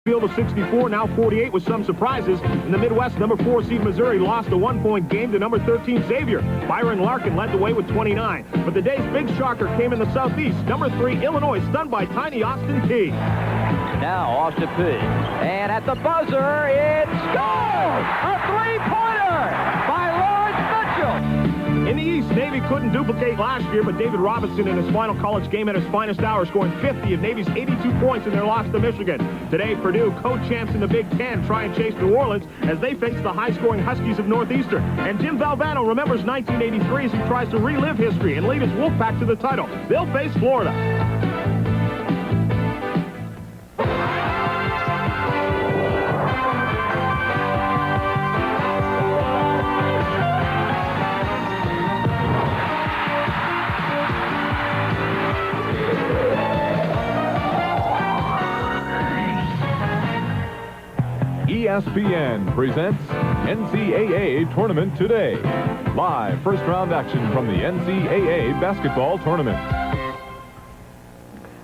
Field of 64, now 48 with some surprises. In the Midwest, number 4 seed Missouri lost a one-point game to number 13 Xavier. Byron Larkin led the way with 29. But the day's big shocker came in the Southeast. Number 3 Illinois stunned by tiny Austin Peay. Now Austin Peay. And at the buzzer, it's goal! A three-pointer by Mitchell. In the East, Navy couldn't duplicate last year, but David Robinson in his final college game at his finest hour, scoring 50 of Navy's 82 points in their loss to Michigan. Today, Purdue, co-champs in the Big Ten, try and chase New Orleans as they face the high-scoring Huskies of Northeastern. And Jim Valvano remembers 1983 as he tries to relive history and lead his Wolfpack to the title. They'll face Florida. ESPN presents NCAA Tournament Today. Live first-round action from the NCAA Basketball Tournament.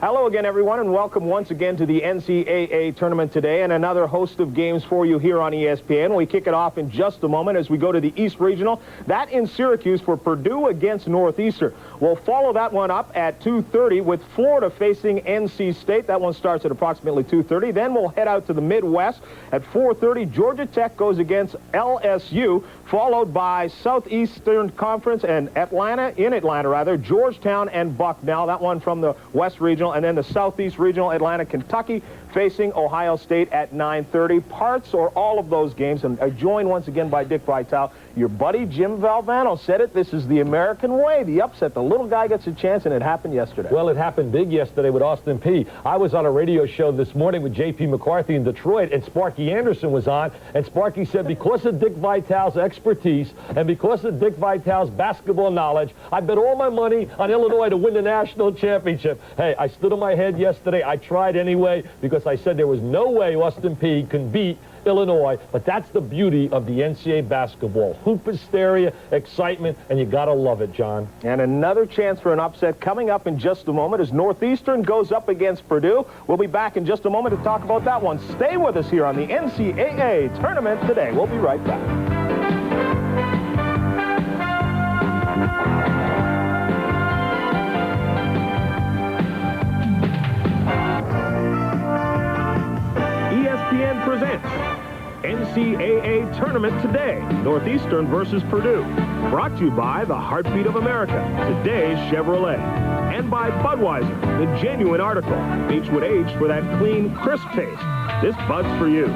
Hello again, everyone, and welcome once again to the NCAA Tournament Today and another host of games for you here on ESPN. We kick it off in just a moment as we go to the East Regional. That in Syracuse for Purdue against Northeastern. We'll follow that one up at 2:30 with Florida facing NC State. That one starts at approximately 2:30. Then we'll head out to the Midwest. At 4:30, Georgia Tech goes against LSU, followed by Southeastern Conference and Atlanta, Georgetown and Bucknell. That one from the West Regional. And then the Southeast Regional, Atlanta, Kentucky, facing Ohio State at 9:30. Parts or all of those games, and joined once again by Dick Vitale. Your buddy Jim Valvano said it. This is the American way, the upset. The little guy gets a chance, and it happened yesterday. Well, it happened big yesterday with Austin Peay. I was on a radio show this morning with J.P. McCarthy in Detroit, and Sparky Anderson was on, and Sparky said because of Dick Vitale's expertise and because of Dick Vitale's basketball knowledge, I bet all my money on Illinois to win the national championship. Hey, I stood on my head yesterday. I tried anyway because I said there was no way Austin Peay can beat Illinois, but that's the beauty of the NCAA basketball. Hoop hysteria, excitement, and you gotta love it, John. And another chance for an upset coming up in just a moment as Northeastern goes up against Purdue. We'll be back in just a moment to talk about that one. Stay with us here on the NCAA Tournament Today. We'll be right back. ESPN presents NCAA Tournament Today, Northeastern versus Purdue. Brought to you by the Heartbeat of America, today's Chevrolet. And by Budweiser, the genuine article. Beechwood aged for that clean, crisp taste. This Bud's for you.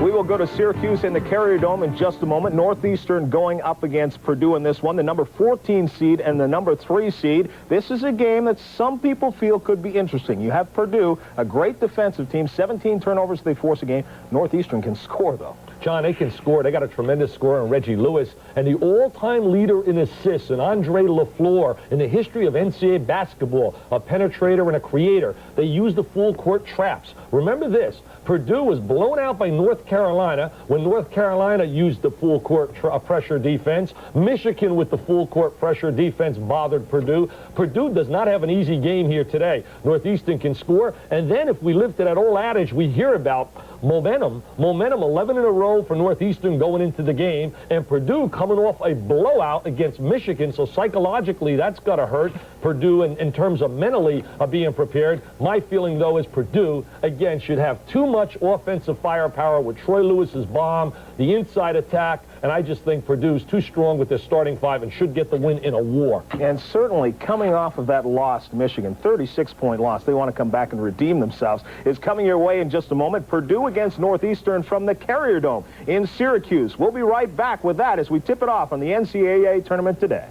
We will go to Syracuse in the Carrier Dome in just a moment. Northeastern going up against Purdue in this one, the number 14 seed and the number 3 seed. This is a game that some people feel could be interesting. You have Purdue, a great defensive team, 17 turnovers they force a game. Northeastern can score, though. John, they can score. They got a tremendous scorer in Reggie Lewis, and the all-time leader in assists, and Andre LaFleur, in the history of NCAA basketball, a penetrator and a creator. They use the full-court traps. Remember this, Purdue was blown out by North Carolina when North Carolina used the full-court pressure defense. Michigan with the full-court pressure defense bothered Purdue. Purdue does not have an easy game here today. Northeastern can score, and then if we live to that old adage we hear about, momentum, 11 in a row for Northeastern going into the game, and Purdue coming off a blowout against Michigan, so psychologically that's got to hurt Purdue in terms of mentally being prepared. My feeling, though, is Purdue, again, should have too much offensive firepower with Troy Lewis's bomb, the inside attack, and I just think Purdue's too strong with their starting five and should get the win in a war. And certainly coming off of that loss to Michigan, 36-point loss, they want to come back and redeem themselves, is coming your way in just a moment. Purdue against Northeastern from the Carrier Dome in Syracuse. We'll be right back with that as we tip it off on the NCAA Tournament Today.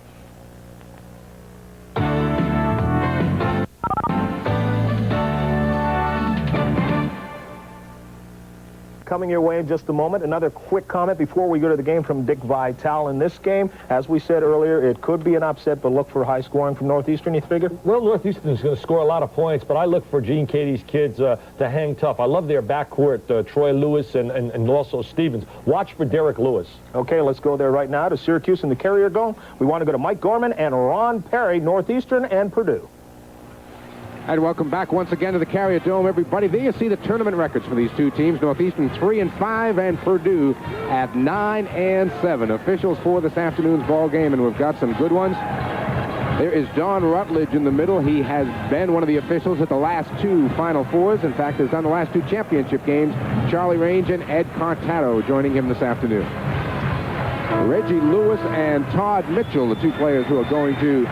coming your way in just a moment. Another quick comment before we go to the game from Dick Vitale. In this game, as we said earlier, it could be an upset, but look for high scoring from Northeastern, you figure? Well, Northeastern is going to score a lot of points, but I look for Gene Katie's kids to hang tough. I love their backcourt, Troy Lewis and also Stevens. Watch for Derrick Lewis. Okay, let's go there right now to Syracuse and the Carrier Dome. We want to go to Mike Gorman and Ron Perry, Northeastern and Purdue. And welcome back once again to the Carrier Dome, everybody. There you see the tournament records for these two teams. Northeastern 3-5 and Purdue at 9-7. Officials for this afternoon's ball game, and we've got some good ones. There is Don Rutledge in the middle. He has been one of the officials at the last two Final Fours. In fact, has done the last two championship games. Charlie Range and Ed Cartaro joining him this afternoon. Reggie Lewis and Todd Mitchell, the two players who are going to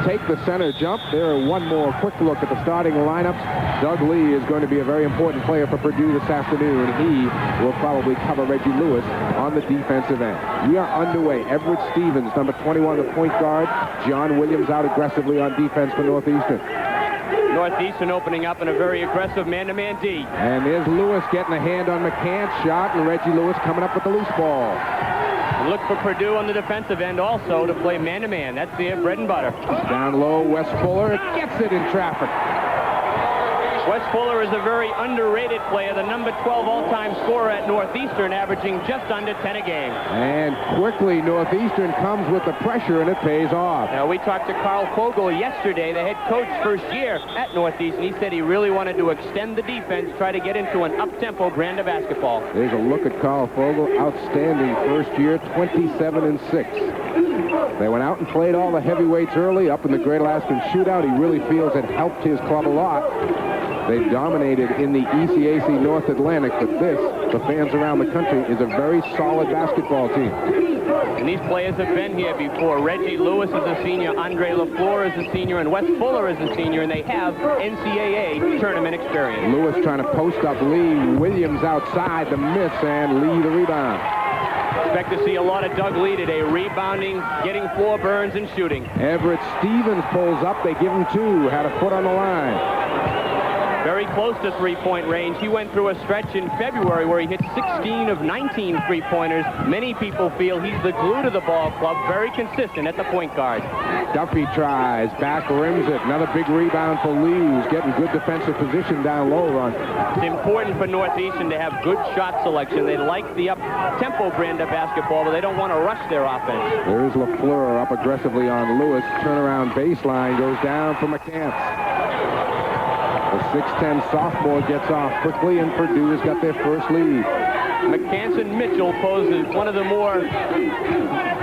take the center jump. There, one more quick look at the starting lineups. Doug Lee is going to be a very important player for Purdue this afternoon. He will probably cover Reggie Lewis on the defensive end. We are underway. Everett Stevens, number 21, the point guard. John Williams out aggressively on defense for Northeastern. Northeastern opening up in a very aggressive man-to-man D. And there's Lewis getting a hand on McCann's shot, and Reggie Lewis coming up with the loose ball. Look for Purdue on the defensive end also to play man-to-man. That's their bread and butter. Down low, Wes Fuller gets it in traffic. Wes Fuller is a very underrated player, the number 12 all-time scorer at Northeastern, averaging just under 10 a game. And quickly, Northeastern comes with the pressure, and it pays off. Now, we talked to Carl Fogel yesterday, the head coach first year at Northeastern. He said he really wanted to extend the defense, try to get into an up-tempo brand of basketball. There's a look at Carl Fogel. Outstanding first year, 27-6. They went out and played all the heavyweights early up in the Great Alaskan Shootout. He really feels it helped his club a lot. They dominated in the ECAC North Atlantic, but this, the fans around the country, is a very solid basketball team. And these players have been here before. Reggie Lewis is a senior, Andre LaFleur is a senior, and Wes Fuller is a senior, and they have NCAA tournament experience. Lewis trying to post up Lee. Williams outside, the miss, and Lee the rebound. Expect to see a lot of Doug Lee today, rebounding, getting floor burns, and shooting. Everett Stevens pulls up. They give him two. Had a foot on the line. Very close to three-point range. He went through a stretch in February where he hit 16 of 19 three-pointers. Many people feel he's the glue to the ball club, very consistent at the point guard. Duffy tries, back rims it. Another big rebound for Lee, who's getting good defensive position down low, Ron. It's important for Northeastern to have good shot selection. They like the up-tempo brand of basketball, but they don't want to rush their offense. There's LaFleur up aggressively on Lewis. Turnaround baseline goes down for McCann. The 6'10 sophomore gets off quickly, and Purdue has got their first lead. McCann Mitchell poses one of the more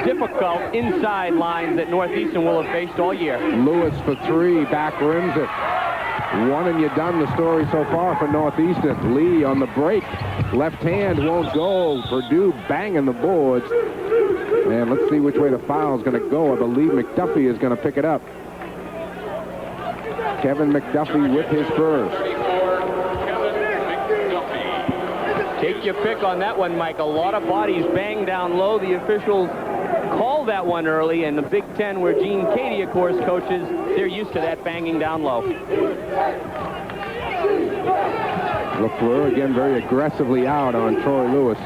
difficult inside lines that Northeastern will have faced all year. Lewis for three, back rims it. One and you're done, the story so far for Northeastern. Lee on the break. Left hand won't go. Purdue banging the boards. And let's see which way the foul is going to go. I believe McDuffie is going to pick it up. Kevin McDuffie with his first. Take your pick on that one, Mike. A lot of bodies bang down low. The officials called that one early, and the Big Ten, where Gene Katie, of course, coaches, they're used to that banging down low. LaFleur again very aggressively out on Troy Lewis.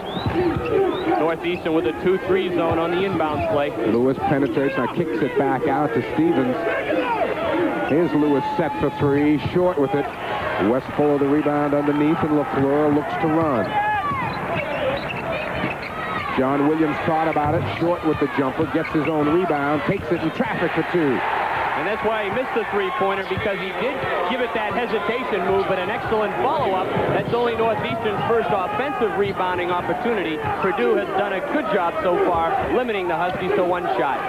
Northeastern with a 2-3 zone on the inbounds play. Lewis penetrates, now kicks it back out to Stevens. Here's Lewis set for three, short with it. West Fuller the rebound underneath, and LaFleur looks to run. John Williams thought about it, short with the jumper, gets his own rebound, takes it in traffic for two. And that's why he missed the three-pointer, because he did give it that hesitation move, but an excellent follow-up. That's only Northeastern's first offensive rebounding opportunity. Purdue has done a good job so far, limiting the Huskies to one shot.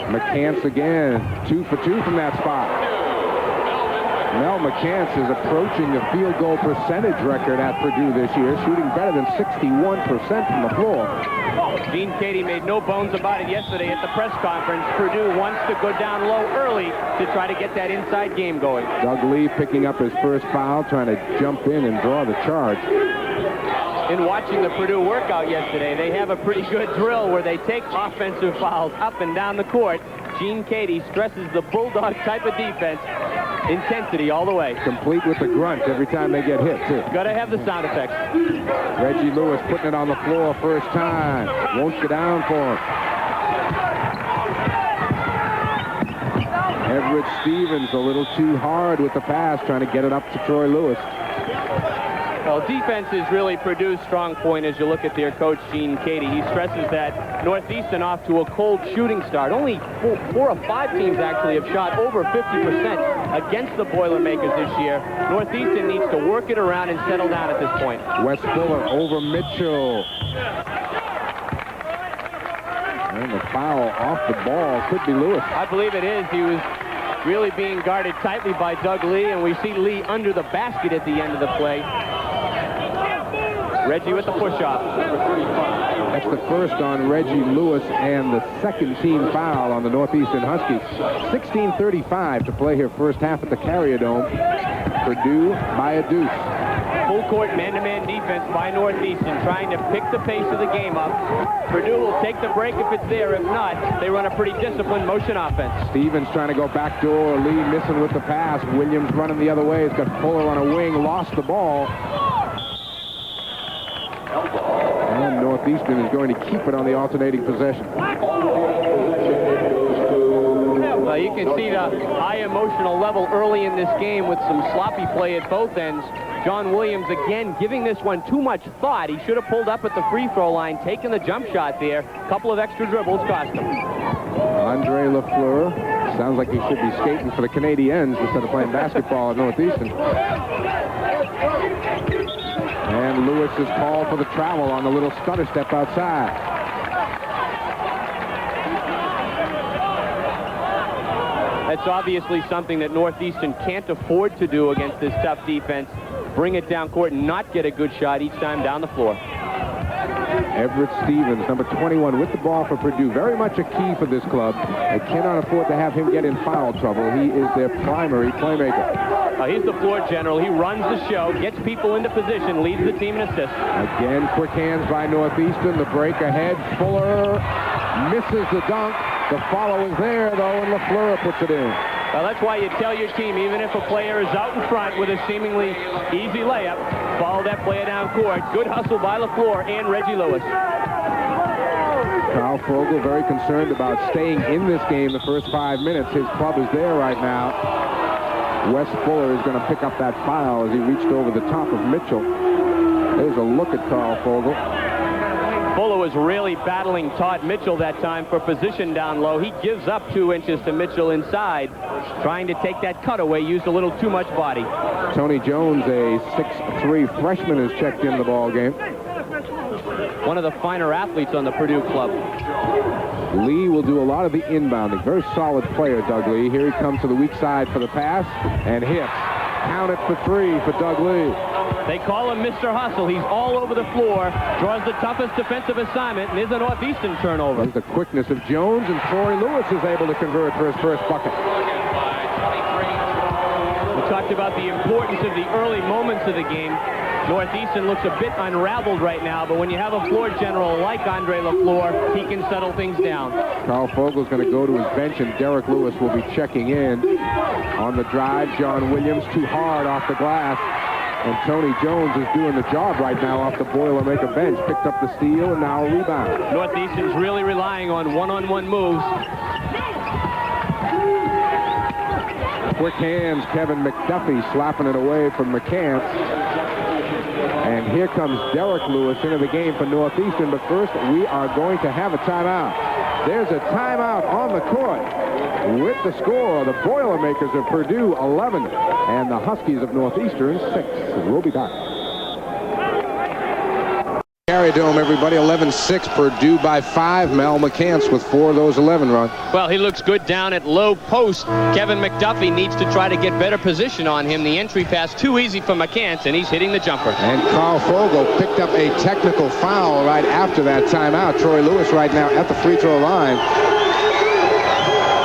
McCants again, 2 for 2 from that spot. Mel Mccann is approaching the field goal percentage record at Purdue this year, shooting better than 61% from the floor. Gene Katie made no bones about it yesterday at the press conference. Purdue wants to go down low early to try to get that inside game going. Doug Lee picking up his first foul, trying to jump in and draw the charge. In watching the Purdue workout yesterday, they have a pretty good drill where they take offensive fouls up and down the court. Gene Katie stresses the bulldog type of defense. Intensity all the way. Complete with the grunt every time they get hit, too. Got to have the sound effects. Reggie Lewis putting it on the floor first time. Won't go down for him. Everett Stevens a little too hard with the pass, trying to get it up to Troy Lewis. Well, defense is really Purdue's strong point as you look at their coach, Gene Cady. He stresses that Northeastern off to a cold shooting start. Only four of 5 teams actually have shot over 50% against the Boilermakers this year. Northeastern needs to work it around and settle down at this point. Wes Fuller over Mitchell. And the foul off the ball could be Lewis. I believe it is. He was really being guarded tightly by Doug Lee, and we see Lee under the basket at the end of the play. Reggie with the push-off. That's the first on Reggie Lewis and the second team foul on the Northeastern Huskies. 16:35 to play here first half at the Carrier Dome. Purdue by a deuce. Full court man-to-man defense by Northeastern, trying to pick the pace of the game up. Purdue will take the break if it's there. If not, they run a pretty disciplined motion offense. Stevens trying to go backdoor. Lee missing with the pass. Williams running the other way. He's got Fuller on a wing. Lost the ball. And Northeastern is going to keep it on the alternating possession. Well, you can see the high emotional level early in this game with some sloppy play at both ends. John Williams again giving this one too much thought. He should have pulled up at the free throw line, taken the jump shot there. A couple of extra dribbles cost him. Andre Lafleur sounds like he should be skating for the Canadiens instead of playing basketball at Northeastern. And Lewis is called for the travel on the little stutter step outside. That's obviously something that Northeastern can't afford to do against this tough defense. Bring it down court and not get a good shot each time down the floor. Everett Stevens, number 21, with the ball for Purdue. Very much a key for this club. They cannot afford to have him get in foul trouble. He is their primary playmaker. He's the floor general. He runs the show, gets people into position, leads the team in assists. Again, quick hands by Northeastern. The break ahead. Fuller misses the dunk. The follow is there, though, and Lafleur puts it in. Well, that's why you tell your team, even if a player is out in front with a seemingly easy layup, follow that player down court. Good hustle by Lafleur and Reggie Lewis. Carl Fogel very concerned about staying in this game the first 5 minutes. His club is there right now. Wes Fuller is going to pick up that foul as he reached over the top of Mitchell. There's a look at Carl Fogel. Fuller was really battling Todd Mitchell that time for position down low. He gives up 2 inches to Mitchell inside, trying to take that cutaway, used a little too much body. Tony Jones, a 6'3" freshman, has checked in the ball game. One of the finer athletes on the Purdue club. Lee will do a lot of the inbounding. Very solid player, Doug Lee. Here he comes to the weak side for the pass and hits. Count it for 3 for Doug Lee. They call him Mr. Hustle. He's all over the floor, draws the toughest defensive assignment, and is a Northeastern turnover. There's the quickness of Jones, and Troy Lewis is able to convert for his first bucket. We talked about the importance of the early moments of the game. Northeastern looks a bit unraveled right now, but when you have a floor general like Andre Lafleur, he can settle things down. Carl Fogel's going to go to his bench, and Derrick Lewis will be checking in. On the drive, John Williams too hard off the glass. And Tony Jones is doing the job right now off the Boilermaker bench. Picked up the steal and now a rebound. Northeastern's really relying on one-on-one moves. Quick hands, Kevin McDuffie slapping it away from McCann. And here comes Derrick Lewis into the game for Northeastern. But first, we are going to have a timeout. There's a timeout on the court. With the score, the Boilermakers of Purdue 11 and the Huskies of Northeastern 6. We'll be back. Carrier Dome, everybody, 11-6, Purdue by 5. Mel Mccann with 4 of those 11, Ron. Well, he looks good down at low post. Kevin McDuffie needs to try to get better position on him. The entry pass too easy for McCann, and he's hitting the jumper. And Carl Fogel picked up a technical foul right after that timeout. Troy Lewis right now at the free throw line.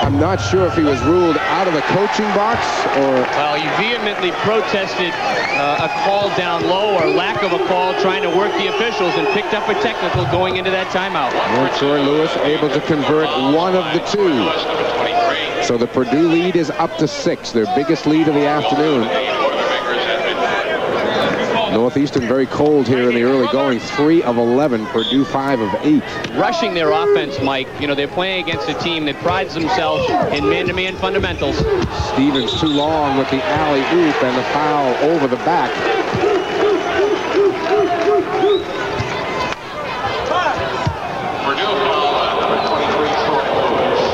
I'm not sure if he was ruled out of the coaching box or... Well, he vehemently protested a call down low or lack of a call, trying to work the officials, and picked up a technical going into that timeout. And Troy Lewis able to convert one of the 2. So the Purdue lead is up to 6, their biggest lead of the afternoon. Northeastern very cold here in the early going. 3 of 11. Purdue 5 of 8. Rushing their offense, Mike. You know, they're playing against a team that prides themselves in man-to-man fundamentals. Stevens too long with the alley-oop and the foul over the back.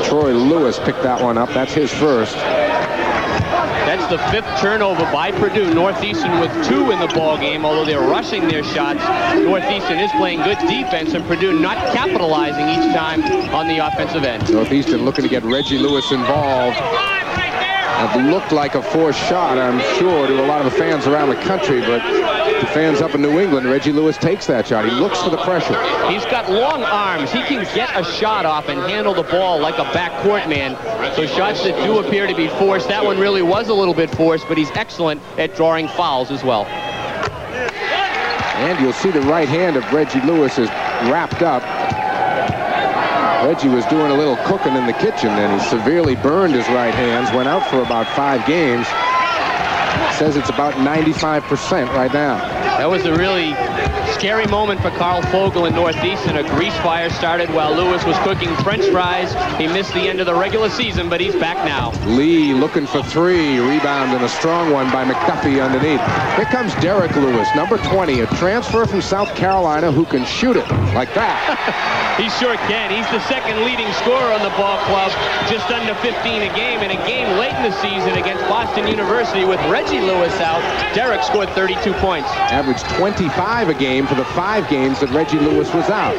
Troy Lewis picked that one up. That's his first. That's the 5th turnover by Purdue. Northeastern with 2 in the ball game, although they're rushing their shots. Northeastern is playing good defense, and Purdue not capitalizing each time on the offensive end. Northeastern looking to get Reggie Lewis involved. It looked like a forced shot, I'm sure, to a lot of the fans around the country, but the fans up in New England, Reggie Lewis takes that shot. He looks for the pressure. He's got long arms. He can get a shot off and handle the ball like a backcourt man. So shots that do appear to be forced, that one really was a little bit forced, but he's excellent at drawing fouls as well. And you'll see the right hand of Reggie Lewis is wrapped up. Reggie was doing a little cooking in the kitchen, and he severely burned his right hands, went out for about 5 games. Says it's about 95% right now. That was a really scary moment for Carl Fogel in Northeastern. A grease fire started while Lewis was cooking French fries. He missed the end of the regular season, but he's back now. Lee looking for 3. Rebound and a strong one by McDuffie underneath. Here comes Derrick Lewis, number 20, a transfer from South Carolina who can shoot it like that. He sure can. He's the 2nd leading scorer on the ball club, just under 15 a game. In a game late in the season against Boston University with Reggie Lewis out, Derrick scored 32 points. Averaged 25 a game for the 5 games that Reggie Lewis was out.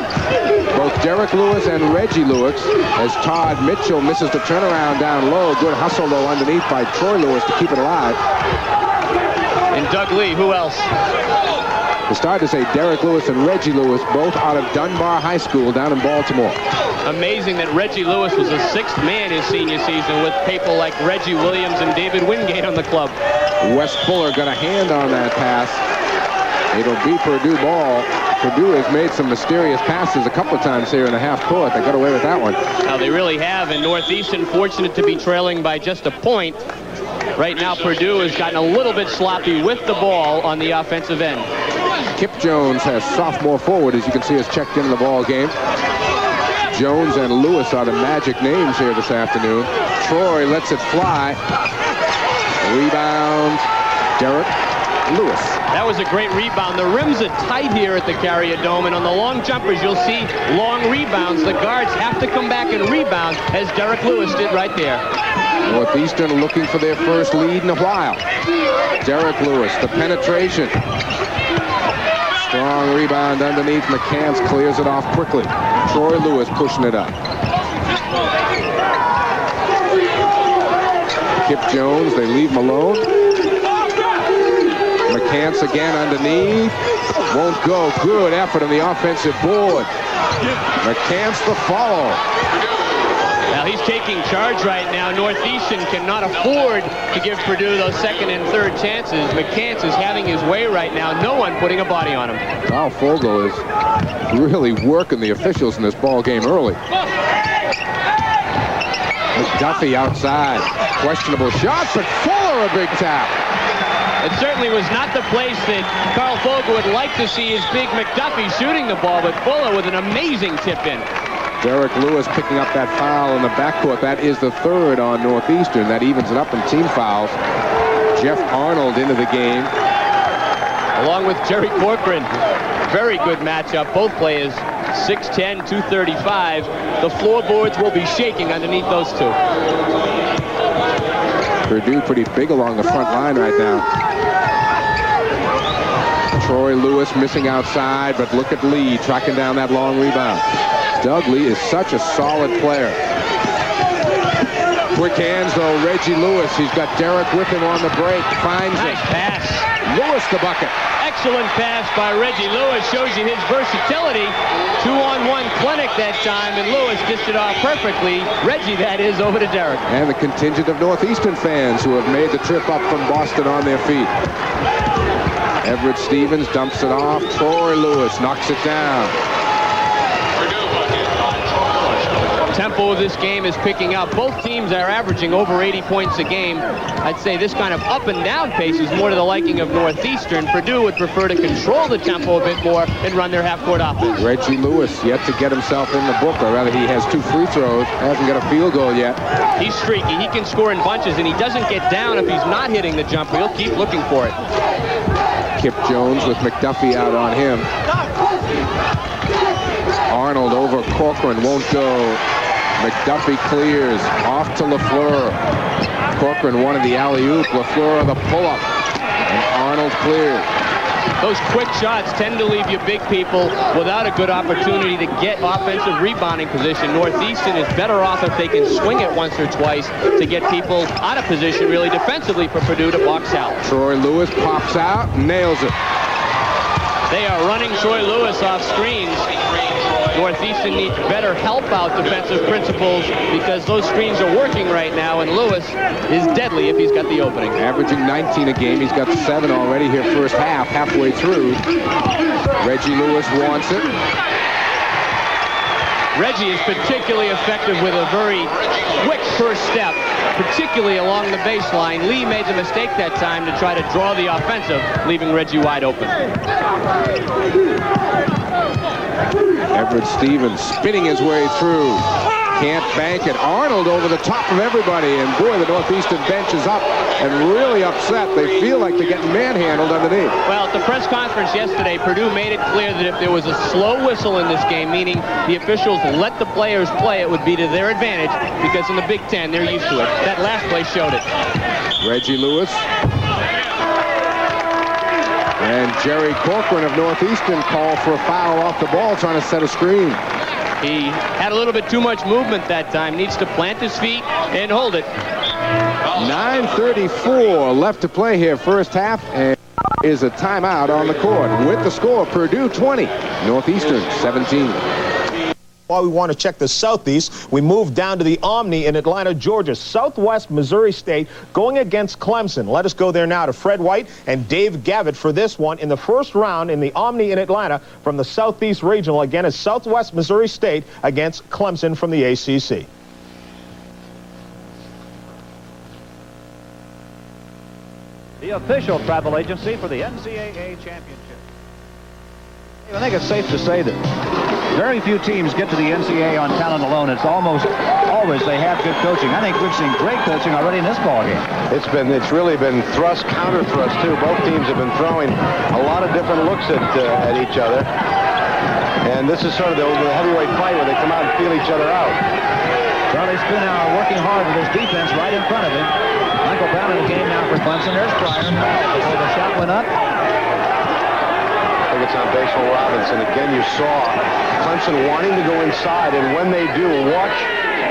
Both Derrick Lewis and Reggie Lewis, as Todd Mitchell misses the turnaround down low. Good hustle, though, underneath by Troy Lewis to keep it alive. And Doug Lee, who else? It's started to say Derrick Lewis and Reggie Lewis, both out of Dunbar High School down in Baltimore. Amazing that Reggie Lewis was a 6th man his senior season with people like Reggie Williams and David Wingate on the club. Wes Fuller got a hand on that pass. It'll be Purdue ball. Purdue has made some mysterious passes a couple of times here in the half court. They got away with that one. Now they really have, and Northeastern fortunate to be trailing by just a point. Right now Purdue has gotten a little bit sloppy with the ball on the offensive end. Kip Jones has sophomore forward, as you can see, has checked into the ball game. Jones and Lewis are the magic names here this afternoon. Troy lets it fly. Rebound, Derrick Lewis. That was a great rebound. The rims are tight here at the Carrier Dome, and on the long jumpers, you'll see long rebounds. The guards have to come back and rebound, as Derrick Lewis did right there. Northeastern looking for their first lead in a while. Derrick Lewis, the penetration. Strong rebound underneath. McCann clears it off quickly. Troy Lewis pushing it up. Kip Jones, they leave him alone. McCann again underneath. Won't go. Good effort on the offensive board. McCann the follow. Now he's taking charge right now. Northeastern cannot afford to give Purdue those 2nd and 3rd chances. McCann is having his way right now. No one putting a body on him. Carl Fogel is really working the officials in this ball game early. McDuffie outside. Questionable shot, but Fuller a big tap. It certainly was not the place that Carl Fogel would like to see his big McDuffie shooting the ball, but Fuller with an amazing tip-in. Derrick Lewis picking up that foul in the backcourt. That is the 3rd on Northeastern. That evens it up in team fouls. Jeff Arnold into the game. Along with Jerry Corcoran. Very good matchup. Both players 6'10", 235. The floorboards will be shaking underneath those two. Purdue pretty big along the front line right now. Troy Lewis missing outside, but look at Lee tracking down that long rebound. Doug Lee is such a solid player. Quick hands, though. Reggie Lewis. He's got Derrick with him on the break. Finds nice it. Pass. Lewis the bucket. Excellent pass by Reggie Lewis. Shows you his versatility. 2-on-1 clinic that time, and Lewis dished it off perfectly. Reggie, that is, over to Derrick. And the contingent of Northeastern fans who have made the trip up from Boston on their feet. Everett Stevens dumps it off. Troy Lewis knocks it down. tempo of this game is picking up. Both teams are averaging over 80 points a game. I'd say this kind of up and down pace is more to the liking of Northeastern. Purdue would prefer to control the tempo a bit more and run their half-court offense. Reggie Lewis yet to get himself in the book, or rather he has 2 free throws, hasn't got a field goal yet. He's streaky. He can score in bunches, and he doesn't get down if he's not hitting the jumper. He'll keep looking for it. Kip Jones with McDuffie out on him. Arnold over Corcoran, won't go. McDuffie clears, off to LaFleur. Corcoran wanted the alley-oop, LaFleur the pull-up, and Arnold clears. Those quick shots tend to leave you big people without a good opportunity to get offensive rebounding position. Northeastern is better off if they can swing it once or twice to get people out of position really defensively for Purdue to box out. Troy Lewis pops out, nails it. They are running Troy Lewis off screens. Northeastern needs better help out defensive principles because those screens are working right now, and Lewis is deadly if he's got the opening. Averaging 19 a game. He's got 7 already here first half, halfway through. Reggie Lewis wants it. Reggie is particularly effective with a very quick first step, particularly along the baseline. Lee made the mistake that time to try to draw the offensive, leaving Reggie wide open. Everett Stevens spinning his way through. Can't bank it. Arnold over the top of everybody, and boy, the Northeastern bench is up and really upset. They feel like they're getting manhandled underneath. Well, at the press conference yesterday, Purdue made it clear that if there was a slow whistle in this game, meaning the officials let the players play, it would be to their advantage because in the Big Ten, they're used to it. That last play showed it. Reggie Lewis. And Jerry Corcoran of Northeastern called for a foul off the ball, trying to set a screen. He had a little bit too much movement that time. Needs to plant his feet and hold it. 9:34 left to play here, first half, and is a timeout on the court. With the score, Purdue 20, Northeastern 17. While we want to check the Southeast, we move down to the Omni in Atlanta, Georgia. Southwest Missouri State going against Clemson. Let us go there now to Fred White and Dave Gavitt for this one in the first round in the Omni in Atlanta from the Southeast Regional. Again, is Southwest Missouri State against Clemson from the ACC. The official travel agency for the NCAA Championship. I think it's safe to say that very few teams get to the NCAA on talent alone. It's almost always they have good coaching. I think we've seen great coaching already in this ballgame. It's really been thrust, counter thrust too. Both teams have been throwing a lot of different looks at each other. And this is sort of the heavyweight fight where they come out and feel each other out. Charlie Spinauer working hard with his defense right in front of him. Michael Brown in the game now for Clemson. There's Pryor. So the shot went up. I think it's on Baseball Robinson. Again, you saw Clemson wanting to go inside, and when they do, watch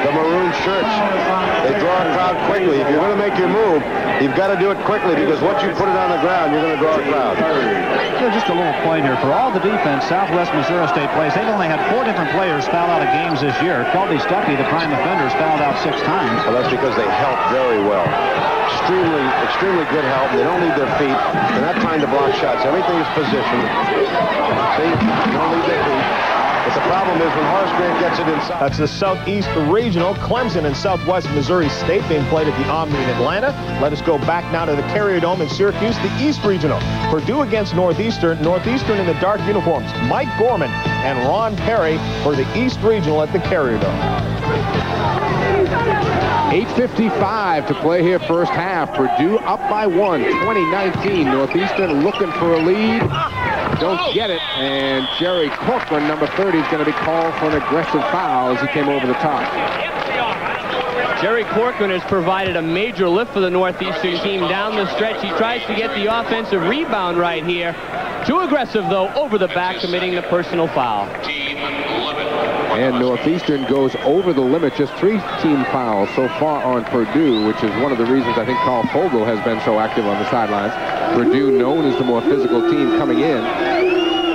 the maroon shirts. They draw a crowd quickly. If you're going to make your move, you've got to do it quickly because once you put it on the ground, you're going to draw a crowd. So just a little point here. For all the defense Southwest Missouri State plays, they've only had 4 different players foul out of games this year. Colby Stuckey, the prime offender, is fouled out 6 times. Well, that's because they help very well. Extremely good help. They don't need their feet. They're not trying to block shots. Everything is positioned. See, they don't need their feet. But the problem is when Horace Grant gets it inside. That's the Southeast Regional. Clemson and Southwest Missouri State being played at the Omni in Atlanta. Let us go back now to the Carrier Dome in Syracuse, the East Regional. Purdue against Northeastern. Northeastern in the dark uniforms. Mike Gorman and Ron Perry for the East Regional at the Carrier Dome. 8:55 to play here first half. Purdue up by 1, 20-19. Northeastern looking for a lead. Don't get it. And Jerry Corcoran, number 30, is going to be called for an aggressive foul as he came over the top. Jerry Corcoran has provided a major lift for the Northeastern team down the stretch. He tries to get the offensive rebound right here. Too aggressive, though, over the back, committing the personal foul. And Northeastern goes over the limit. Just 3 team fouls so far on Purdue, which is one of the reasons I think Carl Fogel has been so active on the sidelines. Purdue, known as the more physical team coming in.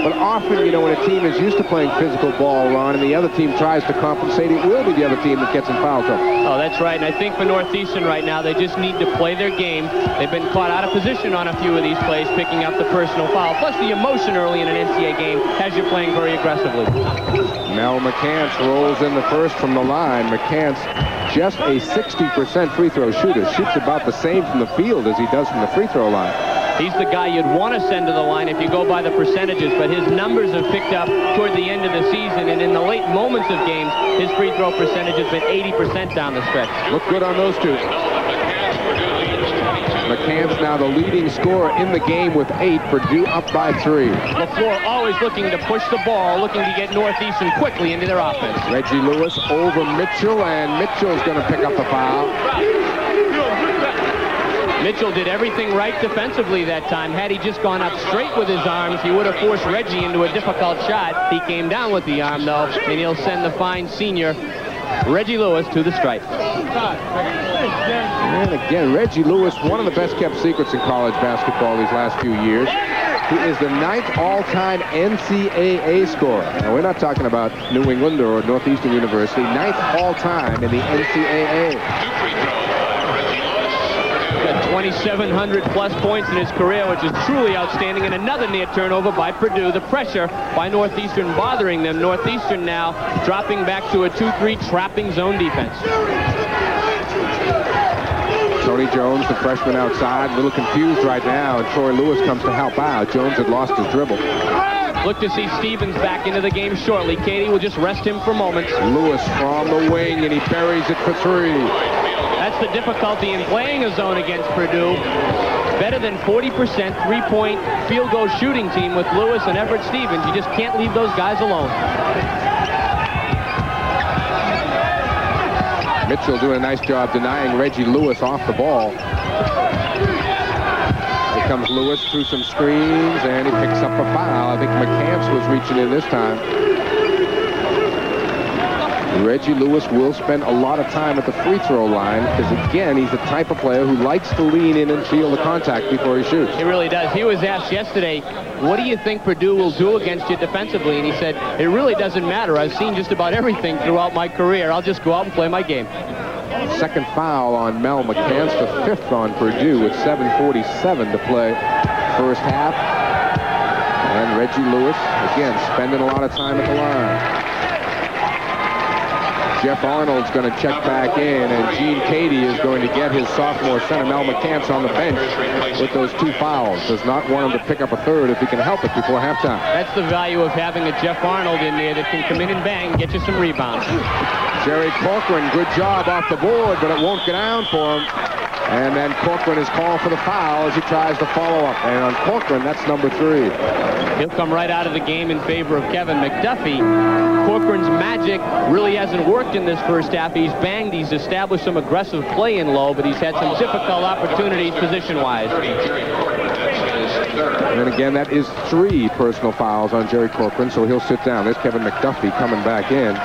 But often, you know, when a team is used to playing physical ball, Ron, and the other team tries to compensate, it will be the other team that gets in foul trouble. Oh, that's right. And I think for Northeastern right now, they just need to play their game. They've been caught out of position on a few of these plays, picking up the personal foul. Plus, the emotion early in an NCAA game has you playing very aggressively. Mel Mccann rolls in the first from the line. McCann's just a 60% free throw shooter. Shoots about the same from the field as he does from the free throw line. He's the guy you'd want to send to the line if you go by the percentages, but his numbers have picked up toward the end of the season, and in the late moments of games, his free throw percentage has been 80% down the stretch. Look good on those two. McCann's now the leading scorer in the game with 8. Purdue up by 3. LaFleur always looking to push the ball, looking to get Northeastern quickly into their offense. Reggie Lewis over Mitchell, and Mitchell's going to pick up the foul. Mitchell did everything right defensively that time. Had he just gone up straight with his arms, he would have forced Reggie into a difficult shot. He came down with the arm, though, and he'll send the fine senior Reggie Lewis to the stripe. And again, Reggie Lewis, one of the best-kept secrets in college basketball these last few years. He is the 9th all-time NCAA scorer. Now, we're not talking about New England or Northeastern University. 9th all-time in the NCAA. 2,700 plus points in his career, which is truly outstanding, and another near turnover by Purdue. The pressure by Northeastern bothering them. Northeastern now dropping back to a 2-3 trapping zone defense. Tony Jones, the freshman outside, a little confused right now, and Troy Lewis comes to help out. Jones had lost his dribble. Look to see Stevens back into the game shortly. Katie will just rest him for moments. Lewis from the wing, and he buries it for 3. That's the difficulty in playing a zone against Purdue. Better than 40% three-point field goal shooting team with Lewis and Everett Stevens. You just can't leave those guys alone. Mitchell doing a nice job denying Reggie Lewis off the ball. Here comes Lewis through some screens, and he picks up a foul. I think McCants was reaching in this time. Reggie Lewis will spend a lot of time at the free throw line because, again, he's the type of player who likes to lean in and feel the contact before he shoots. He really does. He was asked yesterday, what do you think Purdue will do against you defensively? And he said, it really doesn't matter. I've seen just about everything throughout my career. I'll just go out and play my game. Second foul on Mel McCann, the 5th on Purdue with 7:47 to play first half. And Reggie Lewis, again, spending a lot of time at the line. Jeff Arnold's going to check back in, and Gene Cady is going to get his sophomore center, Mel McCann, on the bench with those 2 fouls. Does not want him to pick up a third if he can help it before halftime. That's the value of having a Jeff Arnold in there that can come in and bang and get you some rebounds. Jerry Corcoran, good job off the board, but it won't get down for him. And then Corcoran is called for the foul as he tries to follow up. And on Corcoran, that's number 3. He'll come right out of the game in favor of Kevin McDuffie. Corcoran's magic really hasn't worked in this first half. He's banged, he's established some aggressive play in low, but he's had some difficult opportunities position-wise. And again, that is 3 personal fouls on Jerry Corcoran, so he'll sit down. There's Kevin McDuffie coming back in.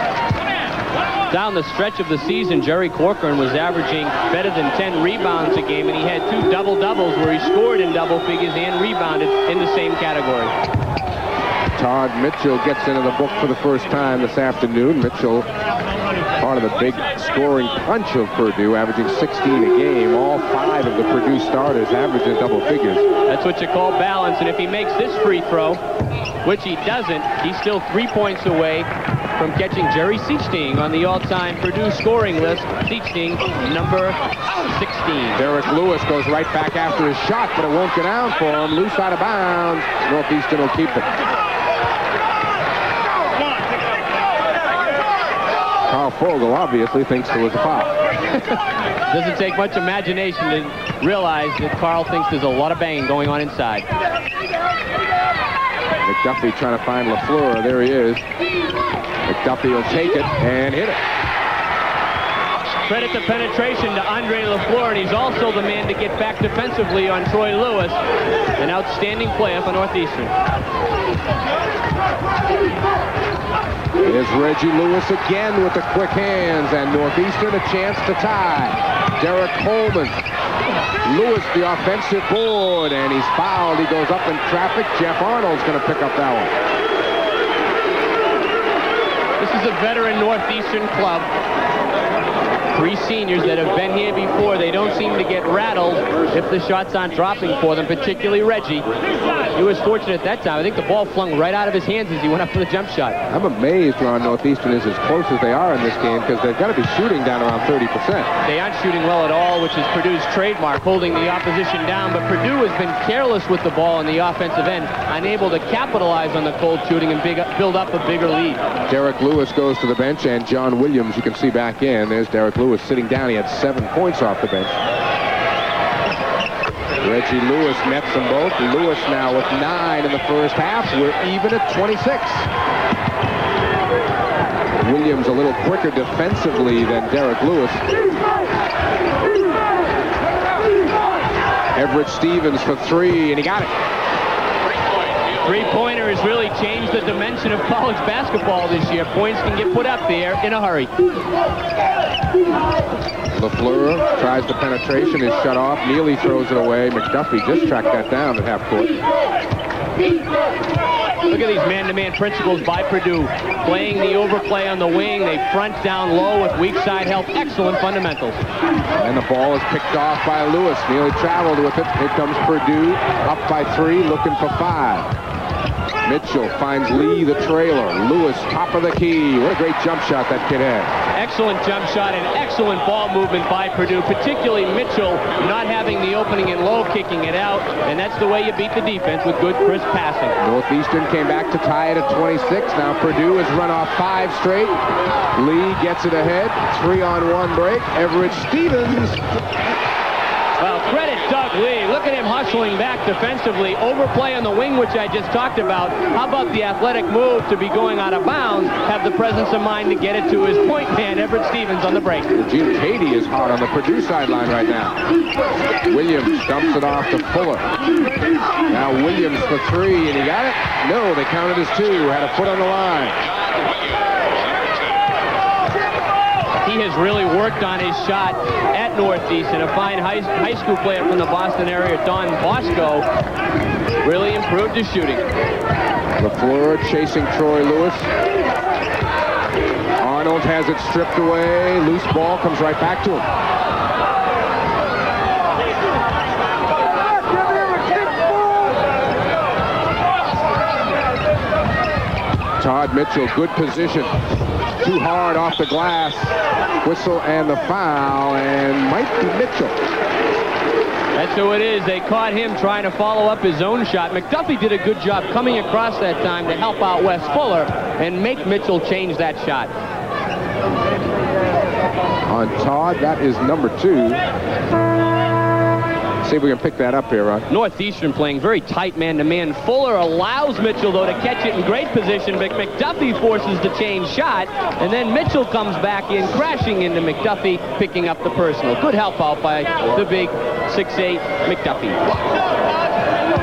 Down the stretch of the season, Jerry Corcoran was averaging better than 10 rebounds a game, and he had 2 double-doubles where he scored in double figures and rebounded in the same category. Todd Mitchell gets into the book for the first time this afternoon. Mitchell, part of the big scoring punch of Purdue, averaging 16 a game. All 5 of the Purdue starters averaging double figures. That's what you call balance, and if he makes this free throw, which he doesn't, he's still 3 points away from catching Jerry Siechting on the all-time Purdue scoring list. Siechting, number 16. Derrick Lewis goes right back after his shot, but it won't get down for him. Loose out of bounds. Northeastern will keep it. Carl Fogel obviously thinks there was a foul. Doesn't take much imagination to realize that Carl thinks there's a lot of banging going on inside. McDuffie trying to find LaFleur. There he is. McDuffie will take it and hit it. Credit the penetration to Andre LaFleur, and he's also the man to get back defensively on Troy Lewis. An outstanding player for Northeastern. Here's Reggie Lewis again with the quick hands, and Northeastern a chance to tie. Derek Coleman Lewis, the offensive board, and he's fouled. He goes up in traffic. Jeff Arnold's going to pick up that one. This is a veteran Northeastern club. 3 seniors that have been here before. They don't seem to get rattled if the shots aren't dropping for them, particularly Reggie. He was fortunate that time. I think the ball flung right out of his hands as he went up for the jump shot. I'm amazed Ron Northeastern is as close as they are in this game, because they've got to be shooting down around 30%. They aren't shooting well at all, which is Purdue's trademark, holding the opposition down. But Purdue has been careless with the ball on the offensive end, unable to capitalize on the cold shooting and build up a bigger lead. Derrick Lewis goes to the bench, and John Williams, you can see back in. There's Derrick Lewis sitting down. He had 7 points off the bench. Reggie Lewis nets them both. Lewis now with 9 in the first half. We're even at 26. Williams a little quicker defensively than Derrick Lewis. Everett Stevens for 3, and he got it. Three-pointer has really changed the dimension of college basketball this year. Points can get put up there in a hurry. LaFleur tries the penetration, is shut off. Neely throws it away. McDuffie just tracked that down at half court. Look at these man-to-man principles by Purdue. Playing the overplay on the wing. They front down low with weak side help. Excellent fundamentals. And the ball is picked off by Lewis. Neely traveled with it. Here comes Purdue up by 3, looking for 5. Mitchell finds Lee, the trailer. Lewis, top of the key. What a great jump shot that kid had. Excellent jump shot and excellent ball movement by Purdue, particularly Mitchell not having the opening in low, kicking it out, and that's the way you beat the defense, with good, crisp passing. Northeastern came back to tie it at 26. Now Purdue has run off 5 straight. Lee gets it ahead. 3-on-1 break. Everett Stevens. Well, credit Doug Lee. Look at him hustling back defensively. Overplay on the wing, which I just talked about. How about the athletic move to be going out of bounds, have the presence of mind to get it to his point man, Everett Stevens, on the break. Gene Cady is hot on the Purdue sideline right now. Williams dumps it off to Fuller. Now Williams for 3, and he got it? No, they counted as 2. Had a foot on the line. He has really worked on his shot at Northeastern. A fine high school player from the Boston area, Don Bosco, really improved his shooting. LaFleur chasing Troy Lewis. Arnold has it stripped away. Loose ball comes right back to him. Todd Mitchell, good position. Too hard off the glass. Whistle and the foul, and might be Mitchell. That's who it is. They caught him trying to follow up his own shot. McDuffie did a good job coming across that time to help out Wes Fuller and make Mitchell change that shot. On Todd, that is number 2. See if we can pick that up here, Ron. Northeastern playing very tight man-to-man. Fuller allows Mitchell, though, to catch it in great position, but McDuffie forces the change shot, and then Mitchell comes back in, crashing into McDuffie, picking up the personal. Good help out by the big 6'8" McDuffie.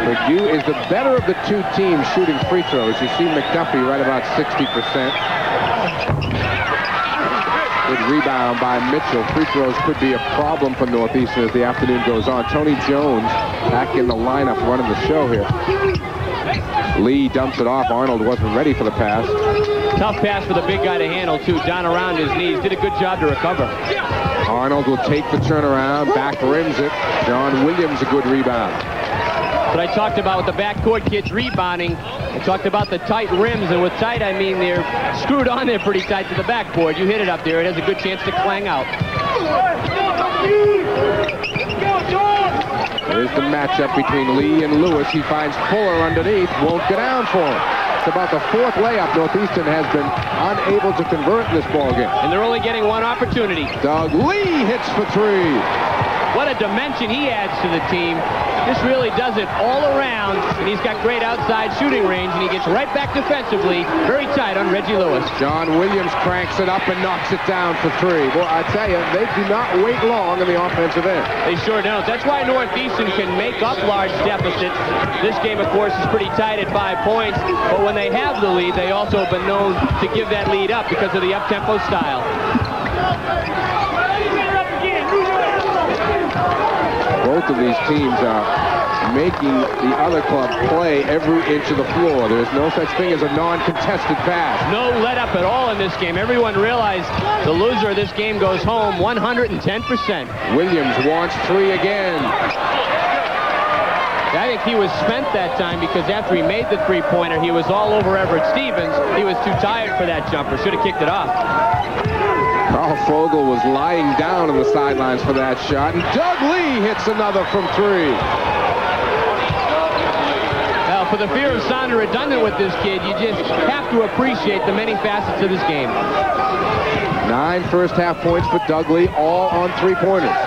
Purdue is the better of the 2 teams shooting free throws. You see McDuffie right about 60%. Good rebound by Mitchell. Free throws could be a problem for Northeastern as the afternoon goes on. Tony Jones back in the lineup running the show here. Lee dumps it off. Arnold wasn't ready for the pass. Tough pass for the big guy to handle, too. Down around his knees. Did a good job to recover. Arnold will take the turnaround. Back rims it. John Williams, a good rebound. But I talked about with the backcourt kids rebounding. I talked about the tight rims, and with tight, I mean they're screwed on there pretty tight to the backboard. You hit it up there, it has a good chance to clang out. There's the matchup between Lee and Lewis. He finds Fuller underneath, won't go down for him. It's about the 4th layup Northeastern has been unable to convert in this ballgame. And they're only getting 1 opportunity. Doug Lee hits for 3. What a dimension he adds to the team. This really does it all around, and he's got great outside shooting range, and he gets right back defensively, very tight on Reggie Lewis. John Williams cranks it up and knocks it down for 3. Well, I tell you, they do not wait long in the offensive end. They sure don't. That's why Northeastern can make up large deficits. This game, of course, is pretty tight at 5 points, but when they have the lead, they also have been known to give that lead up because of the up-tempo style. both of these teams are making the other club play every inch of the floor. There's no such thing as a non-contested pass. No let up at all in this game. Everyone realized the loser of this game goes home 110%. Williams wants three again. I think he was spent that time because after he made the three-pointer, he was all over Everett Stevens. He was too tired for that jumper. Should have kicked it off. Carl Fogel was lying down on the sidelines for that shot, and Doug Lee hits another from three. Well, for the fear of sounding redundant with this kid, you just have to appreciate the many facets of this game. 9 first-half points for Doug Lee, all on three-pointers.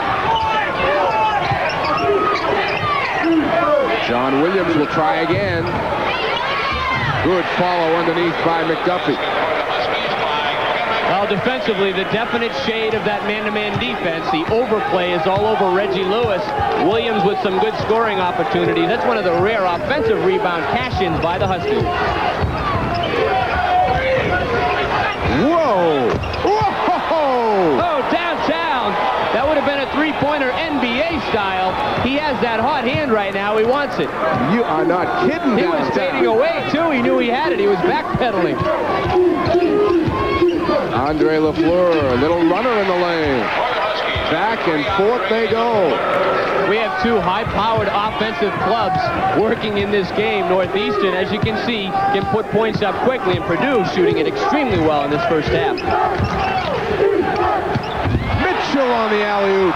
John Williams will try again. Good follow underneath by McDuffie. Well, defensively, the definite shade of that man-to-man defense. The overplay is all over Reggie Lewis. Williams with some good scoring opportunities. That's one of the rare offensive rebound cash-ins by the Huskies. Whoa! Whoa! Oh, downtown. That would have been a three-pointer NBA style. He has that hot hand right now. He wants it. You are not kidding. He was fading away, too. He knew he had it. He was backpedaling. Andre LaFleur, a little runner in the lane. Back and forth they go. We have two high-powered offensive clubs working in this game. Northeastern, as you can see, can put points up quickly, and Purdue shooting it extremely well in this first half. Mitchell on the alley-oop.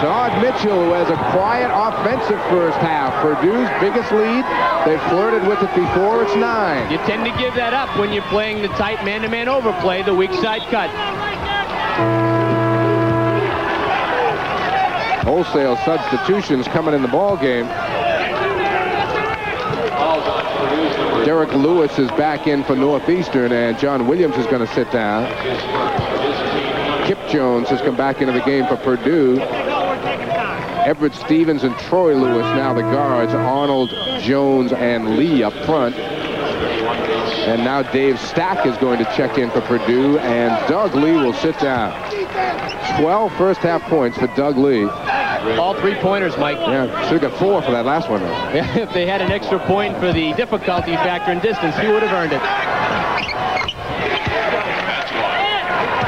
Todd Mitchell, who has a quiet offensive first half. Purdue's biggest lead. They've flirted with it before. It's 9. You tend to give that up when you're playing the tight man-to-man overplay, the weak side cut. Wholesale substitutions coming in the ball game. Derrick Lewis is back in for Northeastern, and John Williams is going to sit down. Kip Jones has come back into the game for Purdue. Everett Stevens and Troy Lewis now the guards. Arnold, Jones, and Lee up front. And now Dave Stack is going to check in for Purdue, and Doug Lee will sit down. 12 first-half points for Doug Lee. All three-pointers, Mike. Yeah, should have got 4 for that last one. Yeah, if they had an extra point for the difficulty factor and distance, he would have earned it.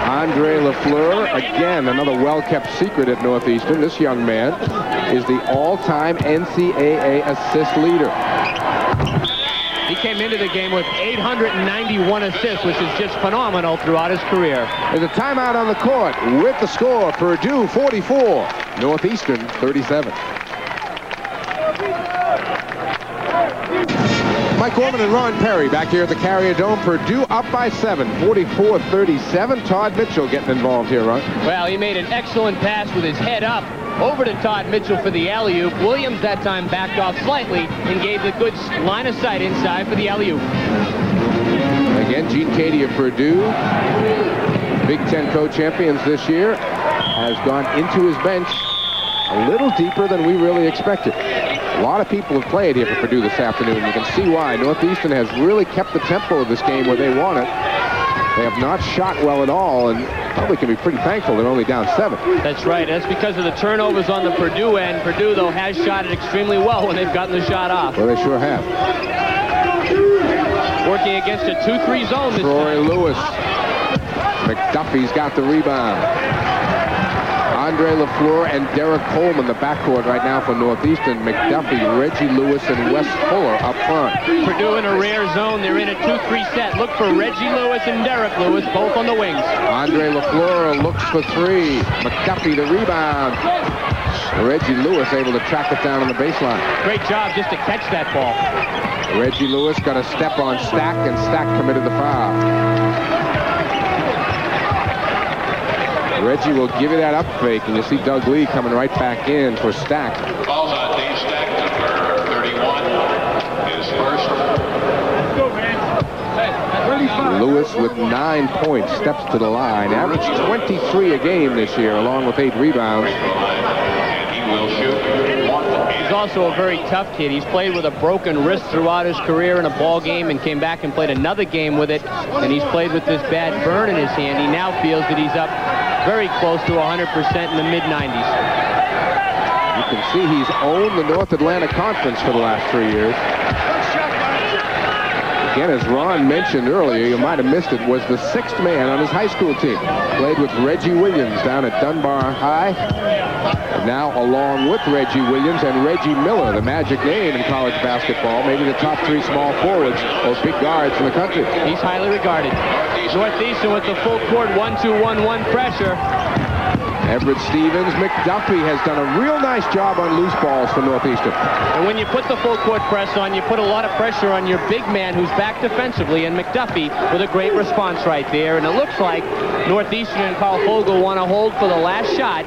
Andre LaFleur, again, another well-kept secret at Northeastern. This young man is the all-time NCAA assist leader. He came into the game with 891 assists, which is just phenomenal throughout his career. There's a timeout on the court with the score. Purdue 44, Northeastern 37. Mike Gorman and Ron Perry back here at the Carrier Dome. Purdue up by 7, 44-37. Todd Mitchell getting involved here, Ron. Well, he made an excellent pass with his head up over to Todd Mitchell for the alley-oop. Williams that time backed off slightly and gave the good line of sight inside for the alley-oop. Again, Gene Cady of Purdue, Big Ten co-champions this year, has gone into his bench a little deeper than we really expected. A lot of people have played here for Purdue this afternoon. You can see why. Northeastern has really kept the tempo of this game where they want it. They have not shot well at all, and probably can be pretty thankful they're only down 7. That's right. That's because of the turnovers on the Purdue end. Purdue, though, has shot it extremely well when they've gotten the shot off. Well, they sure have. Working against a 2-3 zone this Troy time. Lewis. McDuffie's got the rebound. Andre LaFleur and Derek Coleman, the backcourt right now for Northeastern. McDuffie, Reggie Lewis, and Wes Fuller up front. Purdue in a rare zone. They're in a 2-3 set. Look for Reggie Lewis and Derrick Lewis, both on the wings. Andre LaFleur looks for 3. McDuffie the rebound. Reggie Lewis able to track it down on the baseline. Great job just to catch that ball. Reggie Lewis got a step on Stack, and Stack committed the foul. Reggie will give you that up fake, and you see Doug Lee coming right back in for Stack. Falls on Dave Stack, number 31, his first. Lewis with 9 points, steps to the line, averaged 23 a game this year, along with 8 rebounds. And he will shoot. He's also a very tough kid. He's played with a broken wrist throughout his career in a ball game and came back and played another game with it. And he's played with this bad burn in his hand. He now feels that he's up very close to 100% in the mid-90s. You can see he's owned the North Atlantic Conference for the last 3 years. Again, as Ron mentioned earlier, you might have missed it, was the 6th man on his high school team. Played with Reggie Williams down at Dunbar High. And now along with Reggie Williams and Reggie Miller, the magic name in college basketball, maybe the top 3 small forwards, those big guards in the country. He's highly regarded. Northeastern with the full court 1-2-1-1 pressure. Everett Stevens, McDuffie has done a real nice job on loose balls for Northeastern. And when you put the full court press on, you put a lot of pressure on your big man who's back defensively, and McDuffie with a great response right there. And it looks like Northeastern and Carl Fogel want to hold for the last shot.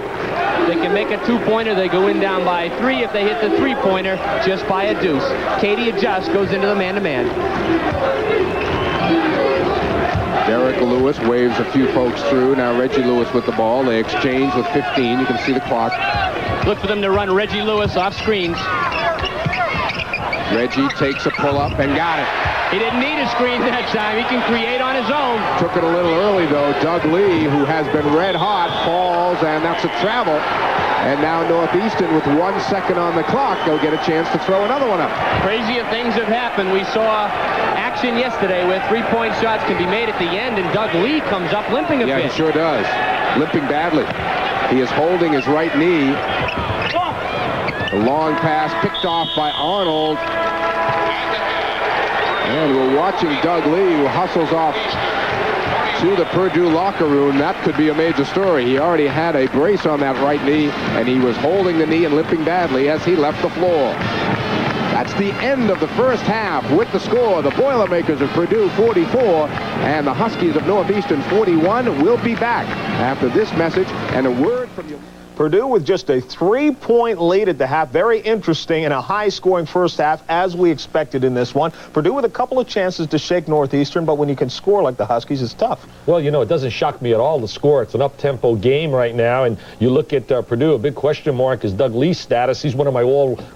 They can make a 2-pointer. They go in down by 3. If they hit the 3-pointer, just by a deuce. Katie adjusts, goes into the man-to-man. Derrick Lewis waves a few folks through. Now Reggie Lewis with the ball. They exchange with 15. You can see the clock. Look for them to run Reggie Lewis off screens. Reggie takes a pull-up and got it. He didn't need a screen that time. He can create on his own. Took it a little early, though. Doug Lee, who has been red hot, falls, and that's a travel. And now Northeastern, with 1 second on the clock, they'll get a chance to throw another one up. Crazier things have happened. We saw action yesterday where 3-point shots can be made at the end, and Doug Lee comes up limping a bit. Yeah, he sure does. Limping badly. He is holding his right knee. The long pass picked off by Arnold. And we're watching Doug Lee, who hustles off to the Purdue locker room. That could be a major story. He already had a brace on that right knee, and he was holding the knee and limping badly as he left the floor. That's the end of the first half with the score. The Boilermakers of Purdue 44 and the Huskies of Northeastern 41. We'll be back after this message and a word from you. Purdue with just a 3-point lead at the half. Very interesting and a high-scoring first half, as we expected in this one. Purdue with a couple of chances to shake Northeastern, but when you can score like the Huskies, it's tough. Well, you know, it doesn't shock me at all, the score. It's an up-tempo game right now, and you look at Purdue, a big question mark is Doug Lee's status. He's one of my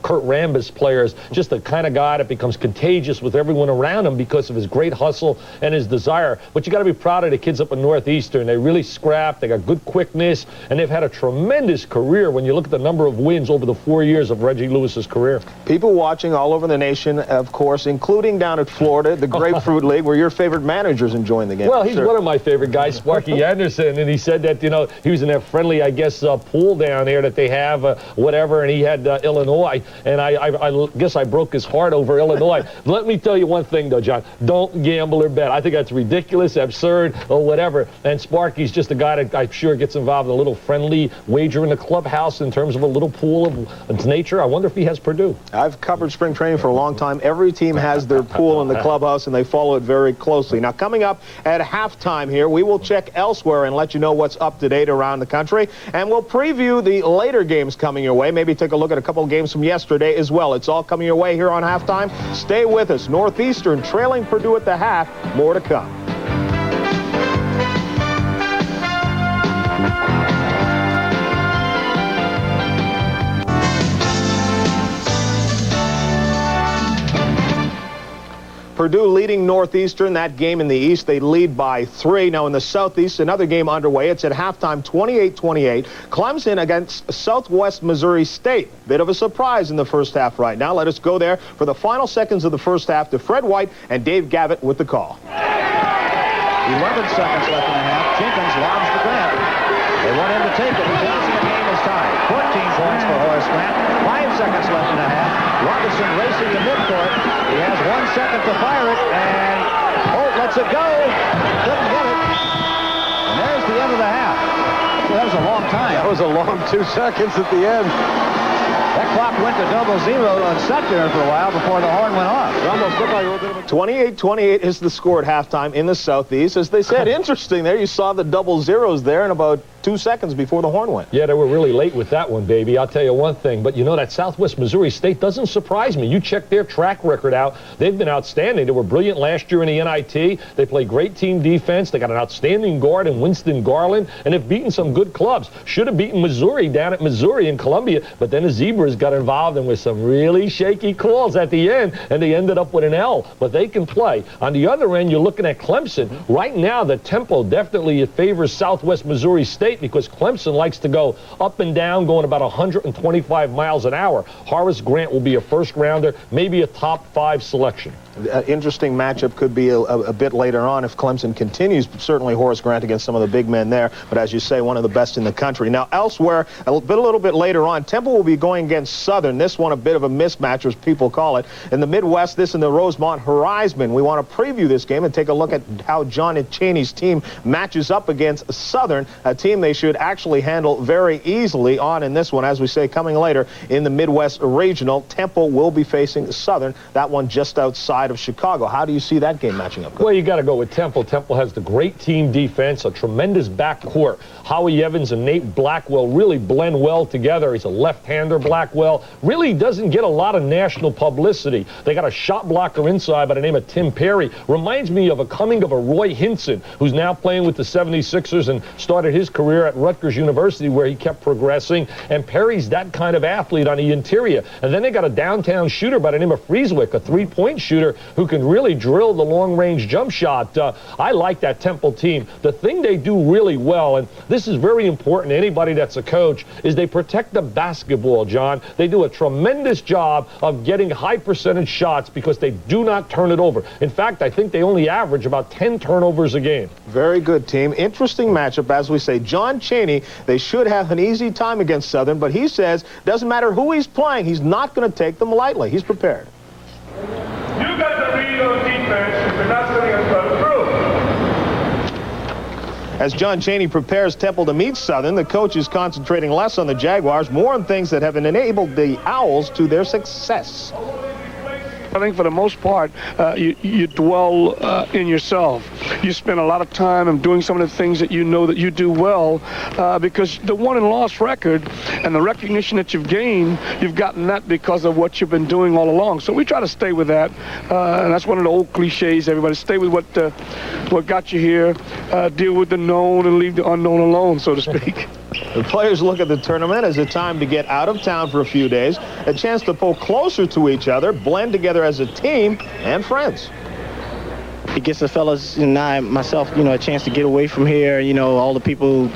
Kurt Rambis players, just the kind of guy that becomes contagious with everyone around him because of his great hustle and his desire. But you got to be proud of the kids up in Northeastern. They really scrap. They got good quickness, and they've had a tremendous career when you look at the number of wins over the 4 years of Reggie Lewis's career. People watching all over the nation, of course, including down at Florida, the Grapefruit League, where your favorite manager's enjoying the game. Well, he's one of my favorite guys, Sparky Anderson, and he said that, you know, he was in that friendly, I guess, pool down there that they have, whatever, and he had Illinois, and I guess I broke his heart over Illinois. Let me tell you one thing, though, John. Don't gamble or bet. I think that's ridiculous, absurd, or whatever, and Sparky's just a guy that I'm sure gets involved in a little friendly wager in the clubhouse in terms of a little pool of nature. I wonder if he has Purdue. I've covered spring training for a long time. Every team has their pool in the clubhouse, and they follow it very closely. Now, coming up at halftime here, we will check elsewhere and let you know what's up to date around the country, and we'll preview the later games coming your way. Maybe take a look at a couple of games from yesterday as well. It's all coming your way here on halftime. Stay with us. Northeastern trailing Purdue at the half. More to come. Purdue leading Northeastern. That game in the East, they lead by 3. Now in the Southeast, another game underway. It's at halftime, 28-28. Clemson against Southwest Missouri State. Bit of a surprise in the first half right now. Let us go there for the final seconds of the first half to Fred White and Dave Gavitt with the call. 11 seconds left in the half. Jenkins lobs the grab. They want him to take it. He does, and the game is tied. 14 points for Horace Grant. 5 seconds left in the half. Robinson racing to midcourt. He has 1 second to fire it, and Holt lets it go. Couldn't get it. And there's the end of the half. Well, that was a long time. That was a long 2 seconds at the end. That clock went to 00 and sat there for a while before the horn went off. It almost looked like a little bit of a... 28-28 is the score at halftime in the Southeast. As they said, interesting there. You saw the 00s there in about 2 seconds before the horn went. Yeah, they were really late with that one, baby. I'll tell you one thing. But you know, that Southwest Missouri State doesn't surprise me. You check their track record out. They've been outstanding. They were brilliant last year in the NIT. They play great team defense. They got an outstanding guard in Winston Garland, and they've beaten some good clubs. Should have beaten Missouri down at Missouri in Columbia, but then the Zebras got involved and with some really shaky calls at the end, and they ended up with an L. But they can play. On the other end, you're looking at Clemson. Right now, the tempo definitely favors Southwest Missouri State. State because Clemson likes to go up and down, going about 125 miles an hour. Horace Grant will be a first-rounder, maybe a top-5 selection. Interesting matchup could be a bit later on if Clemson continues. Certainly Horace Grant against some of the big men there, but as you say, one of the best in the country. Now elsewhere, a little bit later on, Temple will be going against Southern. This one a bit of a mismatch, as people call it. In the Midwest, this in the Rosemont Horizon. We want to preview this game and take a look at how John Cheney's team matches up against Southern, a team they should actually handle very easily on in this one. As we say, coming later in the Midwest Regional, Temple will be facing Southern, that one just outside of Chicago. How do you see that game matching up? Well, you got to go with Temple. Temple has the great team defense, a tremendous backcourt. Howie Evans and Nate Blackwell really blend well together. He's a left-hander, Blackwell. Really doesn't get a lot of national publicity. They got a shot blocker inside by the name of Tim Perry. Reminds me of a coming of a Roy Hinson, who's now playing with the 76ers and started his career at Rutgers University, where he kept progressing. And Perry's that kind of athlete on the interior. And then they got a downtown shooter by the name of Frieswick, a three-point shooter who can really drill the long-range jump shot. I like that Temple team. The thing they do really well, and this is very important to anybody that's a coach, is they protect the basketball, John. They do a tremendous job of getting high percentage shots because they do not turn it over. In fact, I think they only average about 10 turnovers a game. Very good team. Interesting matchup, as we say. John Cheney, they should have an easy time against Southern, but he says doesn't matter who he's playing, he's not going to take them lightly. He's prepared. You got to read on defense if you're not sitting in front of the room. As John Cheney prepares Temple to meet Southern, the coach is concentrating less on the Jaguars, more on things that have enabled the Owls to their success. I think for the most part, you dwell in yourself. You spend a lot of time in doing some of the things that you know that you do well because the won and loss record and the recognition that you've gained, you've gotten that because of what you've been doing all along. So we try to stay with that. And that's one of the old cliches, everybody. Stay with what got you here. Deal with the known and leave the unknown alone, so to speak. The players look at the tournament as a time to get out of town for a few days, a chance to pull closer to each other, blend together as a team and friends. It gives the fellas and myself, a chance to get away from here, all the people,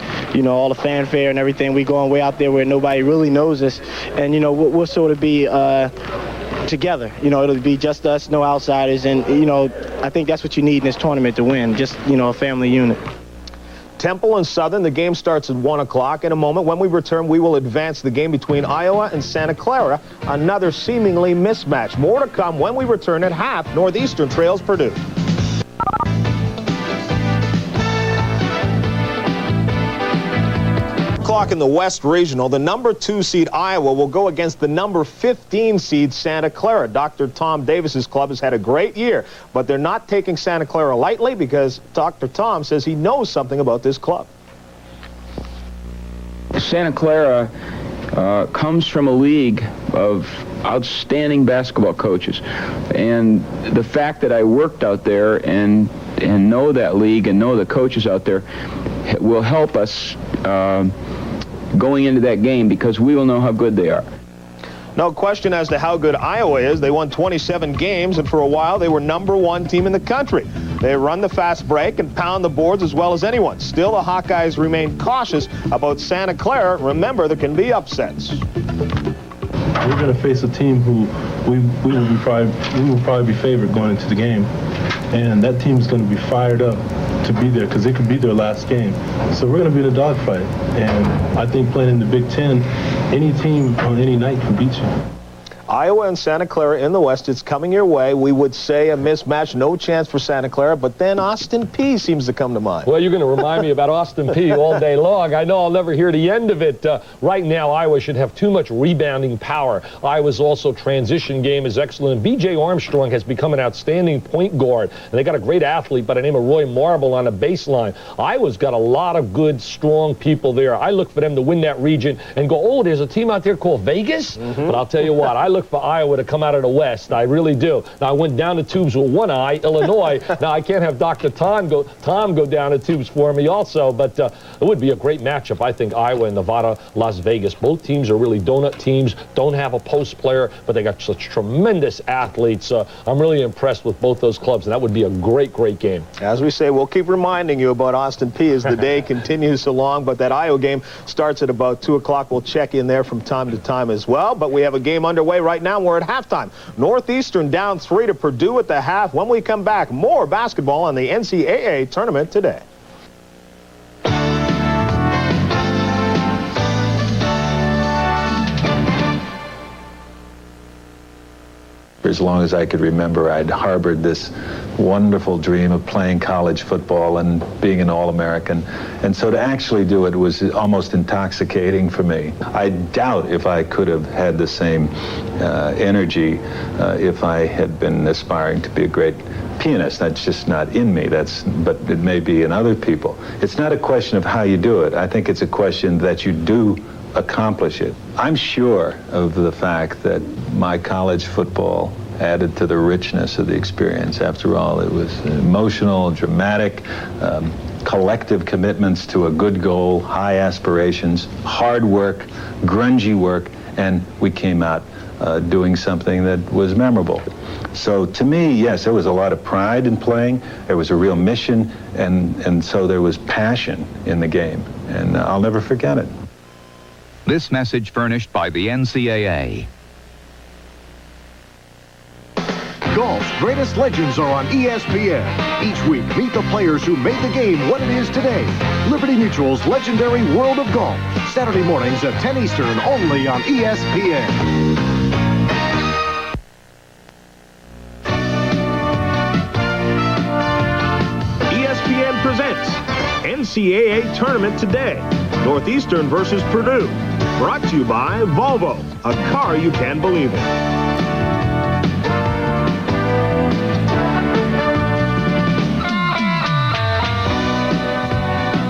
all the fanfare and everything. We going way out there where nobody really knows us, and, we'll sort of be together. It'll be just us, no outsiders, and, I think that's what you need in this tournament to win, just, a family unit. Temple and Southern, the game starts at 1 o'clock. In a moment, when we return, we will advance the game between Iowa and Santa Clara, another seemingly mismatch. More to come when we return at half. Northeastern trails Purdue. O'clock in the West Regional, the number 2 seed Iowa will go against the number 15 seed Santa Clara. Dr. Tom Davis's club has had a great year, but they're not taking Santa Clara lightly because Dr. Tom says he knows something about this club. Santa Clara comes from a league of outstanding basketball coaches, and the fact that I worked out there and know that league and know the coaches out there will help us going into that game because we will know how good they are. No question as to how good Iowa is. They won 27 games, and for a while they were #1 team in the country. They run the fast break and pound the boards as well as anyone. Still, the Hawkeyes remain cautious about Santa Clara. Remember, there can be upsets. We're going to face a team who we will probably be favored going into the game, and that team is going to be fired up to be there because it could be their last game. So we're going to be in a dogfight, and I think playing in the Big Ten, any team on any night can beat you. Iowa and Santa Clara in the West. It's coming your way. We would say a mismatch, no chance for Santa Clara, but then Austin Peay seems to come to mind. Well, you're going to remind me about Austin Peay all day long. I know I'll never hear the end of it. Right now, Iowa should have too much rebounding power. Iowa's also transition game is excellent. B.J. Armstrong has become an outstanding point guard, and they got a great athlete by the name of Roy Marble on the baseline. Iowa's got a lot of good, strong people there. I look for them to win that region and go, oh, there's a team out there called Vegas? But I'll tell you what, I look look for Iowa to come out of the West. I really do. Now, I went down the tubes with one eye, Illinois. Now, I can't have Dr. Tom go down the tubes for me also, but it would be a great matchup. I think Iowa and Nevada, Las Vegas. Both teams are really donut teams, don't have a post player, but they got such tremendous athletes. I'm really impressed with both those clubs, and that would be a great, great game. As we say, we'll keep reminding you about Austin Peay as the day continues along, but that Iowa game starts at about 2 o'clock. We'll check in there from time to time as well, but we have a game underway right now. We're at halftime. Northeastern down 3 to Purdue at the half. When we come back, more basketball on the NCAA Tournament today. For as long as I could remember, I'd harbored this wonderful dream of playing college football and being an All-American. And so to actually do it was almost intoxicating for me. I doubt if I could have had the same energy if I had been aspiring to be a great pianist. That's just not in me. But it may be in other people. It's not a question of how you do it. I think it's a question that you do accomplish it. I'm sure of the fact that my college football added to the richness of the experience. After all, it was emotional, dramatic, collective commitments to a good goal, high aspirations, hard work, grungy work, and we came out doing something that was memorable. So to me, yes, there was a lot of pride in playing. There was a real mission, and so there was passion in the game, and I'll never forget it. This message furnished by the NCAA. Golf's greatest legends are on ESPN. Each week, meet the players who made the game what it is today. Liberty Mutual's legendary World of Golf. Saturday mornings at 10 Eastern, only on ESPN. ESPN presents NCAA Tournament today. Northeastern versus Purdue. Brought to you by Volvo, a car you can believe in.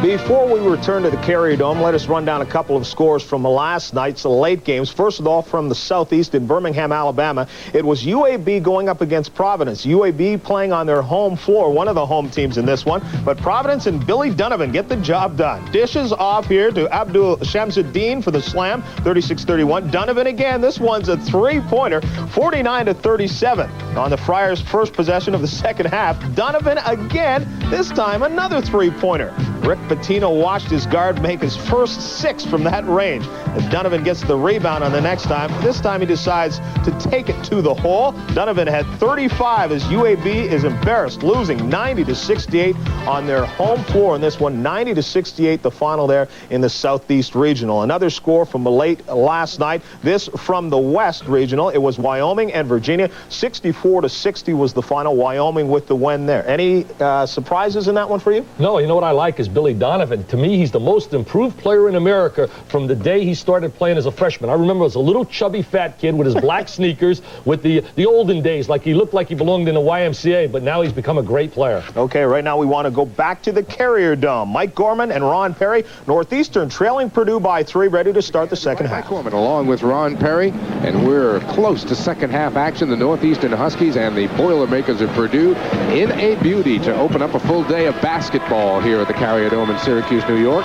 Before we return to the Carrier Dome, let us run down a couple of scores from the last night's late games. First of all, from the Southeast in Birmingham, Alabama, it was UAB going up against Providence. UAB playing on their home floor, one of the home teams in this one, but Providence and Billy Donovan get the job done. Dishes off here to Abdul Shamsuddin for the slam, 36-31. Donovan again, this one's a three-pointer, 49-37. On the Friars' first possession of the second half, Donovan again, this time another three-pointer. Rick Pitino watched his guard make his first 6 from that range. And Donovan gets the rebound on the next time. This time he decides to take it to the hole. Donovan had 35 as UAB is embarrassed, losing 90-68 on their home floor in this one. 90-68 the final there in the Southeast Regional. Another score from late last night. This from the West Regional. It was Wyoming and Virginia. 64-60 was the final. Wyoming with the win there. Any surprises in that one for you? No, you know what I like is Billy Donovan. To me, he's the most improved player in America from the day he started playing as a freshman. I remember as a little chubby fat kid with his black sneakers with the olden days, like he looked like he belonged in the YMCA, but now he's become a great player. Okay, right now we want to go back to the Carrier Dome. Mike Gorman and Ron Perry, Northeastern trailing Purdue by 3, ready to start the second half. Mike Gorman along with Ron Perry, and we're close to second half action. The Northeastern Huskies and the Boilermakers of Purdue in a beauty to open up a full day of basketball here at the Carrier Dome in Syracuse, New York.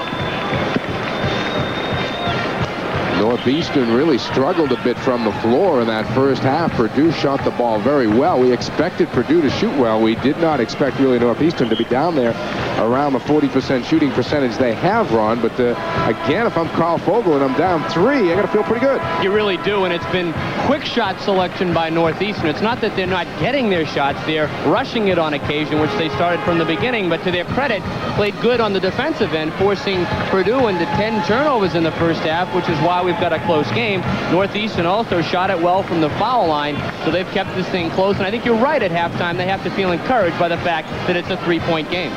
Northeastern really struggled a bit from the floor in that first half. Purdue shot the ball very well. We expected Purdue to shoot well. We did not expect really Northeastern to be down there around the 40% shooting percentage they have, Ron. But again, if I'm Carl Fogel and I'm down 3, I got to feel pretty good. You really do, and it's been quick shot selection by Northeastern. It's not that they're not getting their shots. They're rushing it on occasion, which they started from the beginning. But to their credit, played good on the defensive end, forcing Purdue into 10 turnovers in the first half, which is why we've got a close game. Northeastern also shot it well from the foul line, so they've kept this thing close. And I think you're right, at halftime they have to feel encouraged by the fact that it's a 3-point game.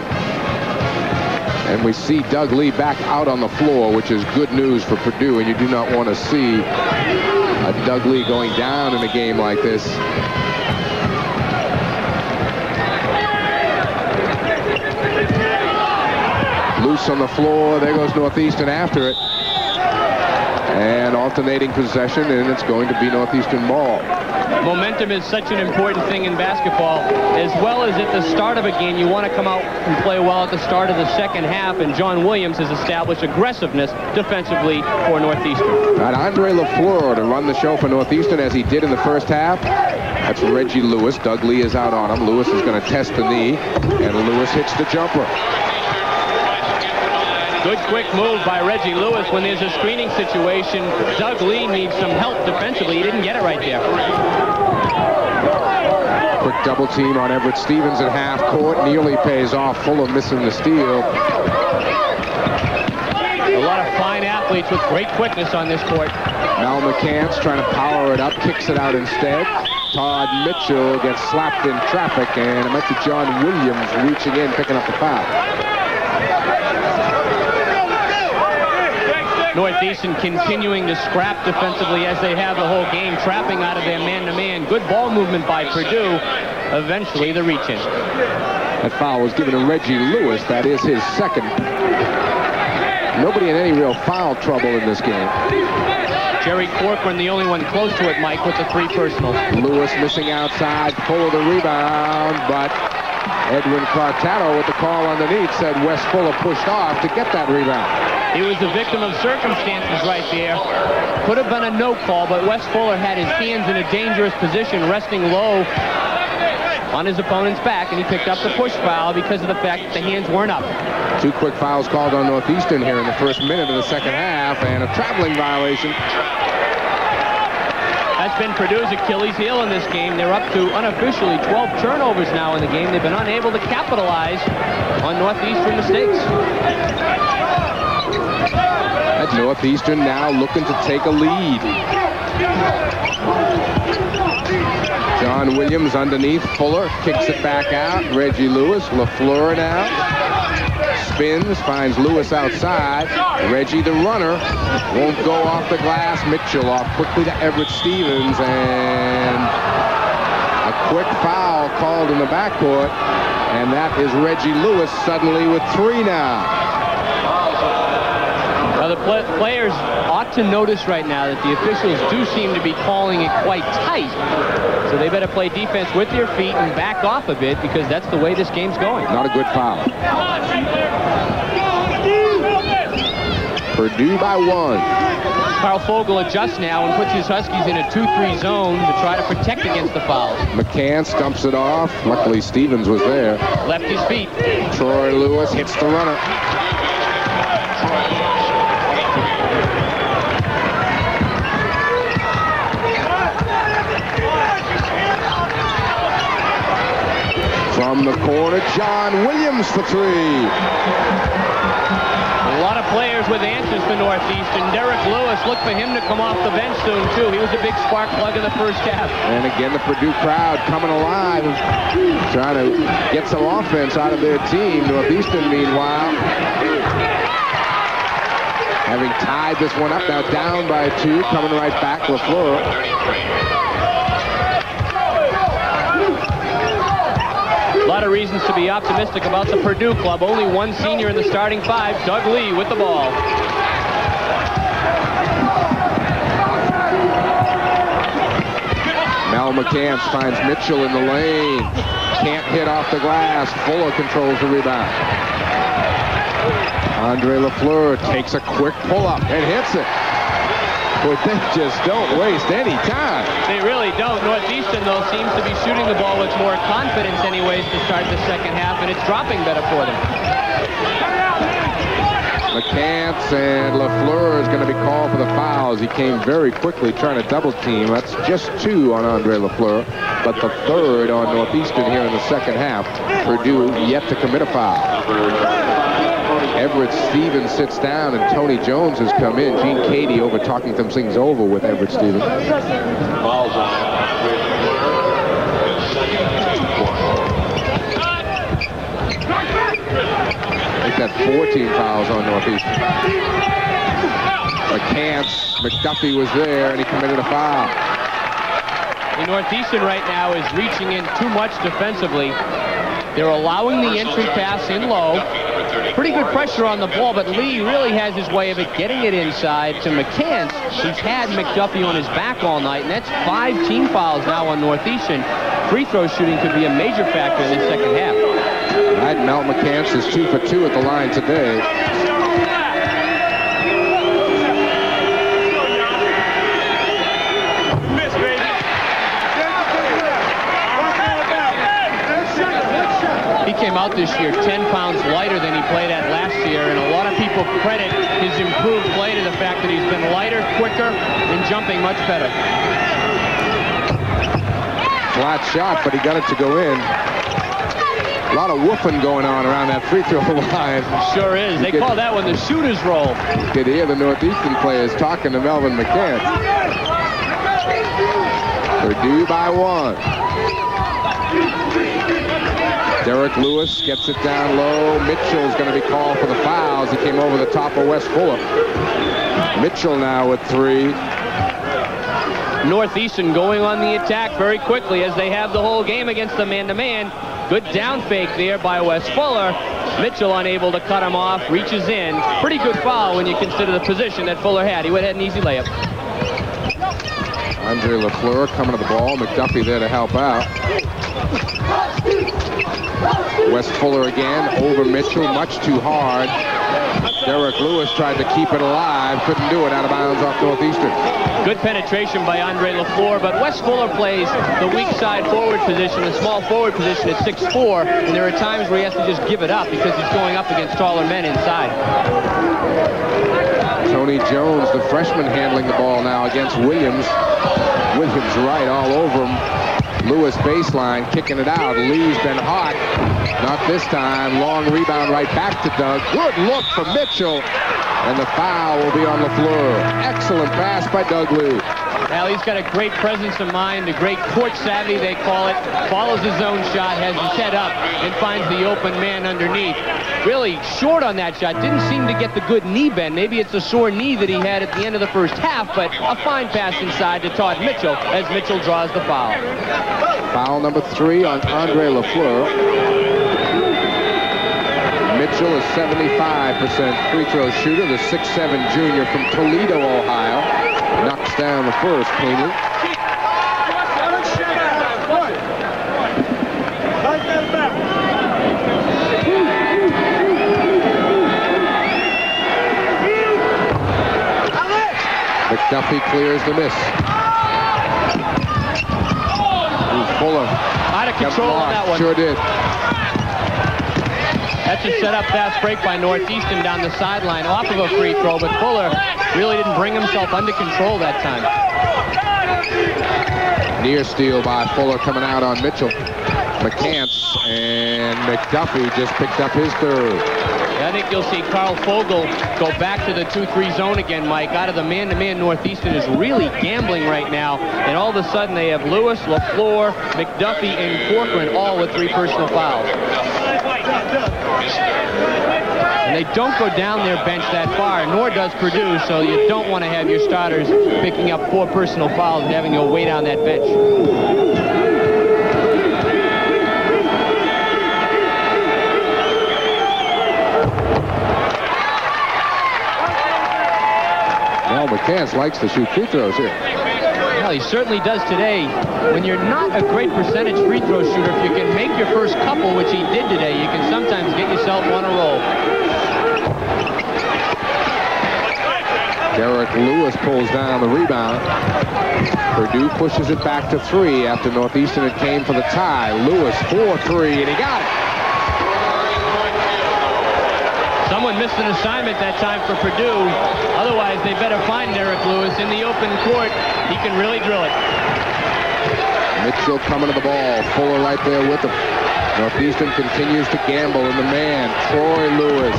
And we see Doug Lee back out on the floor, which is good news for Purdue, and you do not want to see a Doug Lee going down in a game like this. Loose on the floor. There goes Northeastern after it. And alternating possession, and it's going to be Northeastern ball. Momentum is such an important thing in basketball. As well as at the start of a game, you want to come out and play well at the start of the second half, and John Williams has established aggressiveness defensively for Northeastern. Got Andre LaFleur to run the show for Northeastern as he did in the first half. That's Reggie Lewis. Doug Lee is out on him. Lewis is going to test the knee, and Lewis hits the jumper. Good quick move by Reggie Lewis when there's a screening situation. Doug Lee needs some help defensively. He didn't get it right there. Quick double team on Everett Stevens at half court. Nearly pays off. Fuller missing the steal. A lot of fine athletes with great quickness on this court. Mel Mccann trying to power it up. Kicks it out instead. Todd Mitchell gets slapped in traffic, and it might be John Williams reaching in, picking up the foul. Northeastern continuing to scrap defensively as they have the whole game, trapping out of their man-to-man. Good ball movement by Purdue. Eventually, the reach-in. That foul was given to Reggie Lewis. That is his second. Nobody in any real foul trouble in this game. Jerry Corcoran, the only one close to it, Mike, with the 3 personals. Lewis missing outside, Fuller the rebound, but Edwin Cartato with the call underneath said Wes Fuller pushed off to get that rebound. He was the victim of circumstances right there. Could have been a no call, but Wes Fuller had his hands in a dangerous position, resting low on his opponent's back, and he picked up the push foul because of the fact that the hands weren't up. 2 quick fouls called on Northeastern here in the first minute of the second half, and a traveling violation. That's been Purdue's Achilles heel in this game. They're up to unofficially 12 turnovers now in the game. They've been unable to capitalize on Northeastern mistakes. At Northeastern now looking to take a lead. John Williams underneath. Fuller kicks it back out. Reggie Lewis. LaFleur now. Spins, finds Lewis outside. Reggie, the runner, won't go off the glass. Mitchell off quickly to Everett Stevens, and a quick foul called in the backcourt, and that is Reggie Lewis suddenly with 3 now. Now the players ought to notice right now that the officials do seem to be calling it quite tight. So they better play defense with their feet and back off a bit, because that's the way this game's going. Not a good foul. Purdue by 1. Carl Fogel adjusts now and puts his Huskies in a 2-3 zone to try to protect against the fouls. McCann stumps it off. Luckily Stevens was there. Left his feet. Troy Lewis hits the runner. From the corner, John Williams for 3. A lot of players with answers for Northeastern. Derrick Lewis, look for him to come off the bench soon, too. He was a big spark plug in the first half. And again, the Purdue crowd coming alive and trying to get some offense out of their team. Northeastern, meanwhile, having tied this one up, now down by 2, coming right back, LaFleur. A lot of reasons to be optimistic about the Purdue club. Only one senior in the starting 5, Doug Lee with the ball. Mel Mccann finds Mitchell in the lane. Can't hit off the glass. Fuller controls the rebound. Andre LaFleur takes a quick pull-up and hits it. But they just don't waste any time. They really don't. Northeastern, though, seems to be shooting the ball with more confidence anyways to start the second half, and it's dropping better for them. McCants and LaFleur is going to be called for the fouls. He came very quickly trying to double team. That's just 2 on Andre LaFleur, but the 3rd on Northeastern here in the second half. Purdue yet to commit a foul. Everett Stevens sits down, and Tony Jones has come in. Gene Cady over talking some things over with Everett Stevens. Fouls on They've got 14 fouls on Northeastern. McDuffie was there, and he committed a foul. The Northeastern right now is reaching in too much defensively. They're allowing the entry pass in low. Pretty good pressure on the ball, but Lee really has his way of it, getting it inside to McCann. He's had McDuffie on his back all night, and that's 5 team fouls now on Northeastern. Free throw shooting could be a major factor in this second half. All right, Mel Mccann is 2 for 2 at the line today. He came out this year 10 pounds lighter than he played at last year, and a lot of people credit his improved play to the fact that he's been lighter, quicker, and jumping much better. Flat shot, but he got it to go in. A lot of woofing going on around that free throw line. Sure is. They call that one the shooter's roll. You could hear the Northeastern players talking to Melvin McCann. Purdue by 1. Derrick Lewis gets it down low. Mitchell's going to be called for the fouls. He came over the top of Wes Fuller. Mitchell now with 3. Northeastern going on the attack very quickly, as they have the whole game against the man-to-man. Good down fake there by Wes Fuller. Mitchell unable to cut him off, reaches in. Pretty good foul when you consider the position that Fuller had. He would have had an easy layup. Andre LaFleur coming to the ball. McDuffie there to help out. Wes Fuller again over Mitchell, much too hard. Derrick Lewis tried to keep it alive, couldn't do it, out of bounds off Northeastern. Good penetration by Andre LaFleur, but Wes Fuller plays the weak side forward position, the small forward position at 6'4", and there are times where he has to just give it up because he's going up against taller men inside. Tony Jones, the freshman, handling the ball now against Williams. Williams right all over him. Lewis baseline, kicking it out. Lee's been hot. Not this time. Long rebound right back to Doug. Good look from Mitchell. And the foul will be on LaFleur. Excellent pass by Doug Lee. Well, he's got a great presence of mind, a great court savvy, they call it. Follows his own shot, has his head up, and finds the open man underneath. Really short on that shot. Didn't seem to get the good knee bend. Maybe it's a sore knee that he had at the end of the first half, but a fine pass inside to Todd Mitchell as Mitchell draws the foul. Foul number 3 on Andre LaFleur. Mitchell is 75% free throw shooter, the 6'7" junior from Toledo, Ohio. Knocks down the first cleanly. McDuffie clears the miss. Fuller. Out of control on that one. Sure did. That's a set-up fast break by Northeastern down the sideline off of a free throw, but Fuller really didn't bring himself under control that time. Near steal by Fuller coming out on Mitchell. McCants and McDuffie just picked up his 3rd. I think you'll see Carl Fogel go back to the 2-3 zone again, Mike. Out of the man-to-man, Northeastern is really gambling right now, and all of a sudden they have Lewis, LaFleur, McDuffie, and Corcoran all with 3 personal fouls. And they don't go down their bench that far, nor does Purdue, so you don't want to have your starters picking up 4 personal fouls and having to go way down that bench. Well, McCants likes to shoot free throws here. Well, he certainly does today. When you're not a great percentage free throw shooter, if you can make your first couple, which he did today, you can sometimes get yourself on a roll. Derrick Lewis pulls down the rebound. Purdue pushes it back to 3 after Northeastern had came for the tie. Lewis 4-3, and he got it. Someone missed an assignment that time for Purdue. Otherwise, they better find Derrick Lewis in the open court. He can really drill it. Mitchell coming to the ball. Fuller right there with him. Northeastern continues to gamble in the man. Troy Lewis.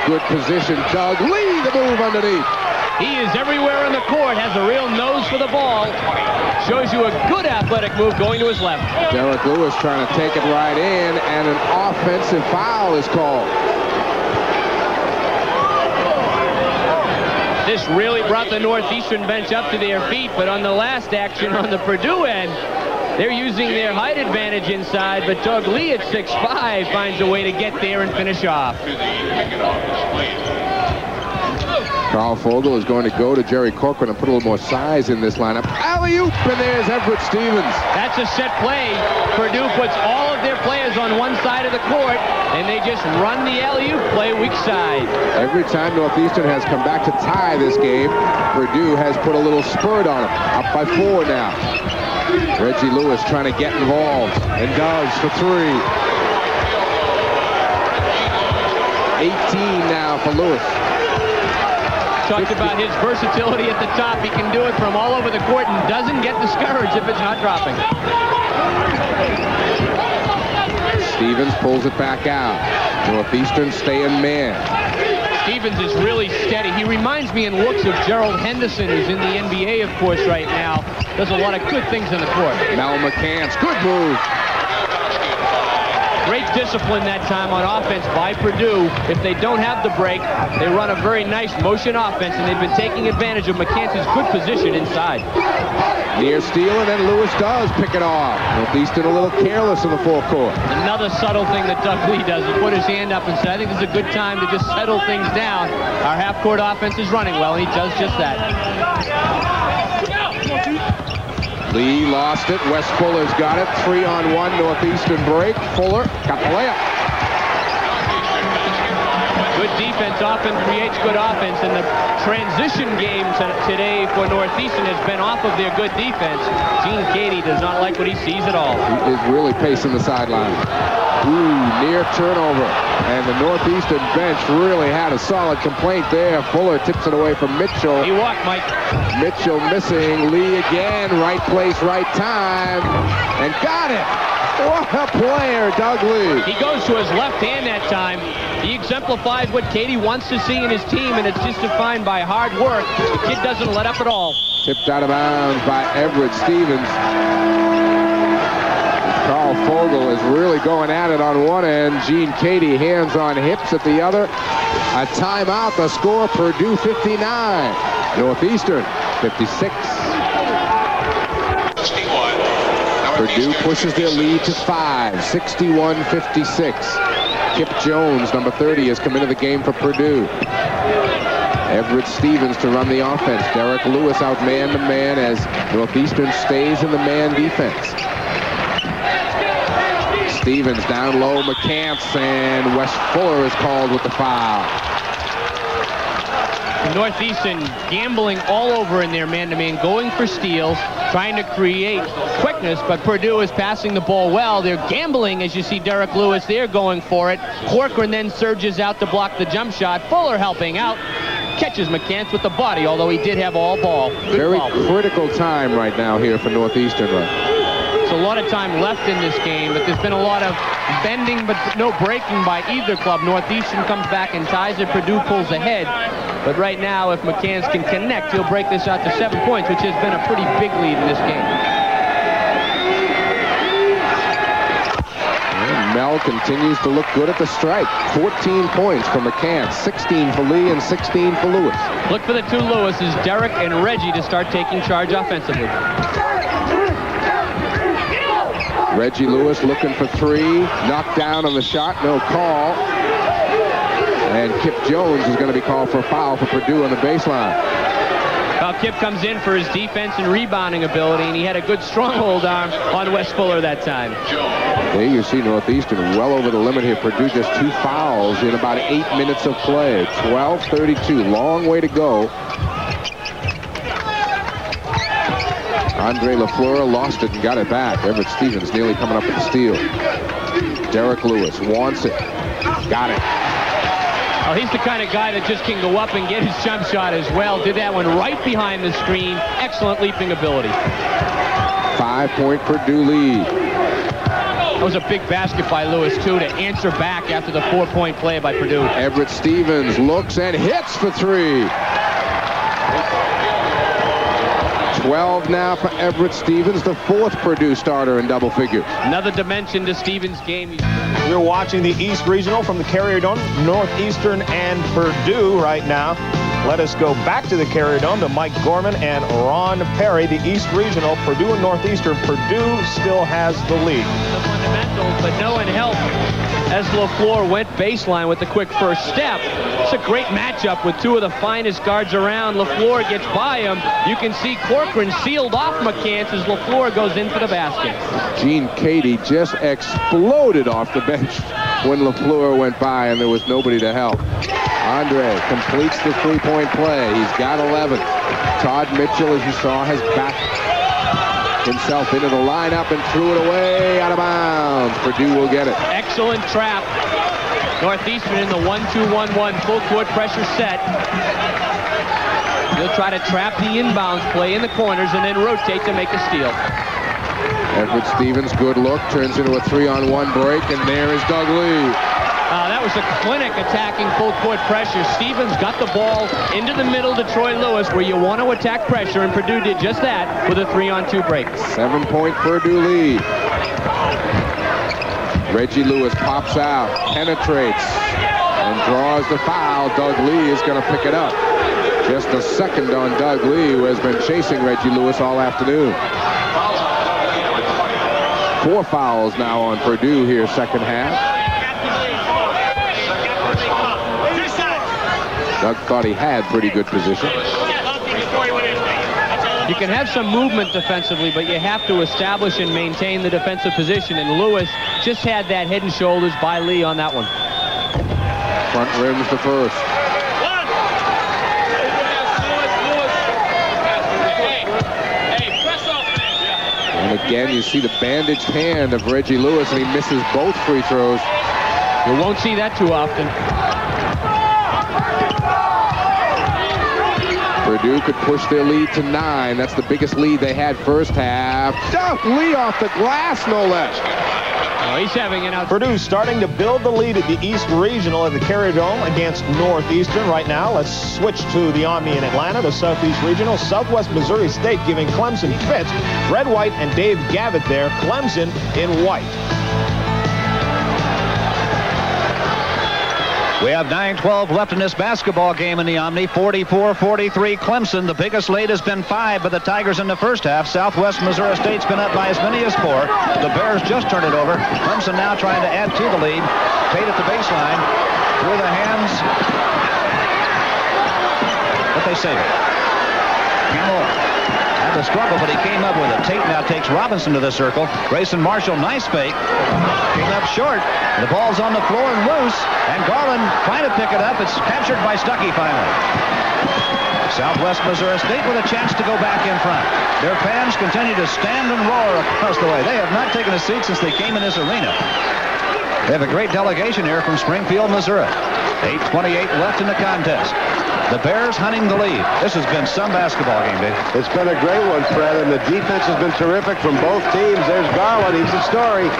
Good position. Doug Lee, the move underneath. He is everywhere on the court, has a real nose for the ball. Shows you a good athletic move going to his left. Derrick Lewis trying to take it right in, and an offensive foul is called. This really brought the Northeastern bench up to their feet, but on the last action on the Purdue end, They're using their height advantage inside, but Doug Lee at 6'5" finds a way to get there and finish off. Carl Fogel is going to go to Jerry Corcoran and put a little more size in this lineup. Alley-oop, and there's Everett Stevens. That's a set play. Purdue puts all of their players on one side of the court, and they just run the alley-oop play weak side. Every time Northeastern has come back to tie this game, Purdue has put a little spurt on them. Up by 4 now. Reggie Lewis trying to get involved, and does for 3. 18 now for Lewis. Talked about his versatility at the top. He can do it from all over the court and doesn't get discouraged if it's not dropping. Stevens pulls it back out. Northeastern staying man. Stevens is really steady. He reminds me in looks of Gerald Henderson, who's in the NBA, of course, right now. Does a lot of good things in the court. Mel Mccann, good move. Great discipline that time on offense by Purdue. If they don't have the break, they run a very nice motion offense, and they've been taking advantage of McCann's good position inside. Near steal, and then Lewis does pick it off. Northeastern a little careless in the forecourt. Another subtle thing that Doug Lee does is put his hand up and say, I think this is a good time to just settle things down. Our half-court offense is running well, and he does just that. Lee lost it. Wes Fuller's got it. 3-on-1 Northeastern break. Fuller got the layup. Good defense often creates good offense, and the transition game today for Northeastern has been off of their good defense. Gene Katie does not like what he sees at all. He is really pacing the sideline. Ooh, near turnover. And the Northeastern bench really had a solid complaint there. Fuller tips it away from Mitchell. He walked, Mike. Mitchell missing. Lee again. Right place, right time. And got it. What a player, Doug Lee. He goes to his left hand that time. He exemplifies what Katie wants to see in his team, and it's just defined by hard work. The kid doesn't let up at all. Tipped out of bounds by Everett Stevens. Carl Fogel is really going at it on one end. Gene Katie hands on hips at the other. A timeout. The score, Purdue 59. Northeastern 56. Purdue pushes their lead to 5. 61-56. Kip Jones, number 30, has come into the game for Purdue. Everett Stevens to run the offense. Derrick Lewis out man-to-man as Northeastern stays in the man defense. Stevens down low, McCants, and Wes Fuller is called with the foul. Northeastern gambling all over in their man-to-man, going for steals, trying to create quickness, but Purdue is passing the ball well. They're gambling, as you see Derrick Lewis there going for it. Corcoran then surges out to block the jump shot. Fuller helping out. Catches McCants with the body, although he did have all ball. Good Very ball. critical time right now here for Northeastern. There's a lot of time left in this game, but there's been a lot of bending but no breaking by either club. Northeastern comes back and ties it. Purdue pulls ahead. But right now, if McCants can connect, he'll break this out to 7 points, which has been a pretty big lead in this game. And Mel continues to look good at the stripe. 14 points for McCants, 16 for Lee, and 16 for Lewis. Look for the two Lewises, Derrick and Reggie, to start taking charge offensively. Reggie Lewis looking for 3. Knocked down on the shot, no call. And Kip Jones is going to be called for a foul for Purdue on the baseline. Well, Kip comes in for his defense and rebounding ability, and he had a good stronghold on Wes Fuller that time. There you see Northeastern well over the limit here. Purdue just 2 fouls in about 8 minutes of play. 12-32, long way to go. Andre LaFleur lost it and got it back. Everett Stevens nearly coming up with the steal. Derrick Lewis wants it. Got it. Oh, he's the kind of guy that just can go up and get his jump shot as well. Did that one right behind the screen. Excellent leaping ability. 5-point Purdue lead. That was a big basket by Lewis, too, to answer back after the 4-point play by Purdue. Everett Stevens looks and hits for 3. 12 now for Everett Stevens, the 4th Purdue starter in double figures. Another dimension to Stevens' game. We're watching the East Regional from the Carrier Dome, Northeastern and Purdue right now. Let us go back to the Carrier Dome to Mike Gorman and Ron Perry, the East Regional, Purdue and Northeastern. Purdue still has the lead. The fundamentals, but no one helped as LaFleur went baseline with the quick first step. It's a great matchup with two of the finest guards around. LaFleur gets by him. You can see Corcoran sealed off McCann as LaFleur goes in for the basket. Gene Cady just exploded off the bench when LaFleur went by and there was nobody to help. Andre completes the three-point play. He's got 11. Todd Mitchell, as you saw, has backed himself into the lineup and threw it away out of bounds. Purdue will get it. Excellent trap. Northeastern in the 1-2-1-1 full court pressure set. He'll try to trap the inbounds play in the corners and then rotate to make a steal. Everett Stevens, good look, turns into a 3-on-1 break, and there is Doug Lee. That was a clinic attacking full court pressure. Stevens got the ball into the middle to Troy Lewis, where you want to attack pressure, and Purdue did just that with a 3-on-2 break. 7-point Purdue lead. Reggie Lewis pops out, penetrates, and draws the foul. Doug Lee is going to pick it up. Just a second on Doug Lee, who has been chasing Reggie Lewis all afternoon. 4 fouls now on Purdue here, second half. Doug thought he had pretty good position. You can have some movement defensively, but you have to establish and maintain the defensive position, and Lewis just had that head and shoulders by Lee on that one. Front rims the first. And again, you see the bandaged hand of Reggie Lewis, and he misses both free throws. You won't see that too often. Purdue could push their lead to 9. That's the biggest lead they had first half. Lee off the glass, no less. Oh, he's having an out. Purdue starting to build the lead at the East Regional at the Carrier Dome against Northeastern right now. Let's switch to the Omni in Atlanta, the Southeast Regional. Southwest Missouri State giving Clemson fits. Fred White and Dave Gavitt there. Clemson in white. We have 9:12 left in this basketball game in the Omni. 44-43 Clemson. The biggest lead has been 5 by the Tigers in the first half. Southwest Missouri State's been up by as many as 4. The Bears just turned it over. Clemson now trying to add to the lead. Tate at the baseline. Through the hands. But they save it. Camel had the struggle, but he came up with it. Tate now takes Robinson to the circle. Grayson Marshall, nice fake. Came up short. The ball's on the floor and loose. And Garland trying to pick it up. It's captured by Stuckey finally. Southwest Missouri State with a chance to go back in front. Their fans continue to stand and roar across the way. They have not taken a seat since they came in this arena. They have a great delegation here from Springfield, Missouri. 8:28 left in the contest. The Bears hunting the lead. This has been some basketball game, Dave. It's been a great one, Fred, and the defense has been terrific from both teams. There's Garland. He's the story.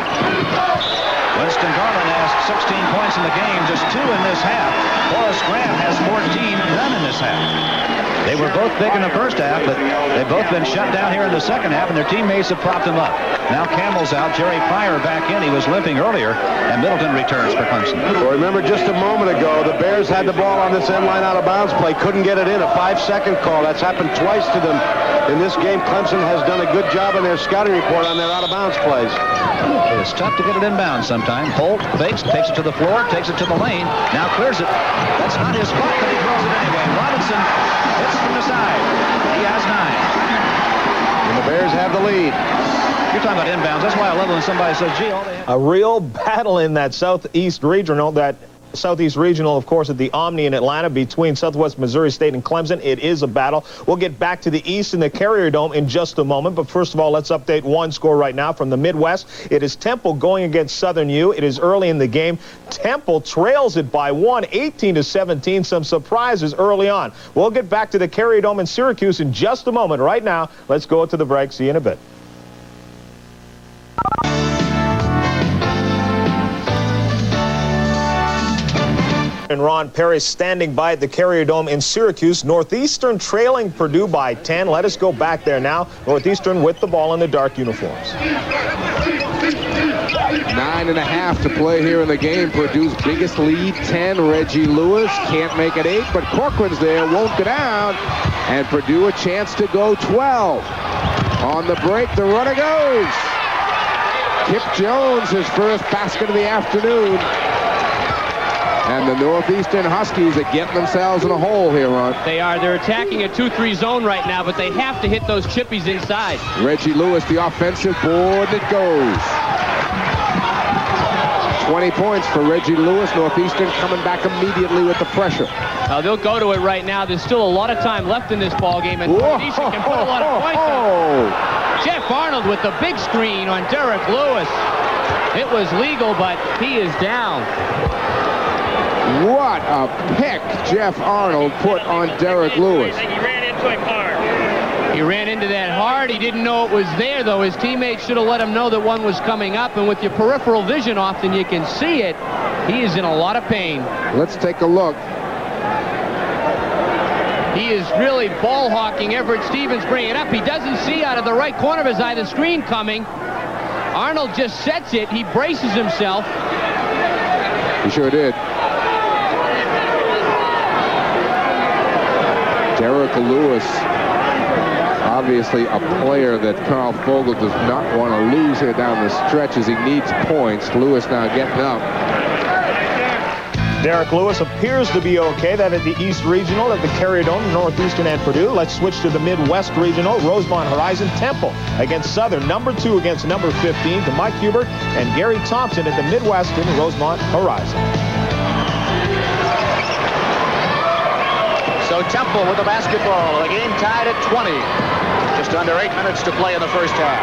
Winston Garland has 16 points in the game, just 2 in this half. Horace Graham has 14, none in this half. They were both big in the first half, but they've both been shut down here in the second half, and their teammates have propped them up. Now Campbell's out, Jerry Pryor back in. He was limping earlier, and Middleton returns for Clemson. Well, remember just a moment ago, the Bears had the ball on this end line out of bounds play, couldn't get it in, a 5-second call. That's happened twice to them in this game. Clemson has done a good job in their scouting report on their out of bounds plays. It's tough to get it inbounds sometimes. Holt fakes, takes it to the floor, takes it to the lane, now clears it. That's not his spot, but he throws it anyway. Robinson hits from the side. He has 9. And the Bears have the lead. You're talking about inbounds. That's why I love it when somebody says, gee, all they have. A real battle in that Southeast Regional, of course, at the Omni in Atlanta between Southwest Missouri State and Clemson. It is a battle. We'll get back to the East in the Carrier Dome in just a moment. But first of all, let's update one score right now from the Midwest. It is Temple going against Southern U. It is early in the game. Temple trails it by 1, 18-17. Some surprises early on. We'll get back to the Carrier Dome in Syracuse in just a moment. Right now, let's go to the break. See you in a bit. And Ron Perry standing by at the Carrier Dome in Syracuse. Northeastern trailing Purdue by 10. Let us go back there now. Northeastern with the ball in the dark uniforms. 9.5 to play here in the game. Purdue's biggest lead, 10. Reggie Lewis can't make it 8, but Corcoran's there, won't go down. And Purdue a chance to go 12. On the break, the runner goes. Kip Jones, his first basket of the afternoon. And the Northeastern Huskies are getting themselves in a hole here, Ron. They are. They're attacking a 2-3 zone right now, but they have to hit those chippies inside. Reggie Lewis, the offensive board, and it goes. 20 points for Reggie Lewis. Northeastern coming back immediately with the pressure. They'll go to it right now. There's still a lot of time left in this ball game, and Northeastern can put a lot of points on. Jeff Arnold with the big screen on Derrick Lewis. It was legal, but he is down. What a pick Jeff Arnold put on Derrick Lewis. He ran into him hard. He ran into that hard. He didn't know it was there, though. His teammates should have let him know that one was coming up, and with your peripheral vision often you can see it. He is in a lot of pain. Let's take a look. He is really ball hawking Everett Stevens, bringing it up. He doesn't see out of the right corner of his eye the screen coming. Arnold just sets it. He braces himself. He sure did. Derrick Lewis, obviously a player that Carl Vogel does not want to lose here down the stretch as he needs points. Lewis now getting up. Derrick Lewis appears to be okay. That at the East Regional at the Carrier Dome, Northeastern and Purdue. Let's switch to the Midwest Regional. Rosemont Horizon Temple against Southern. Number 2 against number 15 to Mike Hubert and Gary Thompson at the Midwestern Rosemont Horizon. So Temple with the basketball. The game tied at 20. Just under 8 minutes to play in the first half.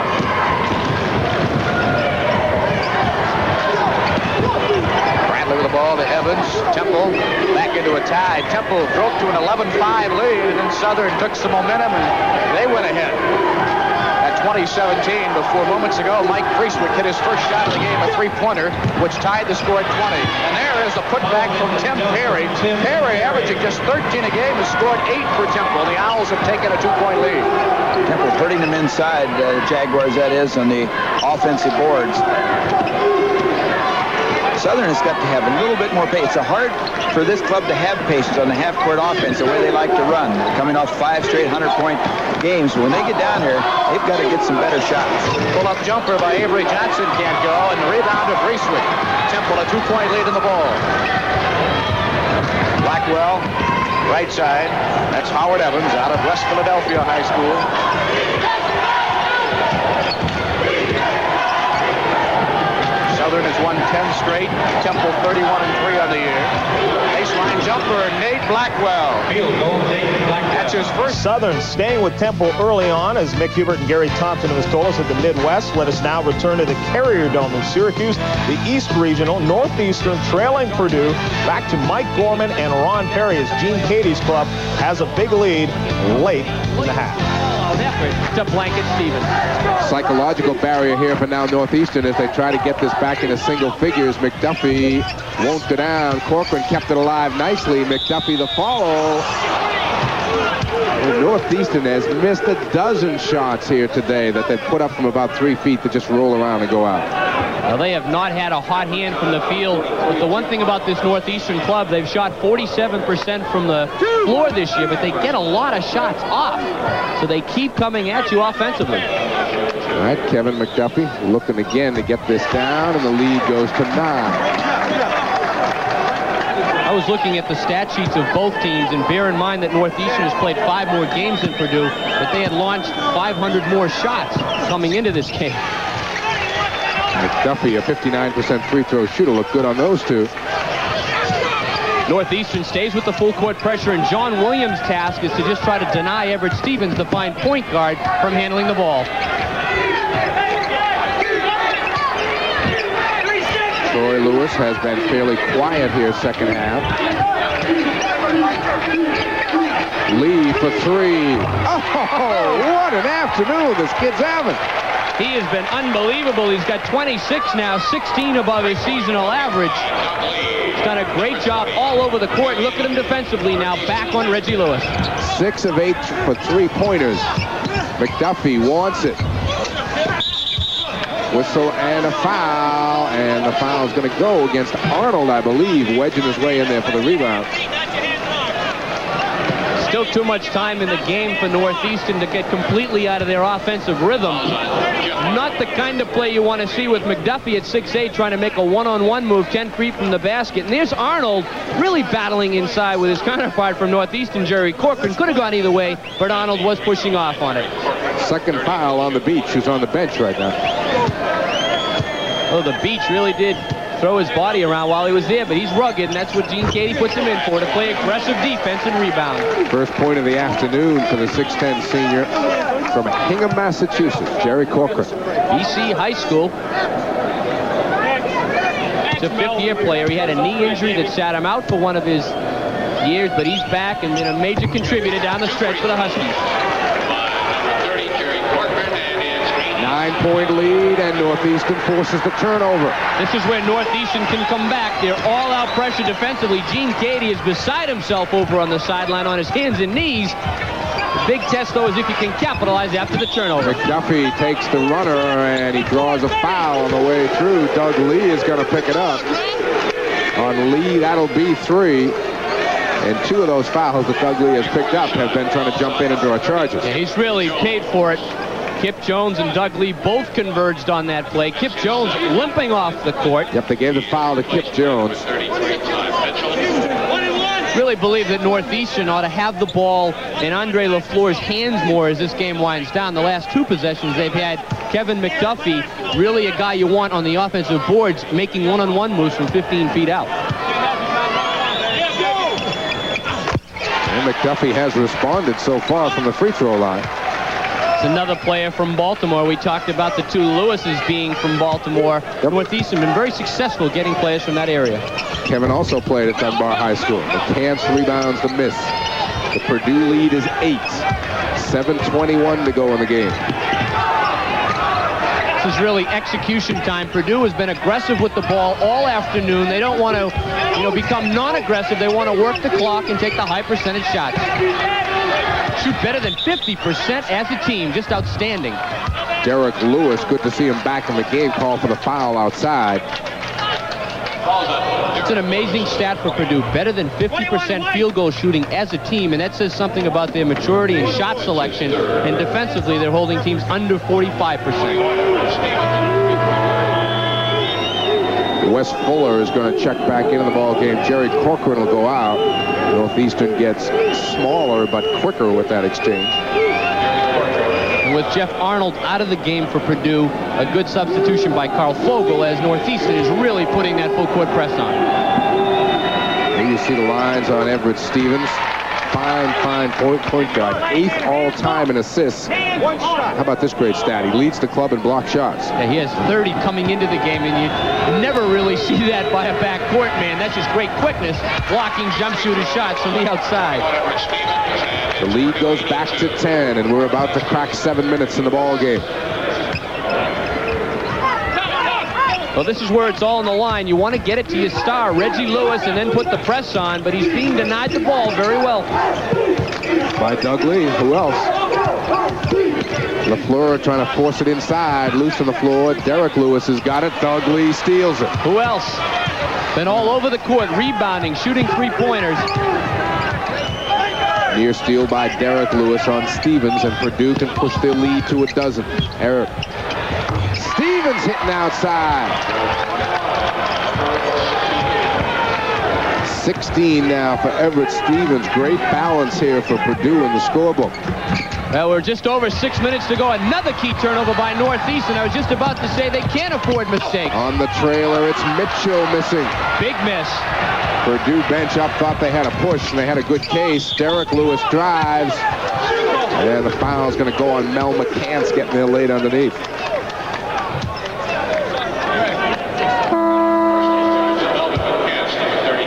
Bradley with the ball to Evans. Temple back into a tie. Temple broke to an 11-5 lead, and then Southern took some momentum, and they went ahead. At 20-17, before moments ago, Mike Frieswick hit his first shot of the game, a three-pointer, which tied the score at 20. And there is the putback from Tim Perry. Perry, averaging just 13 a game, has scored 8 for Temple. The Owls have taken a 2-point lead. Temple putting them inside, the Jaguars, that is, on the offensive boards. Southern has got to have a little bit more pace. It's hard for this club to have patience on the half-court offense, the way they like to run. They're coming off 5 straight 100-point games. When they get down here, they've got to get some better shots. Pull-up jumper by Avery Johnson can't go, and the rebound of Frieswick. Temple a 2-point lead in the ball. Blackwell, right side. That's Howard Evans out of West Philadelphia High School. Southern has won 10 straight. Temple 31-3 on the year. Baseline jumper, Nate Blackwell. That's his first. Southern staying with Temple early on, as Mick Hubert and Gary Thompson has told us at the Midwest. Let us now return to the Carrier Dome in Syracuse. The East Regional, Northeastern trailing Purdue. Back to Mike Gorman and Ron Perry as Gene Katie's club has a big lead late in the half. Effort to blanket Stevens. Psychological barrier here for now Northeastern as they try to get this back into single figures. McDuffie won't go down. Corcoran kept it alive nicely. McDuffie the follow. Northeastern has missed a dozen shots here today that they've put up from about 3 feet to just roll around and go out. Well, they have not had a hot hand from the field. But the one thing about this Northeastern club, they've shot 47% from the floor this year, but they get a lot of shots off. So they keep coming at you offensively. All right, Kevin McDuffie looking again to get this down, and the lead goes to 9. I was looking at the stat sheets of both teams, and bear in mind that Northeastern has played 5 more games than Purdue, but they had launched 500 more shots coming into this game. McDuffie, a 59% free throw shooter, looked good on those two. Northeastern stays with the full court pressure, and John Williams' task is to just try to deny Everett Stevens, the fine point guard, from handling the ball. Troy Lewis has been fairly quiet here second half. Lee for 3. Oh, what an afternoon this kid's having. He has been unbelievable. He's got 26 now, 16 above his seasonal average. He's done a great job all over the court. Look at him defensively now, back on Reggie Lewis. 6 of 8 for 3-pointers. McDuffie wants it. Whistle and a foul, and the foul is going to go against Arnold, I believe, wedging his way in there for the rebound. Still too much time in the game for Northeastern to get completely out of their offensive rhythm. Not the kind of play you want to see with McDuffie at 6'8", trying to make a one-on-one move 10 feet from the basket. And there's Arnold really battling inside with his counterpart from Northeastern, Jerry Corcoran. Could have gone either way, but Arnold was pushing off on it. Second foul on the Beach, who's on the bench right now. Oh, the Beach really did throw his body around while he was there, but he's rugged, and that's what Gene Cady puts him in for, to play aggressive defense and rebound. First point of the afternoon for the 6'10" senior from Hingham, Massachusetts, Jerry Corcoran. BC High School. He's a fifth-year player. He had a knee injury that sat him out for one of his years, but he's back and been a major contributor down the stretch for the Huskies. 9-point lead, and Northeastern forces the turnover. This is where Northeastern can come back. They're all-out pressure defensively. Gene Cady is beside himself over on the sideline on his hands and knees. The big test, though, is if he can capitalize after the turnover. McDuffie takes the runner, and he draws a foul on the way through. Doug Lee is going to pick it up. On Lee, that'll be 3. And 2 of those fouls that Doug Lee has picked up have been trying to jump in and draw charges. Yeah, he's really paid for it. Kip Jones and Doug Lee both converged on that play. Kip Jones limping off the court. Yep, they gave the foul to Kip Jones. Really believe that Northeastern ought to have the ball in Andre LaFleur's hands more as this game winds down. The last 2 possessions they've had Kevin McDuffie, really a guy you want on the offensive boards, making one-on-one moves from 15 feet out. And McDuffie has responded so far from the free throw line. Another player from Baltimore. We talked about the 2 Lewises being from Baltimore. Yep. Northeastern been very successful getting players from that area. Kevin also played at Dunbar High School. McCann's rebounds the miss. The Purdue lead is 8. 7:21 to go in the game. This is really execution time. Purdue has been aggressive with the ball all afternoon. They don't want to, become non-aggressive. They want to work the clock and take the high percentage shots. Shoot better than 50% as a team. Just outstanding. Derrick Lewis, good to see him back in the game. Call for the foul outside. It's an amazing stat for Purdue. Better than 50% field goal shooting as a team, and that says something about their maturity and shot selection. And defensively, they're holding teams under 45%. Wes Fuller is going to check back into the ball game. Jerry Corcoran will go out. Northeastern gets smaller but quicker with that exchange. And with Jeff Arnold out of the game for Purdue, a good substitution by Carl Fogel as Northeastern is really putting that full court press on. Here you see the lines on Everett Stevens. Fine point guard. 8th all-time in assists. How about this great stat? He leads the club in block shots. Yeah, he has 30 coming into the game, and you never really see that by a backcourt man. That's just great quickness, blocking jump shooter shots from the outside. The lead goes back to 10, and we're about to crack 7 minutes in the ball game. Well, this is where it's all on the line. You want to get it to your star, Reggie Lewis, and then put the press on, but he's being denied the ball very well. By Doug Lee. Who else? LaFleur trying to force it inside, loose on the floor. Derrick Lewis has got it. Doug Lee steals it. Who else? Been all over the court, rebounding, shooting 3-pointers. Near steal by Derrick Lewis on Stevens, and Purdue can push their lead to a dozen. Eric. Stevens hitting outside. 16 now for Everett Stevens. Great balance here for Purdue in the scorebook. Well, we're just over 6 minutes to go. Another key turnover by Northeastern. I was just about to say they can't afford mistakes. On the trailer, it's Mitchell missing. Big miss. Purdue bench up thought they had a push, and they had a good case. Derrick Lewis drives. And the foul's going to go on Mel Mccann, getting there late underneath.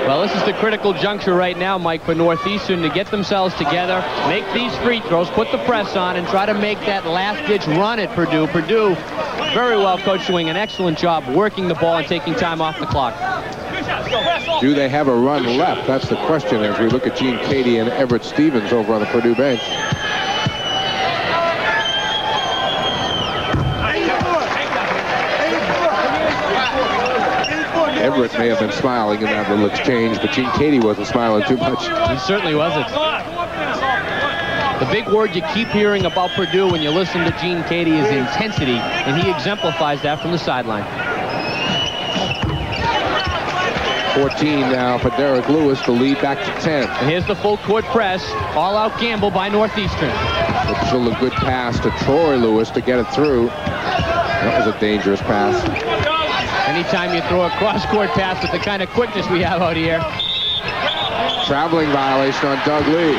Well, this is the critical juncture right now, Mike, for Northeastern to get themselves together, make these free throws, put the press on, and try to make that last-ditch run at Purdue. Purdue, very well coached, doing an excellent job working the ball and taking time off the clock. Do they have a run left? That's the question as we look at Gene Cady and Everett Stevens over on the Purdue bench. Everett may have been smiling in that little exchange, but Gene Cady wasn't smiling too much. He certainly wasn't. The big word you keep hearing about Purdue when you listen to Gene Cady is intensity, and he exemplifies that from the sideline. 14 now for Derrick Lewis to lead back to 10. And here's the full court press. All-out gamble by Northeastern. Mitchell, a good pass to Troy Lewis to get it through. That was a dangerous pass. Anytime you throw a cross-court pass with the kind of quickness we have out here. Traveling violation on Doug Lee.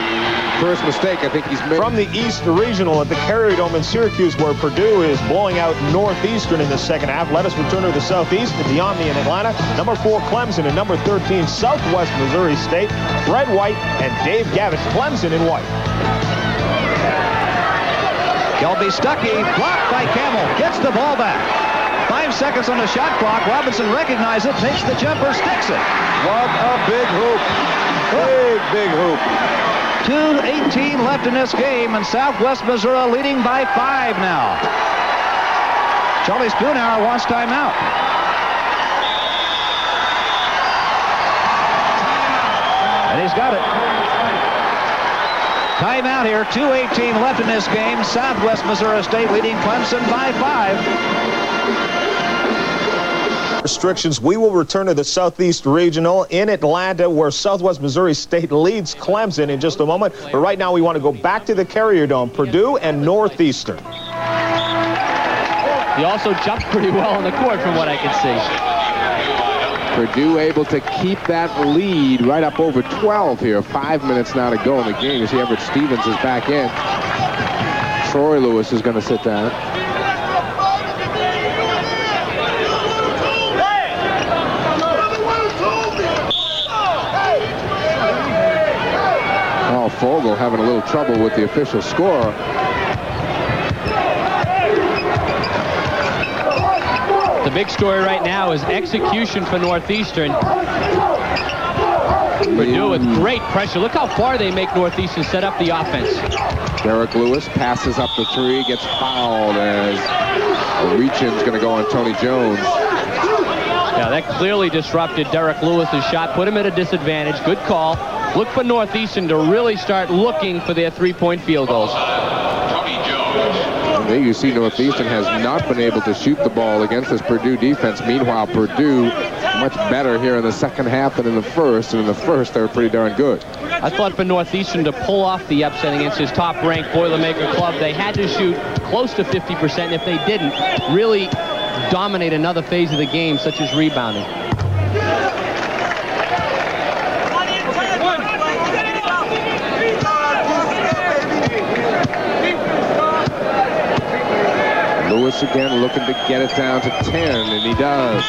First mistake I think he's made. From the East Regional at the Carrier Dome in Syracuse, where Purdue is blowing out Northeastern in the second half. Let us return to the Southeast at the Omni in Atlanta. Number 4 Clemson and number 13 Southwest Missouri State. Fred White and Dave Gavitt. Clemson in white. Kelby Stuckey, blocked by Campbell, gets the ball back. 5 seconds on the shot clock. Robinson recognizes it, takes the jumper, sticks it. What a big hoop. Big hoop. 2:18 left in this game, and Southwest Missouri leading by 5 now. Charlie Spoonhour wants timeout. And he's got it. Timeout here, 2:18 left in this game. Southwest Missouri State leading Clemson by 5. Restrictions. We will return to the Southeast Regional in Atlanta, where Southwest Missouri State leads Clemson in just a moment. But right now we want to go back to the Carrier Dome, Purdue and Northeastern. He also jumped pretty well on the court from what I can see. Purdue able to keep that lead right up over 12 here. 5 minutes now to go in the game. You see Everett Stevens is back in. Troy Lewis is going to sit down. Fogel having a little trouble with the official score. The big story right now is execution for Northeastern. Purdue with great pressure. Look how far they make Northeastern set up the offense. Derrick Lewis passes up the 3, gets fouled as the reach-in's going to go on Tony Jones. Yeah, that clearly disrupted Derrick Lewis's shot, put him at a disadvantage. Good call. Look for Northeastern to really start looking for their 3-point field goals. And there you see Northeastern has not been able to shoot the ball against this Purdue defense. Meanwhile, Purdue much better here in the second half than in the first. And in the first, they were pretty darn good. I thought for Northeastern to pull off the upset against his top-ranked Boilermaker club, they had to shoot close to 50%. And if they didn't, really dominate another phase of the game, such as rebounding. Lewis again looking to get it down to 10, and he does.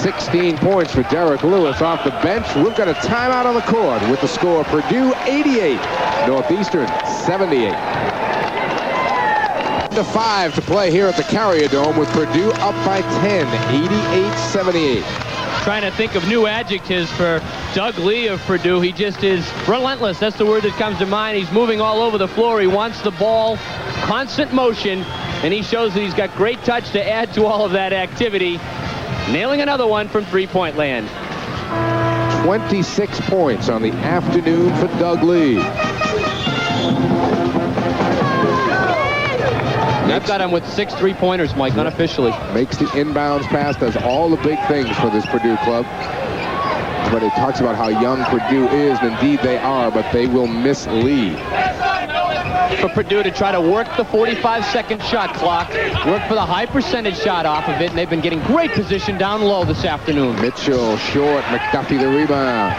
16 points for Derrick Lewis off the bench. We've got a timeout on the court with the score: Purdue 88, Northeastern 78. 5 to play here at the Carrier Dome with Purdue up by 10, 88-78. Trying to think of new adjectives for Doug Lee of Purdue. He just is relentless. That's the word that comes to mind. He's moving all over the floor. He wants the ball, constant motion, and he shows that he's got great touch to add to all of that activity. Nailing another one from three-point land. 26 points on the afternoon for Doug Lee. I've got him with 6 3-pointers, Mike, unofficially. Makes the inbounds pass, does all the big things for this Purdue club. Everybody talks about how young Purdue is, and indeed they are, but they will miss Lee. For Purdue to try to work the 45-second shot clock, work for the high percentage shot off of it, and they've been getting great position down low this afternoon. Mitchell short, McDuffie the rebound.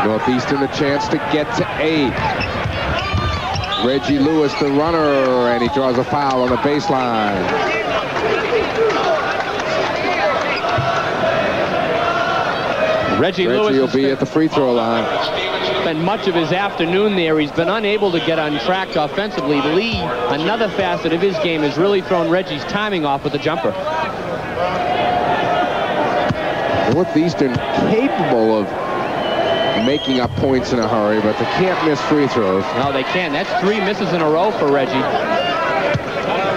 Northeastern a chance to get to 8. Reggie Lewis the runner, and he draws a foul on the baseline. Reggie Lewis will be at the free throw line. Spent much of his afternoon there. He's been unable to get on track offensively. Lee, another facet of his game, has really thrown Reggie's timing off with the jumper. Northeastern capable of making up points in a hurry, but they can't miss free throws. No, they can't. That's 3 misses in a row for Reggie.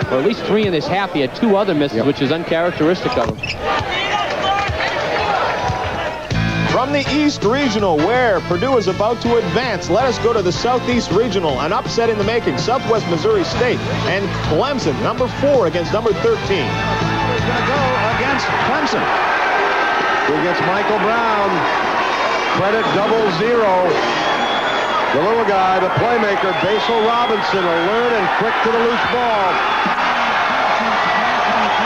Or at least 3 in this half. He had 2 other misses, which is uncharacteristic of him. From the East Regional, where Purdue is about to advance, let us go to the Southeast Regional. An upset in the making. Southwest Missouri State and Clemson, number 4 against number 13. Who's going to go against Clemson? Against Michael Brown. Credit 00. The little guy, the playmaker, Basil Robinson, alert and quick to the loose ball.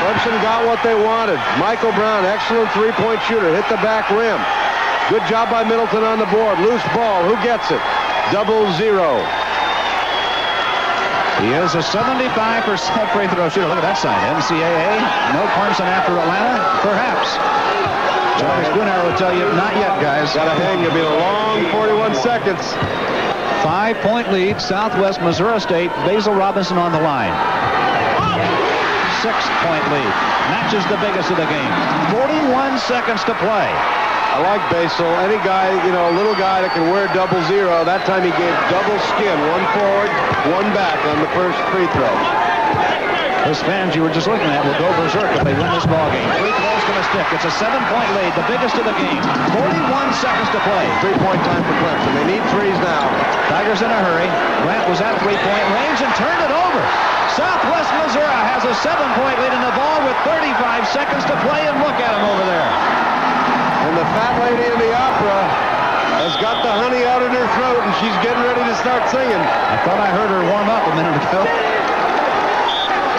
Clemson got what they wanted. Michael Brown, excellent three-point shooter, hit the back rim. Good job by Middleton on the board. Loose ball, who gets it? 00. He is a 75% free throw shooter. Look at that side. NCAA, no Clemson after Atlanta? Perhaps. Charlie Spoonhour will tell you, not yet, guys. Got to hang. It'll be a long 41 seconds. 5-point lead, Southwest Missouri State. Basil Robinson on the line. 6-point lead. Matches the biggest of the game. 41 seconds to play. I like Basil. Any guy, a little guy that can wear 00. That time he gave double skin. One forward, one back on the first free throw. Those fans you were just looking at will go berserk if they win this ball game. Free throw's going to stick. It's a 7-point lead, the biggest of the game. 41 seconds to play. 3-point time for Clemson. They need threes now. Tigers in a hurry. Grant was at 3-point range and turned it over. Southwest Missouri has a 7-point lead in the ball with 35 seconds to play, and look at him over there. And the fat lady in the opera has got the honey out in her throat, and she's getting ready to start singing. I thought I heard her warm up a minute ago.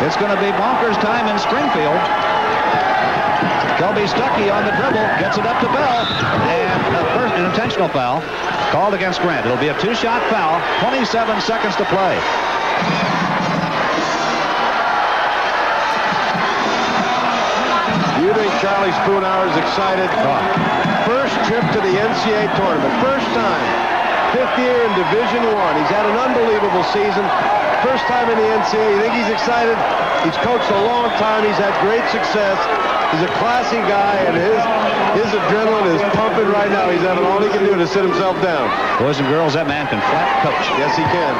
It's going to be bonkers time in Springfield. Kelby Stuckey on the dribble, gets it up to Bell, and first an intentional foul called against Grant. It'll be a 2-shot foul, 27 seconds to play. You think Charlie Spoonhour is excited? First trip to the NCAA Tournament, first time. 5th year in Division I. He's had an unbelievable season. First time in the NCAA. You think he's excited? He's coached a long time. He's had great success. He's a classy guy, and his adrenaline is pumping right now. He's having all he can do to sit himself down. Boys and girls, that man can flat coach. Yes, he can.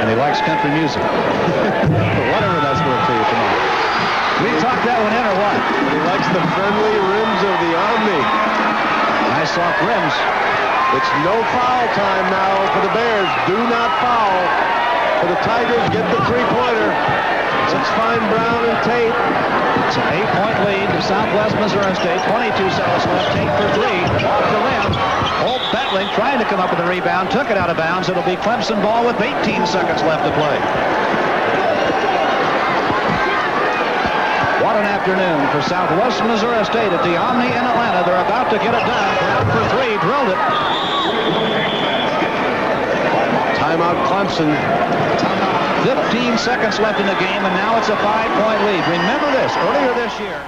And he likes country music. Whatever that's worth to you tonight. We talked that one in or what? He likes the friendly rims of the Omni. Nice soft rims. It's no foul time now for the Bears. Do not foul. For the Tigers, get the three-pointer. Let's find Brown and Tate. It's an 8-point lead to Southwest Missouri State. 22 seconds left. Tate for 3. Off the rim. Holt Bettling trying to come up with a rebound. Took it out of bounds. It'll be Clemson ball with 18 seconds left to play. What an afternoon for Southwest Missouri State at the Omni in Atlanta. They're about to get it done. Brown for 3. Drilled it. Timeout Clemson. 15 seconds left in the game, and now it's a 5-point lead. Remember this, earlier this year.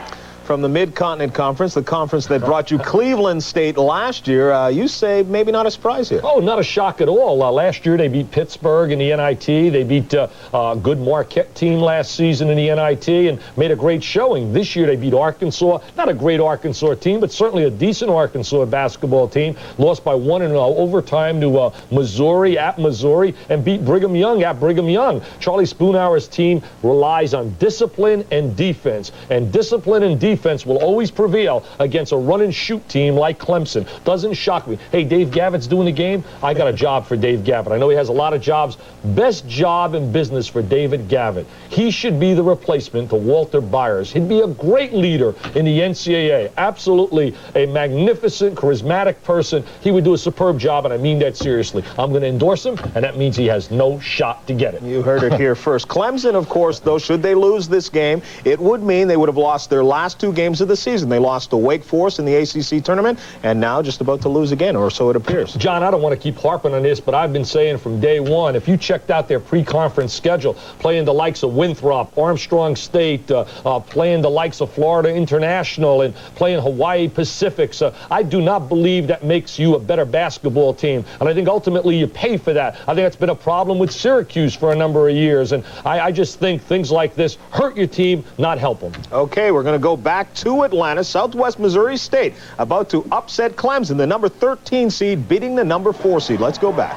From the Mid-Continent Conference, the conference that brought you Cleveland State last year, you say maybe not a surprise here. Oh, not a shock at all. Last year they beat Pittsburgh in the NIT. They beat a good Marquette team last season in the NIT and made a great showing. This year they beat Arkansas. Not a great Arkansas team, but certainly a decent Arkansas basketball team. Lost by 1 in overtime to Missouri at Missouri and beat Brigham Young at Brigham Young. Charlie Spoonhour's team relies on discipline and defense. And discipline and defense will always prevail against a run-and-shoot team like Clemson. Doesn't shock me. Hey, Dave Gavitt's doing the game. I got a job for Dave Gavitt. I know he has a lot of jobs. Best job in business for David Gavitt. He should be the replacement to Walter Byers. He'd be a great leader in the NCAA. Absolutely a magnificent, charismatic person. He would do a superb job, and I mean that seriously. I'm going to endorse him, and that means he has no shot to get it. You heard it here first. Clemson, of course, though, should they lose this game, it would mean they would have lost their last 2 games of the season. They lost to Wake Forest in the ACC tournament, and now just about to lose again, or so it appears. John, I don't want to keep harping on this, but I've been saying from day one, if you checked out their pre-conference schedule, playing the likes of Winthrop, Armstrong State, playing the likes of Florida International, and playing Hawaii Pacifics, I do not believe that makes you a better basketball team, and I think ultimately you pay for that. I think that's been a problem with Syracuse for a number of years, and I just think things like this hurt your team, not help them. Okay, we're going to go back to Atlanta. Southwest Missouri State about to upset Clemson, the number 13 seed, beating the number 4 seed. Let's go back.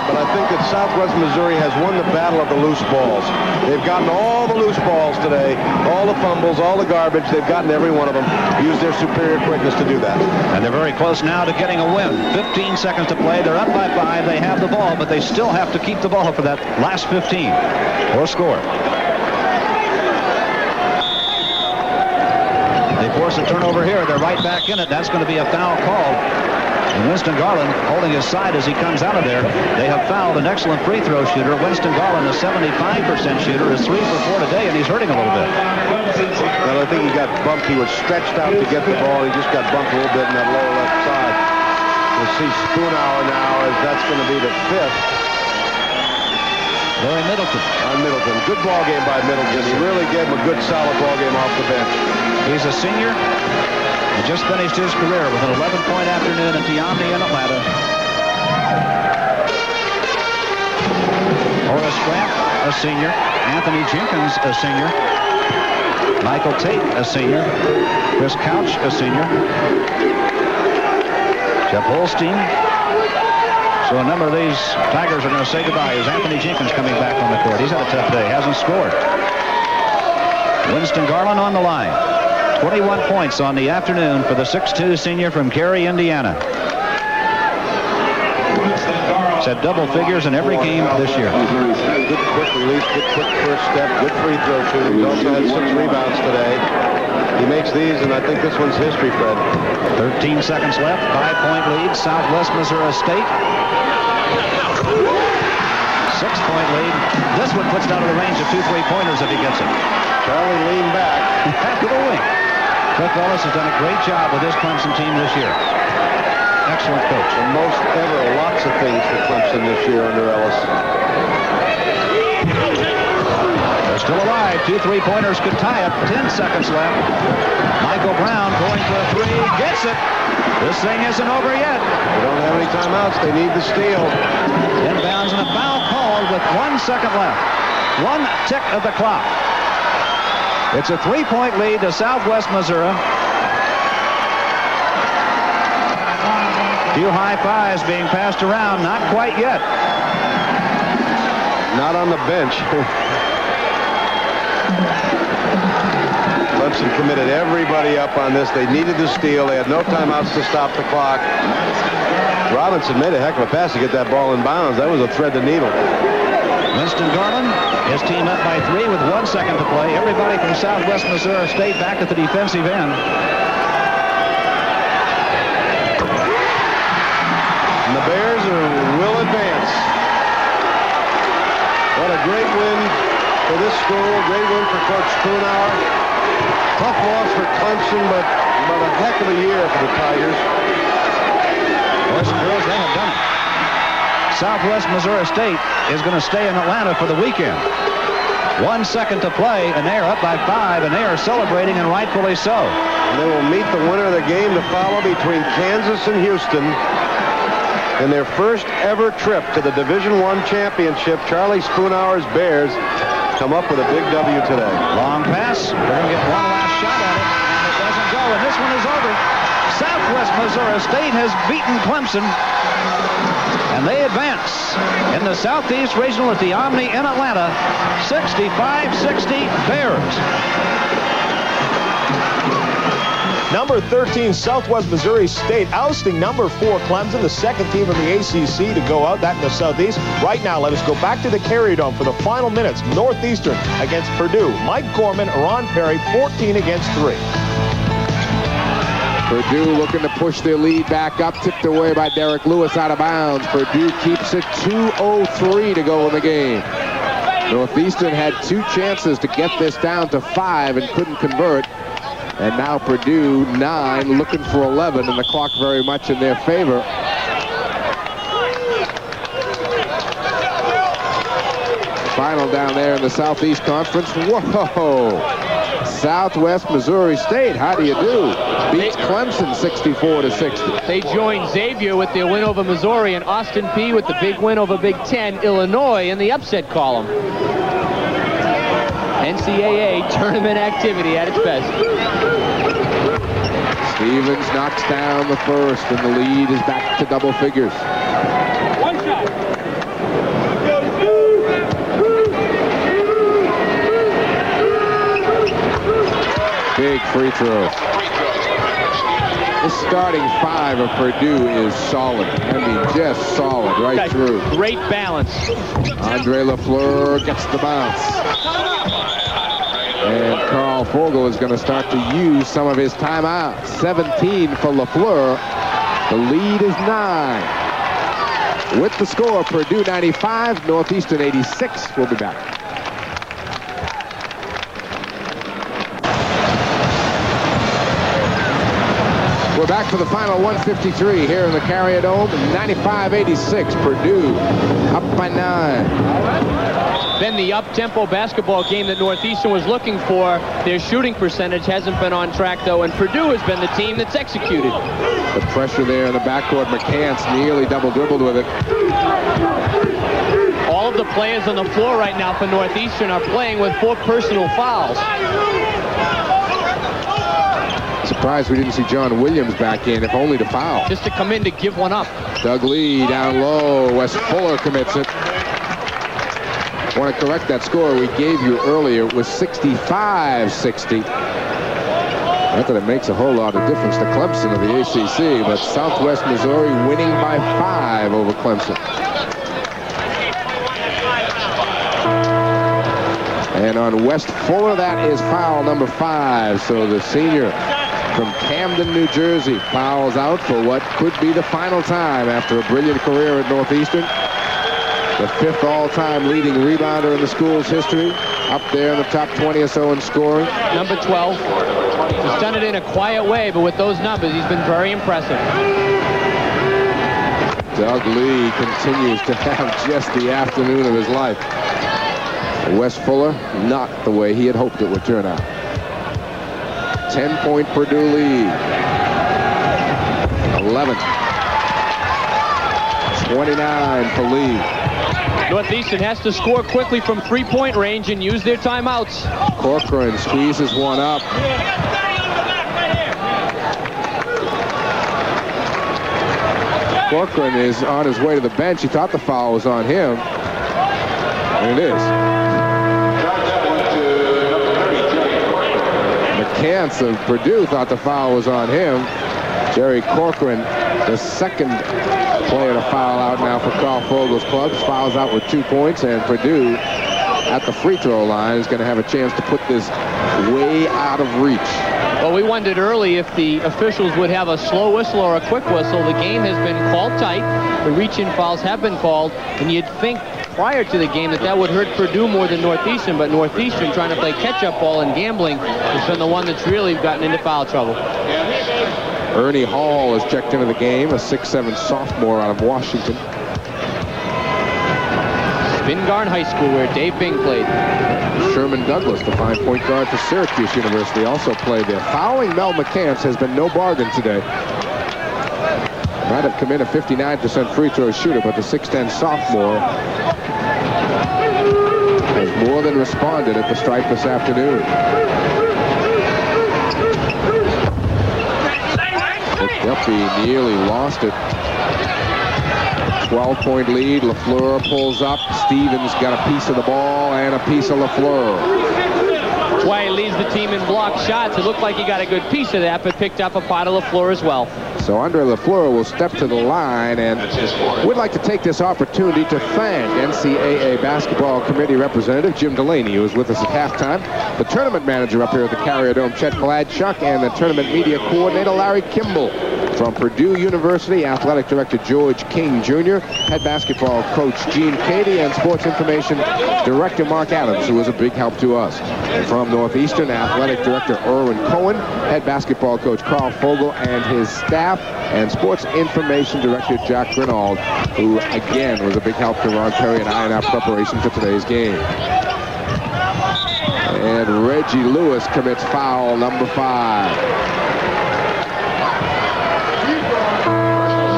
but I think that Southwest Missouri has won the battle of the loose balls. They've gotten all the loose balls today, all the fumbles, all the garbage. They've gotten every one of them. Used their superior quickness to do that. And they're very close now to getting a win. 15 seconds to play. They're up by 5. They have the ball, but they still have to keep the ball for that last 15 or score. They force a turnover here. They're right back in it. That's going to be a foul call. And Winston Garland holding his side as he comes out of there. They have fouled an excellent free throw shooter. Winston Garland, a 75% shooter, is 3 for 4 today, and he's hurting a little bit. Well, I think he got bumped. He was stretched out to get the ball. He just got bumped a little bit in that lower left side. We'll see Spoonhour now, as that's going to be the 5th. Larry Middleton. On Middleton. Good ball game by Middleton. He really gave him a good, solid ball game off the bench. He's a senior. He just finished his career with an 11-point afternoon at the Omni in Atlanta. Horace Grant, a senior. Anthony Jenkins, a senior. Michael Tate, a senior. Chris Couch, a senior. Jeff Holstein. So a number of these Tigers are going to say goodbye as Anthony Jenkins coming back on the court. He's had a tough day. Hasn't scored. Winston Garland on the line. 21 points on the afternoon for the 6'2 senior from Cary, Indiana. He's had double figures in every game this year. Good quick release, good quick first step, good free throw shooting. He also had 6 rebounds today. He makes these, and I think this one's history, Fred. 13 seconds left, 5-point lead, Southwest Missouri State. 6-point lead. This one puts down to the range of 2 3-pointers if he gets it. Charlie leaned back. Back to the wing. Cliff Ellis has done a great job with this Clemson team this year. Excellent coach. The most ever, lots of things for Clemson this year under Ellis. They're still alive. 2 3-pointers could tie it. 10 seconds left. Michael Brown going for a 3. Gets it. This thing isn't over yet. They don't have any timeouts. They need the steal. Inbounds and a foul called with 1 second left. 1 tick of the clock. It's a 3-point lead to Southwest Missouri. Few high fives being passed around. Not quite yet. Not on the bench. Clemson committed everybody up on this. They needed the steal. They had no timeouts to stop the clock. Robinson made a heck of a pass to get that ball in bounds. That was a thread the needle. Winston Garland, his team up by 3 with 1 second to play. Everybody from Southwest Missouri State back at the defensive end. And the Bears will advance. What a great win for this school. Great win for Coach Spoonhour. Tough loss for Clemson, but a heck of a year for the Tigers. Boys and girls, they have done it. Southwest Missouri State is going to stay in Atlanta for the weekend. 1 second to play, and they are up by 5, and they are celebrating, and rightfully so. And they will meet the winner of the game to follow between Kansas and Houston in their first ever trip to the Division I championship. Charlie Spoonhour's Bears come up with a big W today. Long pass. They're going to get one last shot at it, and it doesn't go, and this one is over. Southwest Missouri State has beaten Clemson, and they advance in the Southeast Regional at the Omni in Atlanta, 65-60 Bears. Number 13, Southwest Missouri State ousting number 4, Clemson, the second team in the ACC to go out, that in the Southeast. Right now, let us go back to the Carrier Dome for the final minutes. Northeastern against Purdue. Mike Gorman, Ron Perry, 14 against 3. Purdue looking to push their lead back up, tipped away by Derrick Lewis out of bounds. Purdue keeps it 2:03 to go in the game. Northeastern had 2 chances to get this down to 5 and couldn't convert. And now Purdue 9, looking for 11, and the clock very much in their favor. Final down there in the Southeast Conference. Whoa! Southwest Missouri State, how do you do? Beats Clemson 64-60. They joined Xavier with their win over Missouri, and Austin Peay with the big win over Big Ten, Illinois in the upset column. NCAA tournament activity at its best. Stevens knocks down the first, and the lead is back to double figures. One shot. big free throw. This starting five of Purdue is solid. I mean, just solid right through. Great balance. Andre LaFleur gets the bounce. And Carl Vogel is going to start to use some of his timeouts. 17 for LaFleur. The lead is 9. With the score, Purdue 95, Northeastern 86. We'll be back. We're back for the final 153 here in the Carrier Dome. 95-86, Purdue up by 9. Been the up-tempo basketball game that Northeastern was looking for. Their shooting percentage hasn't been on track, though, and Purdue has been the team that's executed. The pressure there in the backcourt. McCann's nearly double-dribbled with it. All of the players on the floor right now for Northeastern are playing with 4 personal fouls. Surprised we didn't see John Williams back in, if only to foul. Just to come in to give one up. Doug Lee down low. Wes Fuller commits it. I want to correct that score we gave you earlier. It was 65-60. Not that it makes a whole lot of difference to Clemson of the ACC, but Southwest Missouri winning by 5 over Clemson. And on West Fuller, that is foul number 5. So the senior from Camden, New Jersey, fouls out for what could be the final time after a brilliant career at Northeastern. The 5th all-time leading rebounder in the school's history, up there in the top 20 or so in scoring. Number 12. He's done it in a quiet way, but with those numbers, he's been very impressive. Doug Lee continues to have just the afternoon of his life. Wes Fuller, not the way he had hoped it would turn out. 10-point Purdue lead. 11. 29 for Lee. Northeastern has to score quickly from three-point range and use their timeouts. Corcoran squeezes one up. Corcoran is on his way to the bench. He thought the foul was on him. And it is. McCann of Purdue thought the foul was on him. Jerry Corcoran, the second player to foul out now for Carl Vogel's clubs, fouls out with 2 points, and Purdue at the free throw line is going to have a chance to put this way out of reach. Well, we wondered early if the officials would have a slow whistle or a quick whistle. The game has been called tight. The reach-in fouls have been called, and you'd think prior to the game that would hurt Purdue more than Northeastern, but Northeastern, trying to play catch-up ball and gambling, has been the one that's really gotten into foul trouble. Ernie Hall is checked into the game, a 6'7" sophomore out of Washington. Spingarn High School, where Dave Bing played. Sherman Douglas, the fine point guard for Syracuse University, also played there. Fouling Mel Mccann has been no bargain today. Might have come in a 59% free throw shooter, but the 6'10" sophomore has more than responded at the stripe this afternoon. Duffy nearly lost it. 12-point lead. LaFleur pulls up. Stevens got a piece of the ball and a piece of LaFleur. That's why he leads the team in blocked shots. It looked like he got a good piece of that, but picked up a pot of LaFleur as well. So Andre LaFleur will step to the line, and we'd like to take this opportunity to thank NCAA Basketball Committee Representative Jim Delaney, who was with us at halftime, the tournament manager up here at the Carrier Dome, Chet Gladchuck, and the tournament media coordinator, Larry Kimball. From Purdue University, Athletic Director George King Jr., Head Basketball Coach Gene Cady, and Sports Information Director Mark Adams, who was a big help to us. And from Northeastern, Athletic Director Erwin Cohen, Head Basketball Coach Carl Vogel and his staff, and Sports Information Director Jack Grinold, who again was a big help to Ron Perry and I in our preparation for today's game. And Reggie Lewis commits foul number 5.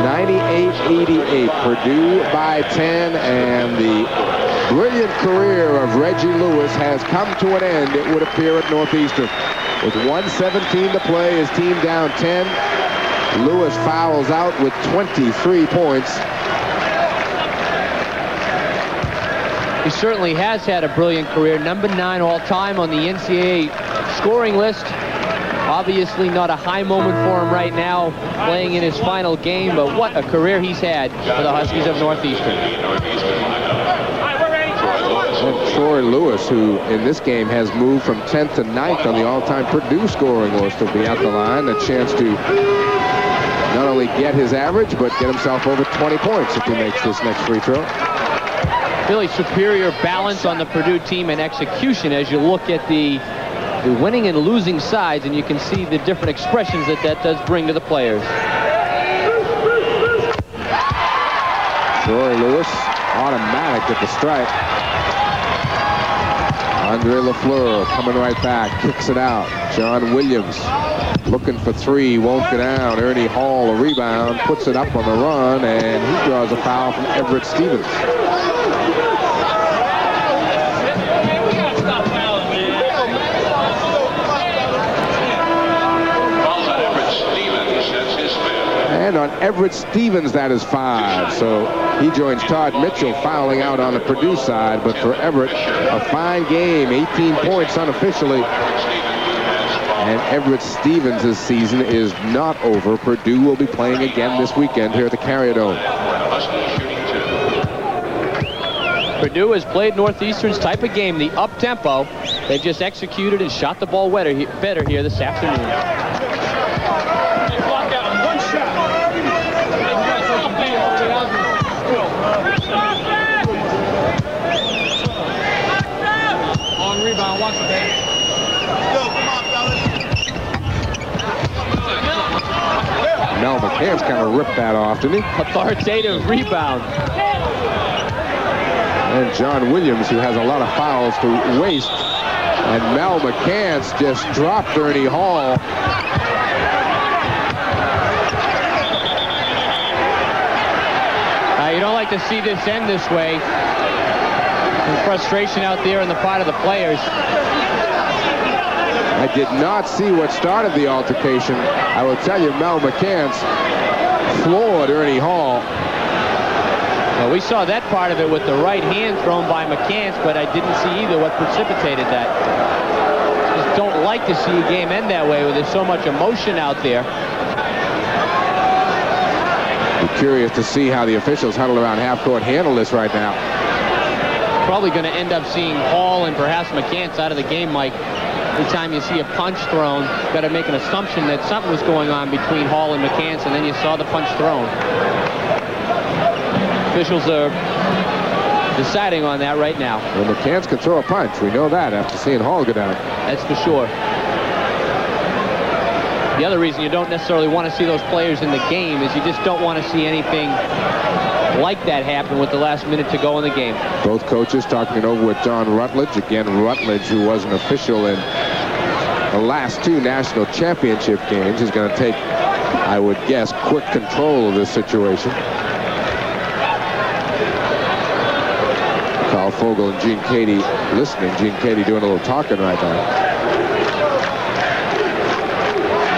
98-88, Purdue by 10, and the brilliant career of Reggie Lewis has come to an end, it would appear, at Northeastern. With 1:17 to play, his team down 10. Lewis fouls out with 23 points. He certainly has had a brilliant career. Number 9 all-time on the NCAA scoring list. Obviously not a high moment for him right now, playing in his final game, but what a career he's had for the Huskies of Northeastern. And Troy Lewis, who in this game has moved from 10th to 9th on the all-time Purdue scoring list, will be at the line. A chance to not only get his average, but get himself over 20 points if he makes this next free throw. Really superior balance on the Purdue team and execution as you look at the winning and losing sides, and you can see the different expressions that does bring to the players. Troy Lewis, automatic at the stripe. Andre LaFleur coming right back, kicks it out. John Williams looking for three, won't get down. Ernie Hall, a rebound, puts it up on the run, and he draws a foul from Everett Stevens. And on Everett Stevens, that is 5. So he joins Todd Mitchell fouling out on the Purdue side. But for Everett, a fine game, 18 points unofficially. And Everett Stevens' season is not over. Purdue will be playing again this weekend here at the Carrier Dome. Purdue has played Northeastern's type of game, the up-tempo. They've just executed and shot the ball better here this afternoon. Mel McCann's kind of ripped that off, didn't he? Authoritative rebound. And John Williams, who has a lot of fouls to waste. And Mel McCann's just dropped Ernie Hall. You don't like to see this end this way. Some frustration out there on the part of the players. I did not see what started the altercation. I will tell you, Mel McCann's floored Ernie Hall. Well, we saw that part of it with the right hand thrown by McCann's, but I didn't see either what precipitated that. Just don't like to see a game end that way where there's so much emotion out there. Be curious to see how the officials huddled around half court handle this right now. Probably going to end up seeing Hall and perhaps McCann's out of the game, Mike. Every time you see a punch thrown, you've got to make an assumption that something was going on between Hall and McCann's, and then you saw the punch thrown. Officials are deciding on that right now. Well, McCann's can throw a punch. We know that after seeing Hall go down. That's for sure. The other reason you don't necessarily want to see those players in the game is you just don't want to see anything like that happen with the last minute to go in the game. Both coaches talking it over with Don Rutledge. Again, Rutledge, who was an official in the last 2 national championship games, is going to take, I would guess, quick control of this situation. Carl Fogel and Gene Cady listening. Gene Cady doing a little talking right now.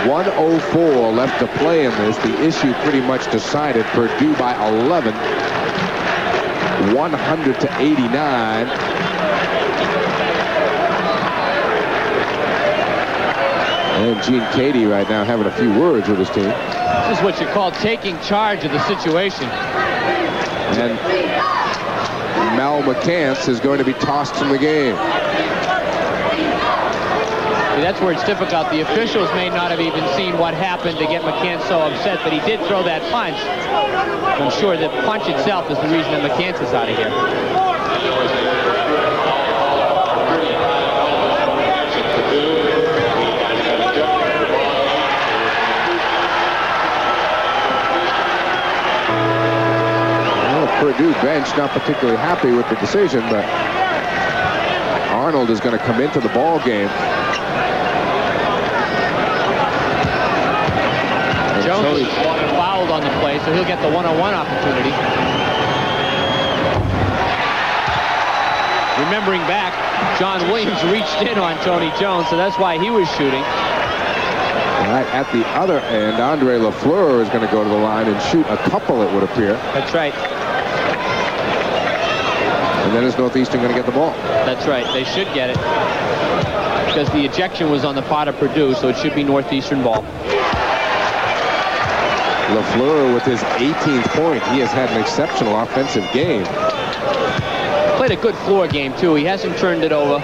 1:04 left to play in this. The issue pretty much decided. Purdue by 11. 100-89. And Gene Cady right now having a few words with his team. This is what you call taking charge of the situation. And Mel McCann is going to be tossed from the game. That's where it's difficult. The officials may not have even seen what happened to get McCann so upset, but he did throw that punch. I'm sure the punch itself is the reason that McCann is out of here. Well, Purdue bench not particularly happy with the decision, but Arnold is going to come into the ball game. Jones is fouled on the play, so he'll get the one-on-one opportunity. Remembering back, John Williams reached in on Tony Jones, so that's why he was shooting. Right at the other end, Andre LaFleur is going to go to the line and shoot a couple, it would appear. That's right. And And then is Northeastern going to get the ball? That's right. They should get it because the ejection was on the part of Purdue, so it should be Northeastern ball. LaFleur with his 18th point. He has had an exceptional offensive game. Played a good floor game, too. He hasn't turned it over.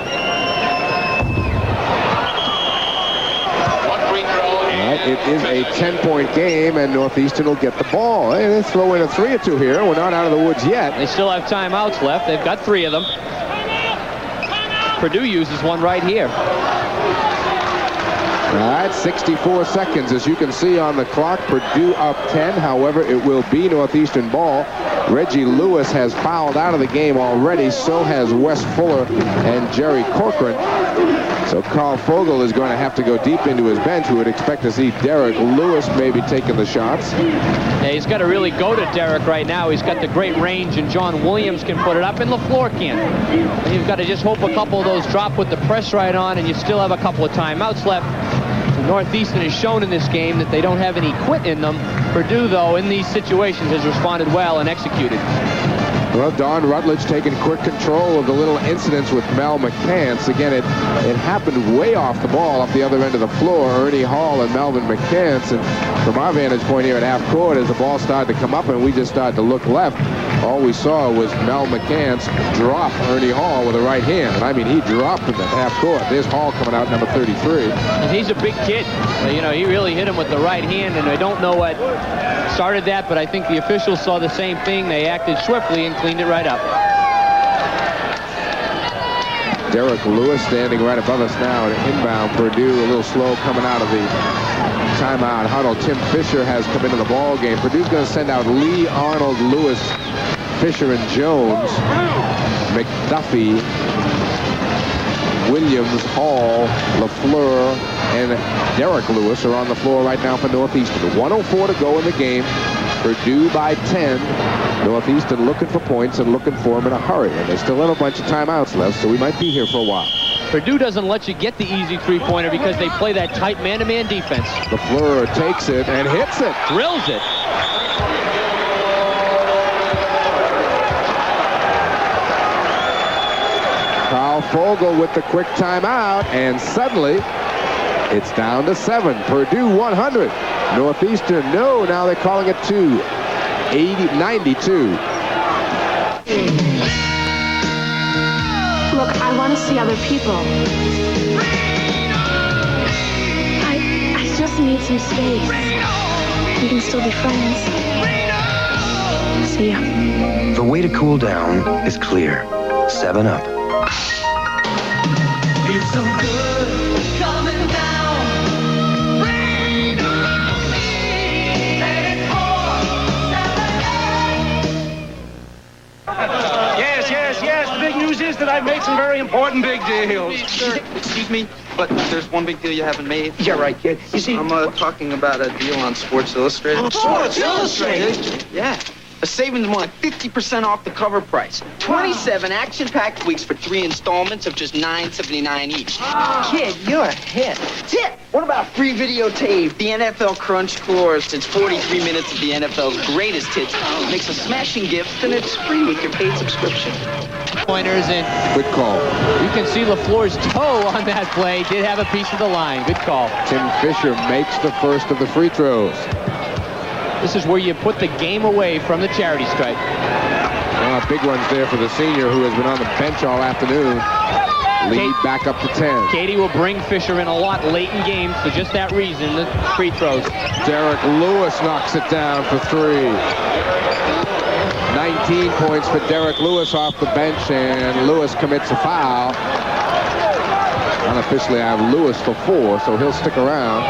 It is a 10-point game, and Northeastern will get the ball. Hey, they throw in a 3 or 2 here. We're not out of the woods yet. They still have timeouts left. They've got 3 of them. Purdue uses one right here. All right, 64 seconds. As you can see on the clock, Purdue up 10. However, it will be Northeastern ball. Reggie Lewis has fouled out of the game already. So has Wes Fuller and Jerry Corcoran. So Carl Fogel is going to have to go deep into his bench. We would expect to see Derrick Lewis maybe taking the shots. Yeah, he's got to really go to Derrick right now. He's got the great range, and John Williams can put it up, and LaFleur can. And you've got to just hope a couple of those drop with the press right on, and you still have a couple of timeouts left. So Northeastern has shown in this game that they don't have any quit in them. Purdue, though, in these situations has responded well and executed. Well, Don Rutledge taking quick control of the little incidents with Mel Mccann. Again, it happened way off the ball, off the other end of the floor. Ernie Hall and Melvin Mccann. And from our vantage point here at half court, as the ball started to come up and we just started to look left, all we saw was Mel McCann's drop Ernie Hall with a right hand. And I mean, he dropped him at half court. There's Hall coming out, number 33. And he's a big kid. You know, he really hit him with the right hand, and I don't know what started that, but I think the officials saw the same thing. They acted swiftly and cleaned it right up. Derrick Lewis standing right above us now at inbound. Purdue a little slow coming out of the timeout huddle. Tim Fisher has come into the ball game. Purdue's going to send out Lee, Arnold, Lewis, Fisher, and Jones. McDuffie, Williams, Hall, LaFleur, and Derrick Lewis are on the floor right now for Northeastern. 1:04 to go in the game. Purdue by 10. Northeastern looking for points and looking for them in a hurry. And they still have a bunch of timeouts left, so we might be here for a while. Purdue doesn't let you get the easy three-pointer because they play that tight man-to-man defense. LaFleur takes it and hits it. Drills it. Carl Fogel with the quick timeout, and suddenly it's down to 7. Purdue 100. Northeastern, no, now they're calling it 2. 92. Look, I want to see other people. I just need some space. We can still be friends. See ya. The way to cool down is clear. 7 Up. It's so good coming down. Rain on me. Let it pour. 7 Up. Yes. The big news is that I've made some very important big deals. Excuse me, but there's one big deal you haven't made. Yeah, right, kid. You see, I'm talking about a deal on Sports Illustrated. Sports Illustrated? Yeah. A savings more than 50% off the cover price. 27 action-packed weeks for 3 installments of just $9.79 each. Kid, you're a hit. Tip! What about free videotape? The NFL Crunch Course. It's 43 minutes of the NFL's greatest hits. It makes a smashing gift, and it's free with your paid subscription. Pointers and good call. You can see LaFleur's toe on that play. Did have a piece of the line. Good call. Tim Fisher makes the first of the free throws. This is where you put the game away from the charity stripe. Big ones there for the senior who has been on the bench all afternoon. Lead back up to 10. Katie will bring Fisher in a lot late in games for just that reason, the free throws. Derrick Lewis knocks it down for 3. 19 points for Derrick Lewis off the bench, and Lewis commits a foul. Unofficially, I have Lewis for 4, so he'll stick around.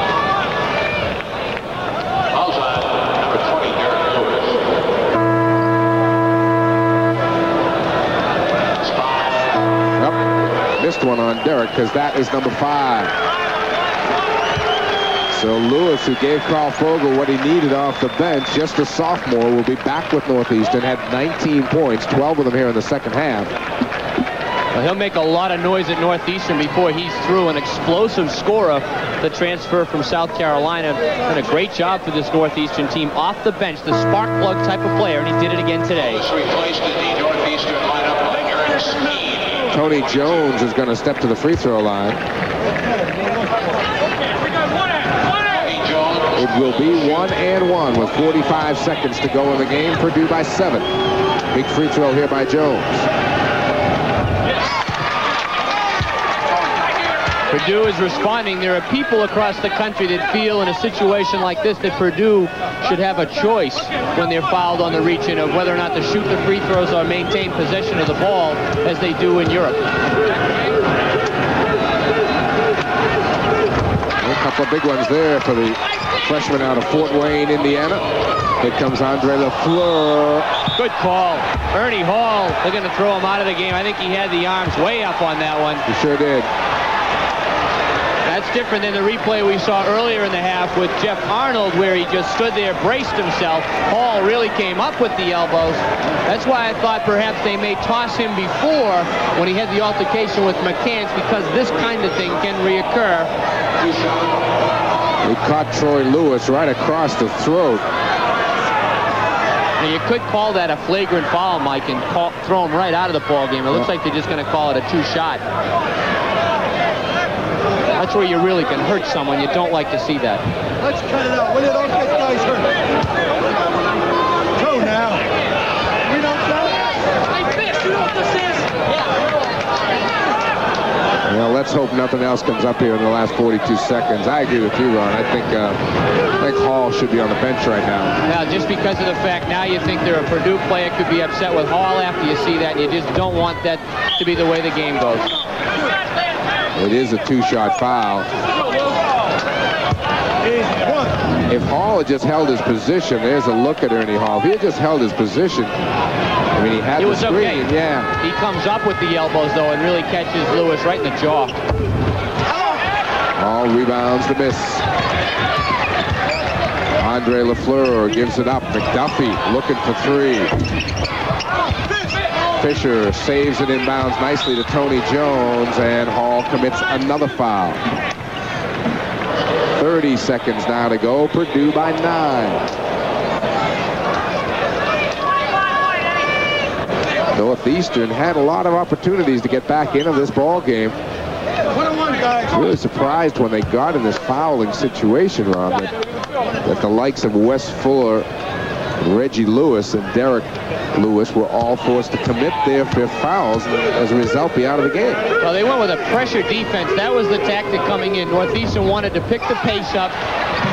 Missed one on Derrick because that is number 5. So Lewis, who gave Carl Fogel what he needed off the bench, just a sophomore, will be back with Northeastern, had 19 points, 12 of them here in the second half. Well, he'll make a lot of noise at Northeastern before he's through. An explosive scorer, the transfer from South Carolina. Done a great job for this Northeastern team off the bench, the spark plug type of player, and he did it again today. Replaced in the Northeastern lineup by Ernie. Tony Jones is going to step to the free throw line. It will be 1-1 with 45 seconds to go in the game. Purdue by 7. Big free throw here by Jones. Purdue is responding. There are people across the country that feel in a situation like this that Purdue should have a choice when they're fouled on the reach-in of whether or not to shoot the free throws or maintain possession of the ball as they do in Europe. A couple of big ones there for the freshman out of Fort Wayne, Indiana. Here comes Andre LaFleur. Good call. Ernie Hall, they're going to throw him out of the game. I think he had the arms way up on that one. He sure did. That's different than the replay we saw earlier in the half with Jeff Arnold, where he just stood there, braced himself. Hall really came up with the elbows. That's why I thought perhaps they may toss him before when he had the altercation with McCann, because this kind of thing can reoccur. He caught Troy Lewis right across the throat. Now you could call that a flagrant foul, Mike, and throw him right out of the ball game. It looks like they're just going to call it a two-shot. That's where you really can hurt someone. You don't like to see that. Let's cut it out. We don't get guys hurt. Go now. We don't go. Like this. You know what this is? Well, let's hope nothing else comes up here in the last 42 seconds. I agree with you, Ron. I think Hall should be on the bench right now. Now, just because of the fact now you think they're a Purdue player could be upset with Hall after you see that, and you just don't want that to be the way the game goes. It is a two-shot foul. If Hall had just held his position, there's a look at Ernie Hall. If he had just held his position, I mean, he had the screen. Okay. Yeah. He comes up with the elbows, though, and really catches Lewis right in the jaw. Hall rebounds the miss. Andre LaFleur gives it up. McDuffie looking for three. Fisher saves it inbounds nicely to Tony Jones, and Hall commits another foul. 30 seconds now to go. Purdue by 9. Northeastern had a lot of opportunities to get back into this ball game. Really surprised when they got in this fouling situation, Ron, that the likes of Wes Fuller, Reggie Lewis, and Derrick Lewis were all forced to commit their fifth fouls, and as a result be out of the game. Well, they went with a pressure defense. That was the tactic coming in. Northeastern wanted to pick the pace up.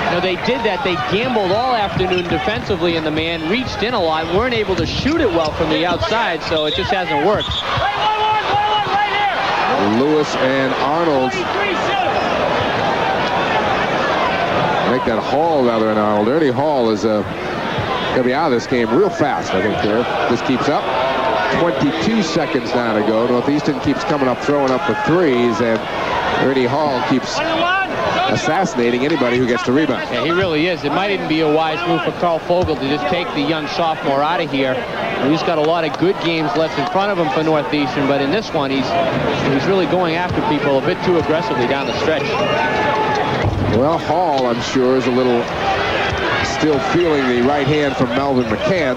You know, they did that. They gambled all afternoon defensively, and the man reached in a lot, weren't able to shoot it well from the outside, so it just hasn't worked. Lewis and Arnold. Make that Hall rather than Arnold. Ernie Hall is going to be out of this game real fast, I think, there. This keeps up. 22 seconds now to go. Northeastern keeps coming up, throwing up the threes, and Ernie Hall keeps assassinating anybody who gets the rebound. Yeah, he really is. It might even be a wise move for Carl Fogel to just take the young sophomore out of here. He's got a lot of good games left in front of him for Northeastern, but in this one, he's really going after people a bit too aggressively down the stretch. Well, Hall, I'm sure, is a little still feeling the right hand from Melvin McCann.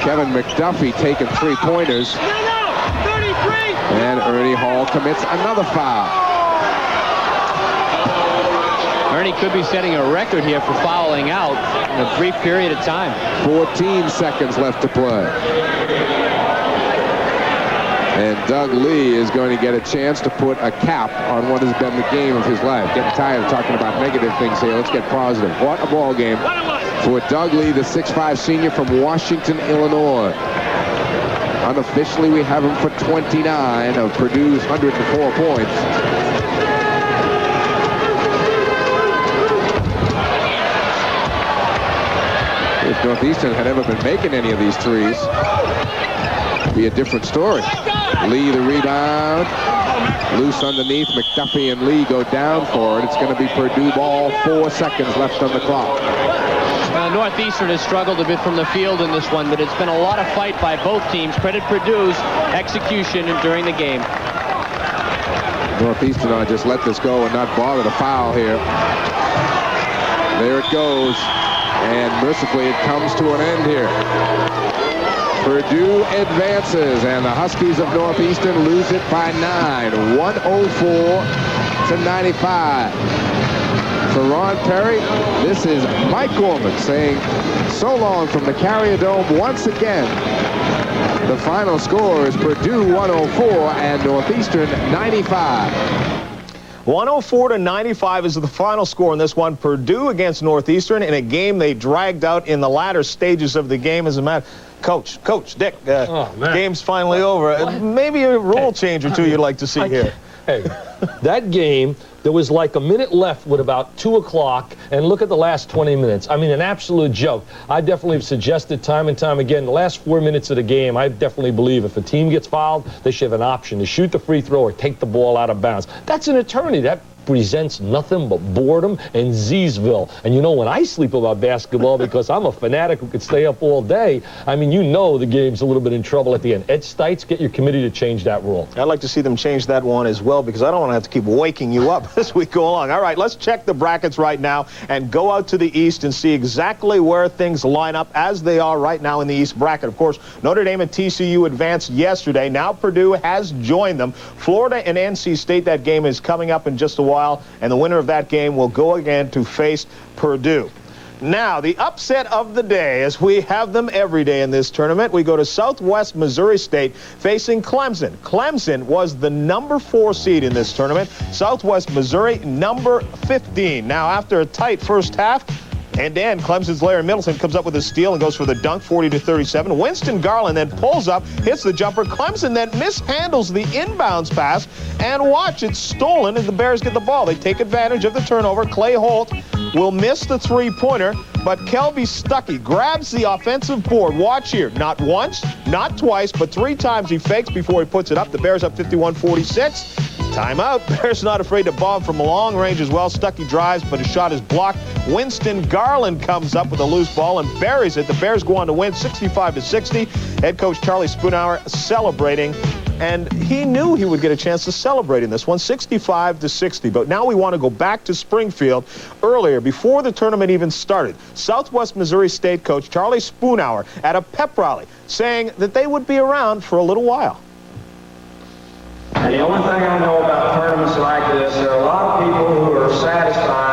Kevin McDuffie taking three-pointers. And Ernie Hall commits another foul. Ernie could be setting a record here for fouling out in a brief period of time. 14 seconds left to play. And Doug Lee is going to get a chance to put a cap on what has been the game of his life. Getting tired of talking about negative things here. Let's get positive. What a ball game for Doug Lee, the 6'5 senior from Washington, Illinois. Unofficially, we have him for 29 of Purdue's 104 points. If Northeastern had ever been making any of these threes, it'd be a different story. Lee the rebound. Loose underneath. McDuffie and Lee go down for it. It's going to be Purdue ball. 4 seconds left on the clock. Northeastern has struggled a bit from the field in this one, but it's been a lot of fight by both teams. Credit Purdue's execution during the game. Northeastern ought to just let this go and not bother to foul here. There it goes. And mercifully, it comes to an end here. Purdue advances, and the Huskies of Northeastern lose it by 9, 104-95. For Ron Perry, this is Mike Gorman saying so long from the Carrier Dome once again. The final score is Purdue 104 and Northeastern 95. 104-95 is the final score in this one. Purdue against Northeastern in a game they dragged out in the latter stages of the game. As a matter, Coach Dick, game's finally over. Maybe a rule change or two you'd like to see here. Hey, that game, there was like a minute left with about 2 o'clock, and look at the last 20 minutes. I mean, an absolute joke. I definitely have suggested time and time again, the last 4 minutes of the game, I definitely believe if a team gets fouled, they should have an option to shoot the free throw or take the ball out of bounds. That's an eternity. That presents nothing but boredom and Z'ville. And you know, when I sleep about basketball, because I'm a fanatic who could stay up all day, I mean, you know the game's a little bit in trouble at the end. Ed Stites, get your committee to change that rule. I'd like to see them change that one as well, because I don't want to have to keep waking you up as we go along. All right, let's check the brackets right now and go out to the East and see exactly where things line up as they are right now in the East bracket. Of course, Notre Dame and TCU advanced yesterday. Now Purdue has joined them. Florida and NC State, that game is coming up in just a while, and the winner of that game will go again to face Purdue. Now, the upset of the day, as we have them every day in this tournament, we go to Southwest Missouri State facing Clemson. Clemson was the number 4 seed in this tournament. Southwest Missouri, number 15. Now, after a tight first half, end-to-end, Clemson's Larry Middleton comes up with a steal and goes for the dunk, 40-37. Winston Garland then pulls up, hits the jumper. Clemson then mishandles the inbounds pass, and watch, it's stolen, and the Bears get the ball. They take advantage of the turnover. Clay Holt will miss the three-pointer, but Kelby Stuckey grabs the offensive board. Watch here. Not once, not twice, but 3 times he fakes before he puts it up. The Bears up 51-46. Timeout. Bears not afraid to bomb from long range as well. Stuckey drives, but his shot is blocked. Winston Garland comes up with a loose ball and buries it. The Bears go on to win 65-60. Head coach Charlie Spoonhour celebrating, and he knew he would get a chance to celebrate in this one, 65-60. But now we want to go back to Springfield earlier, before the tournament even started. Southwest Missouri State coach Charlie Spoonhour at a pep rally saying that they would be around for a little while. And the only thing I know about tournaments like this, there are a lot of people who are satisfied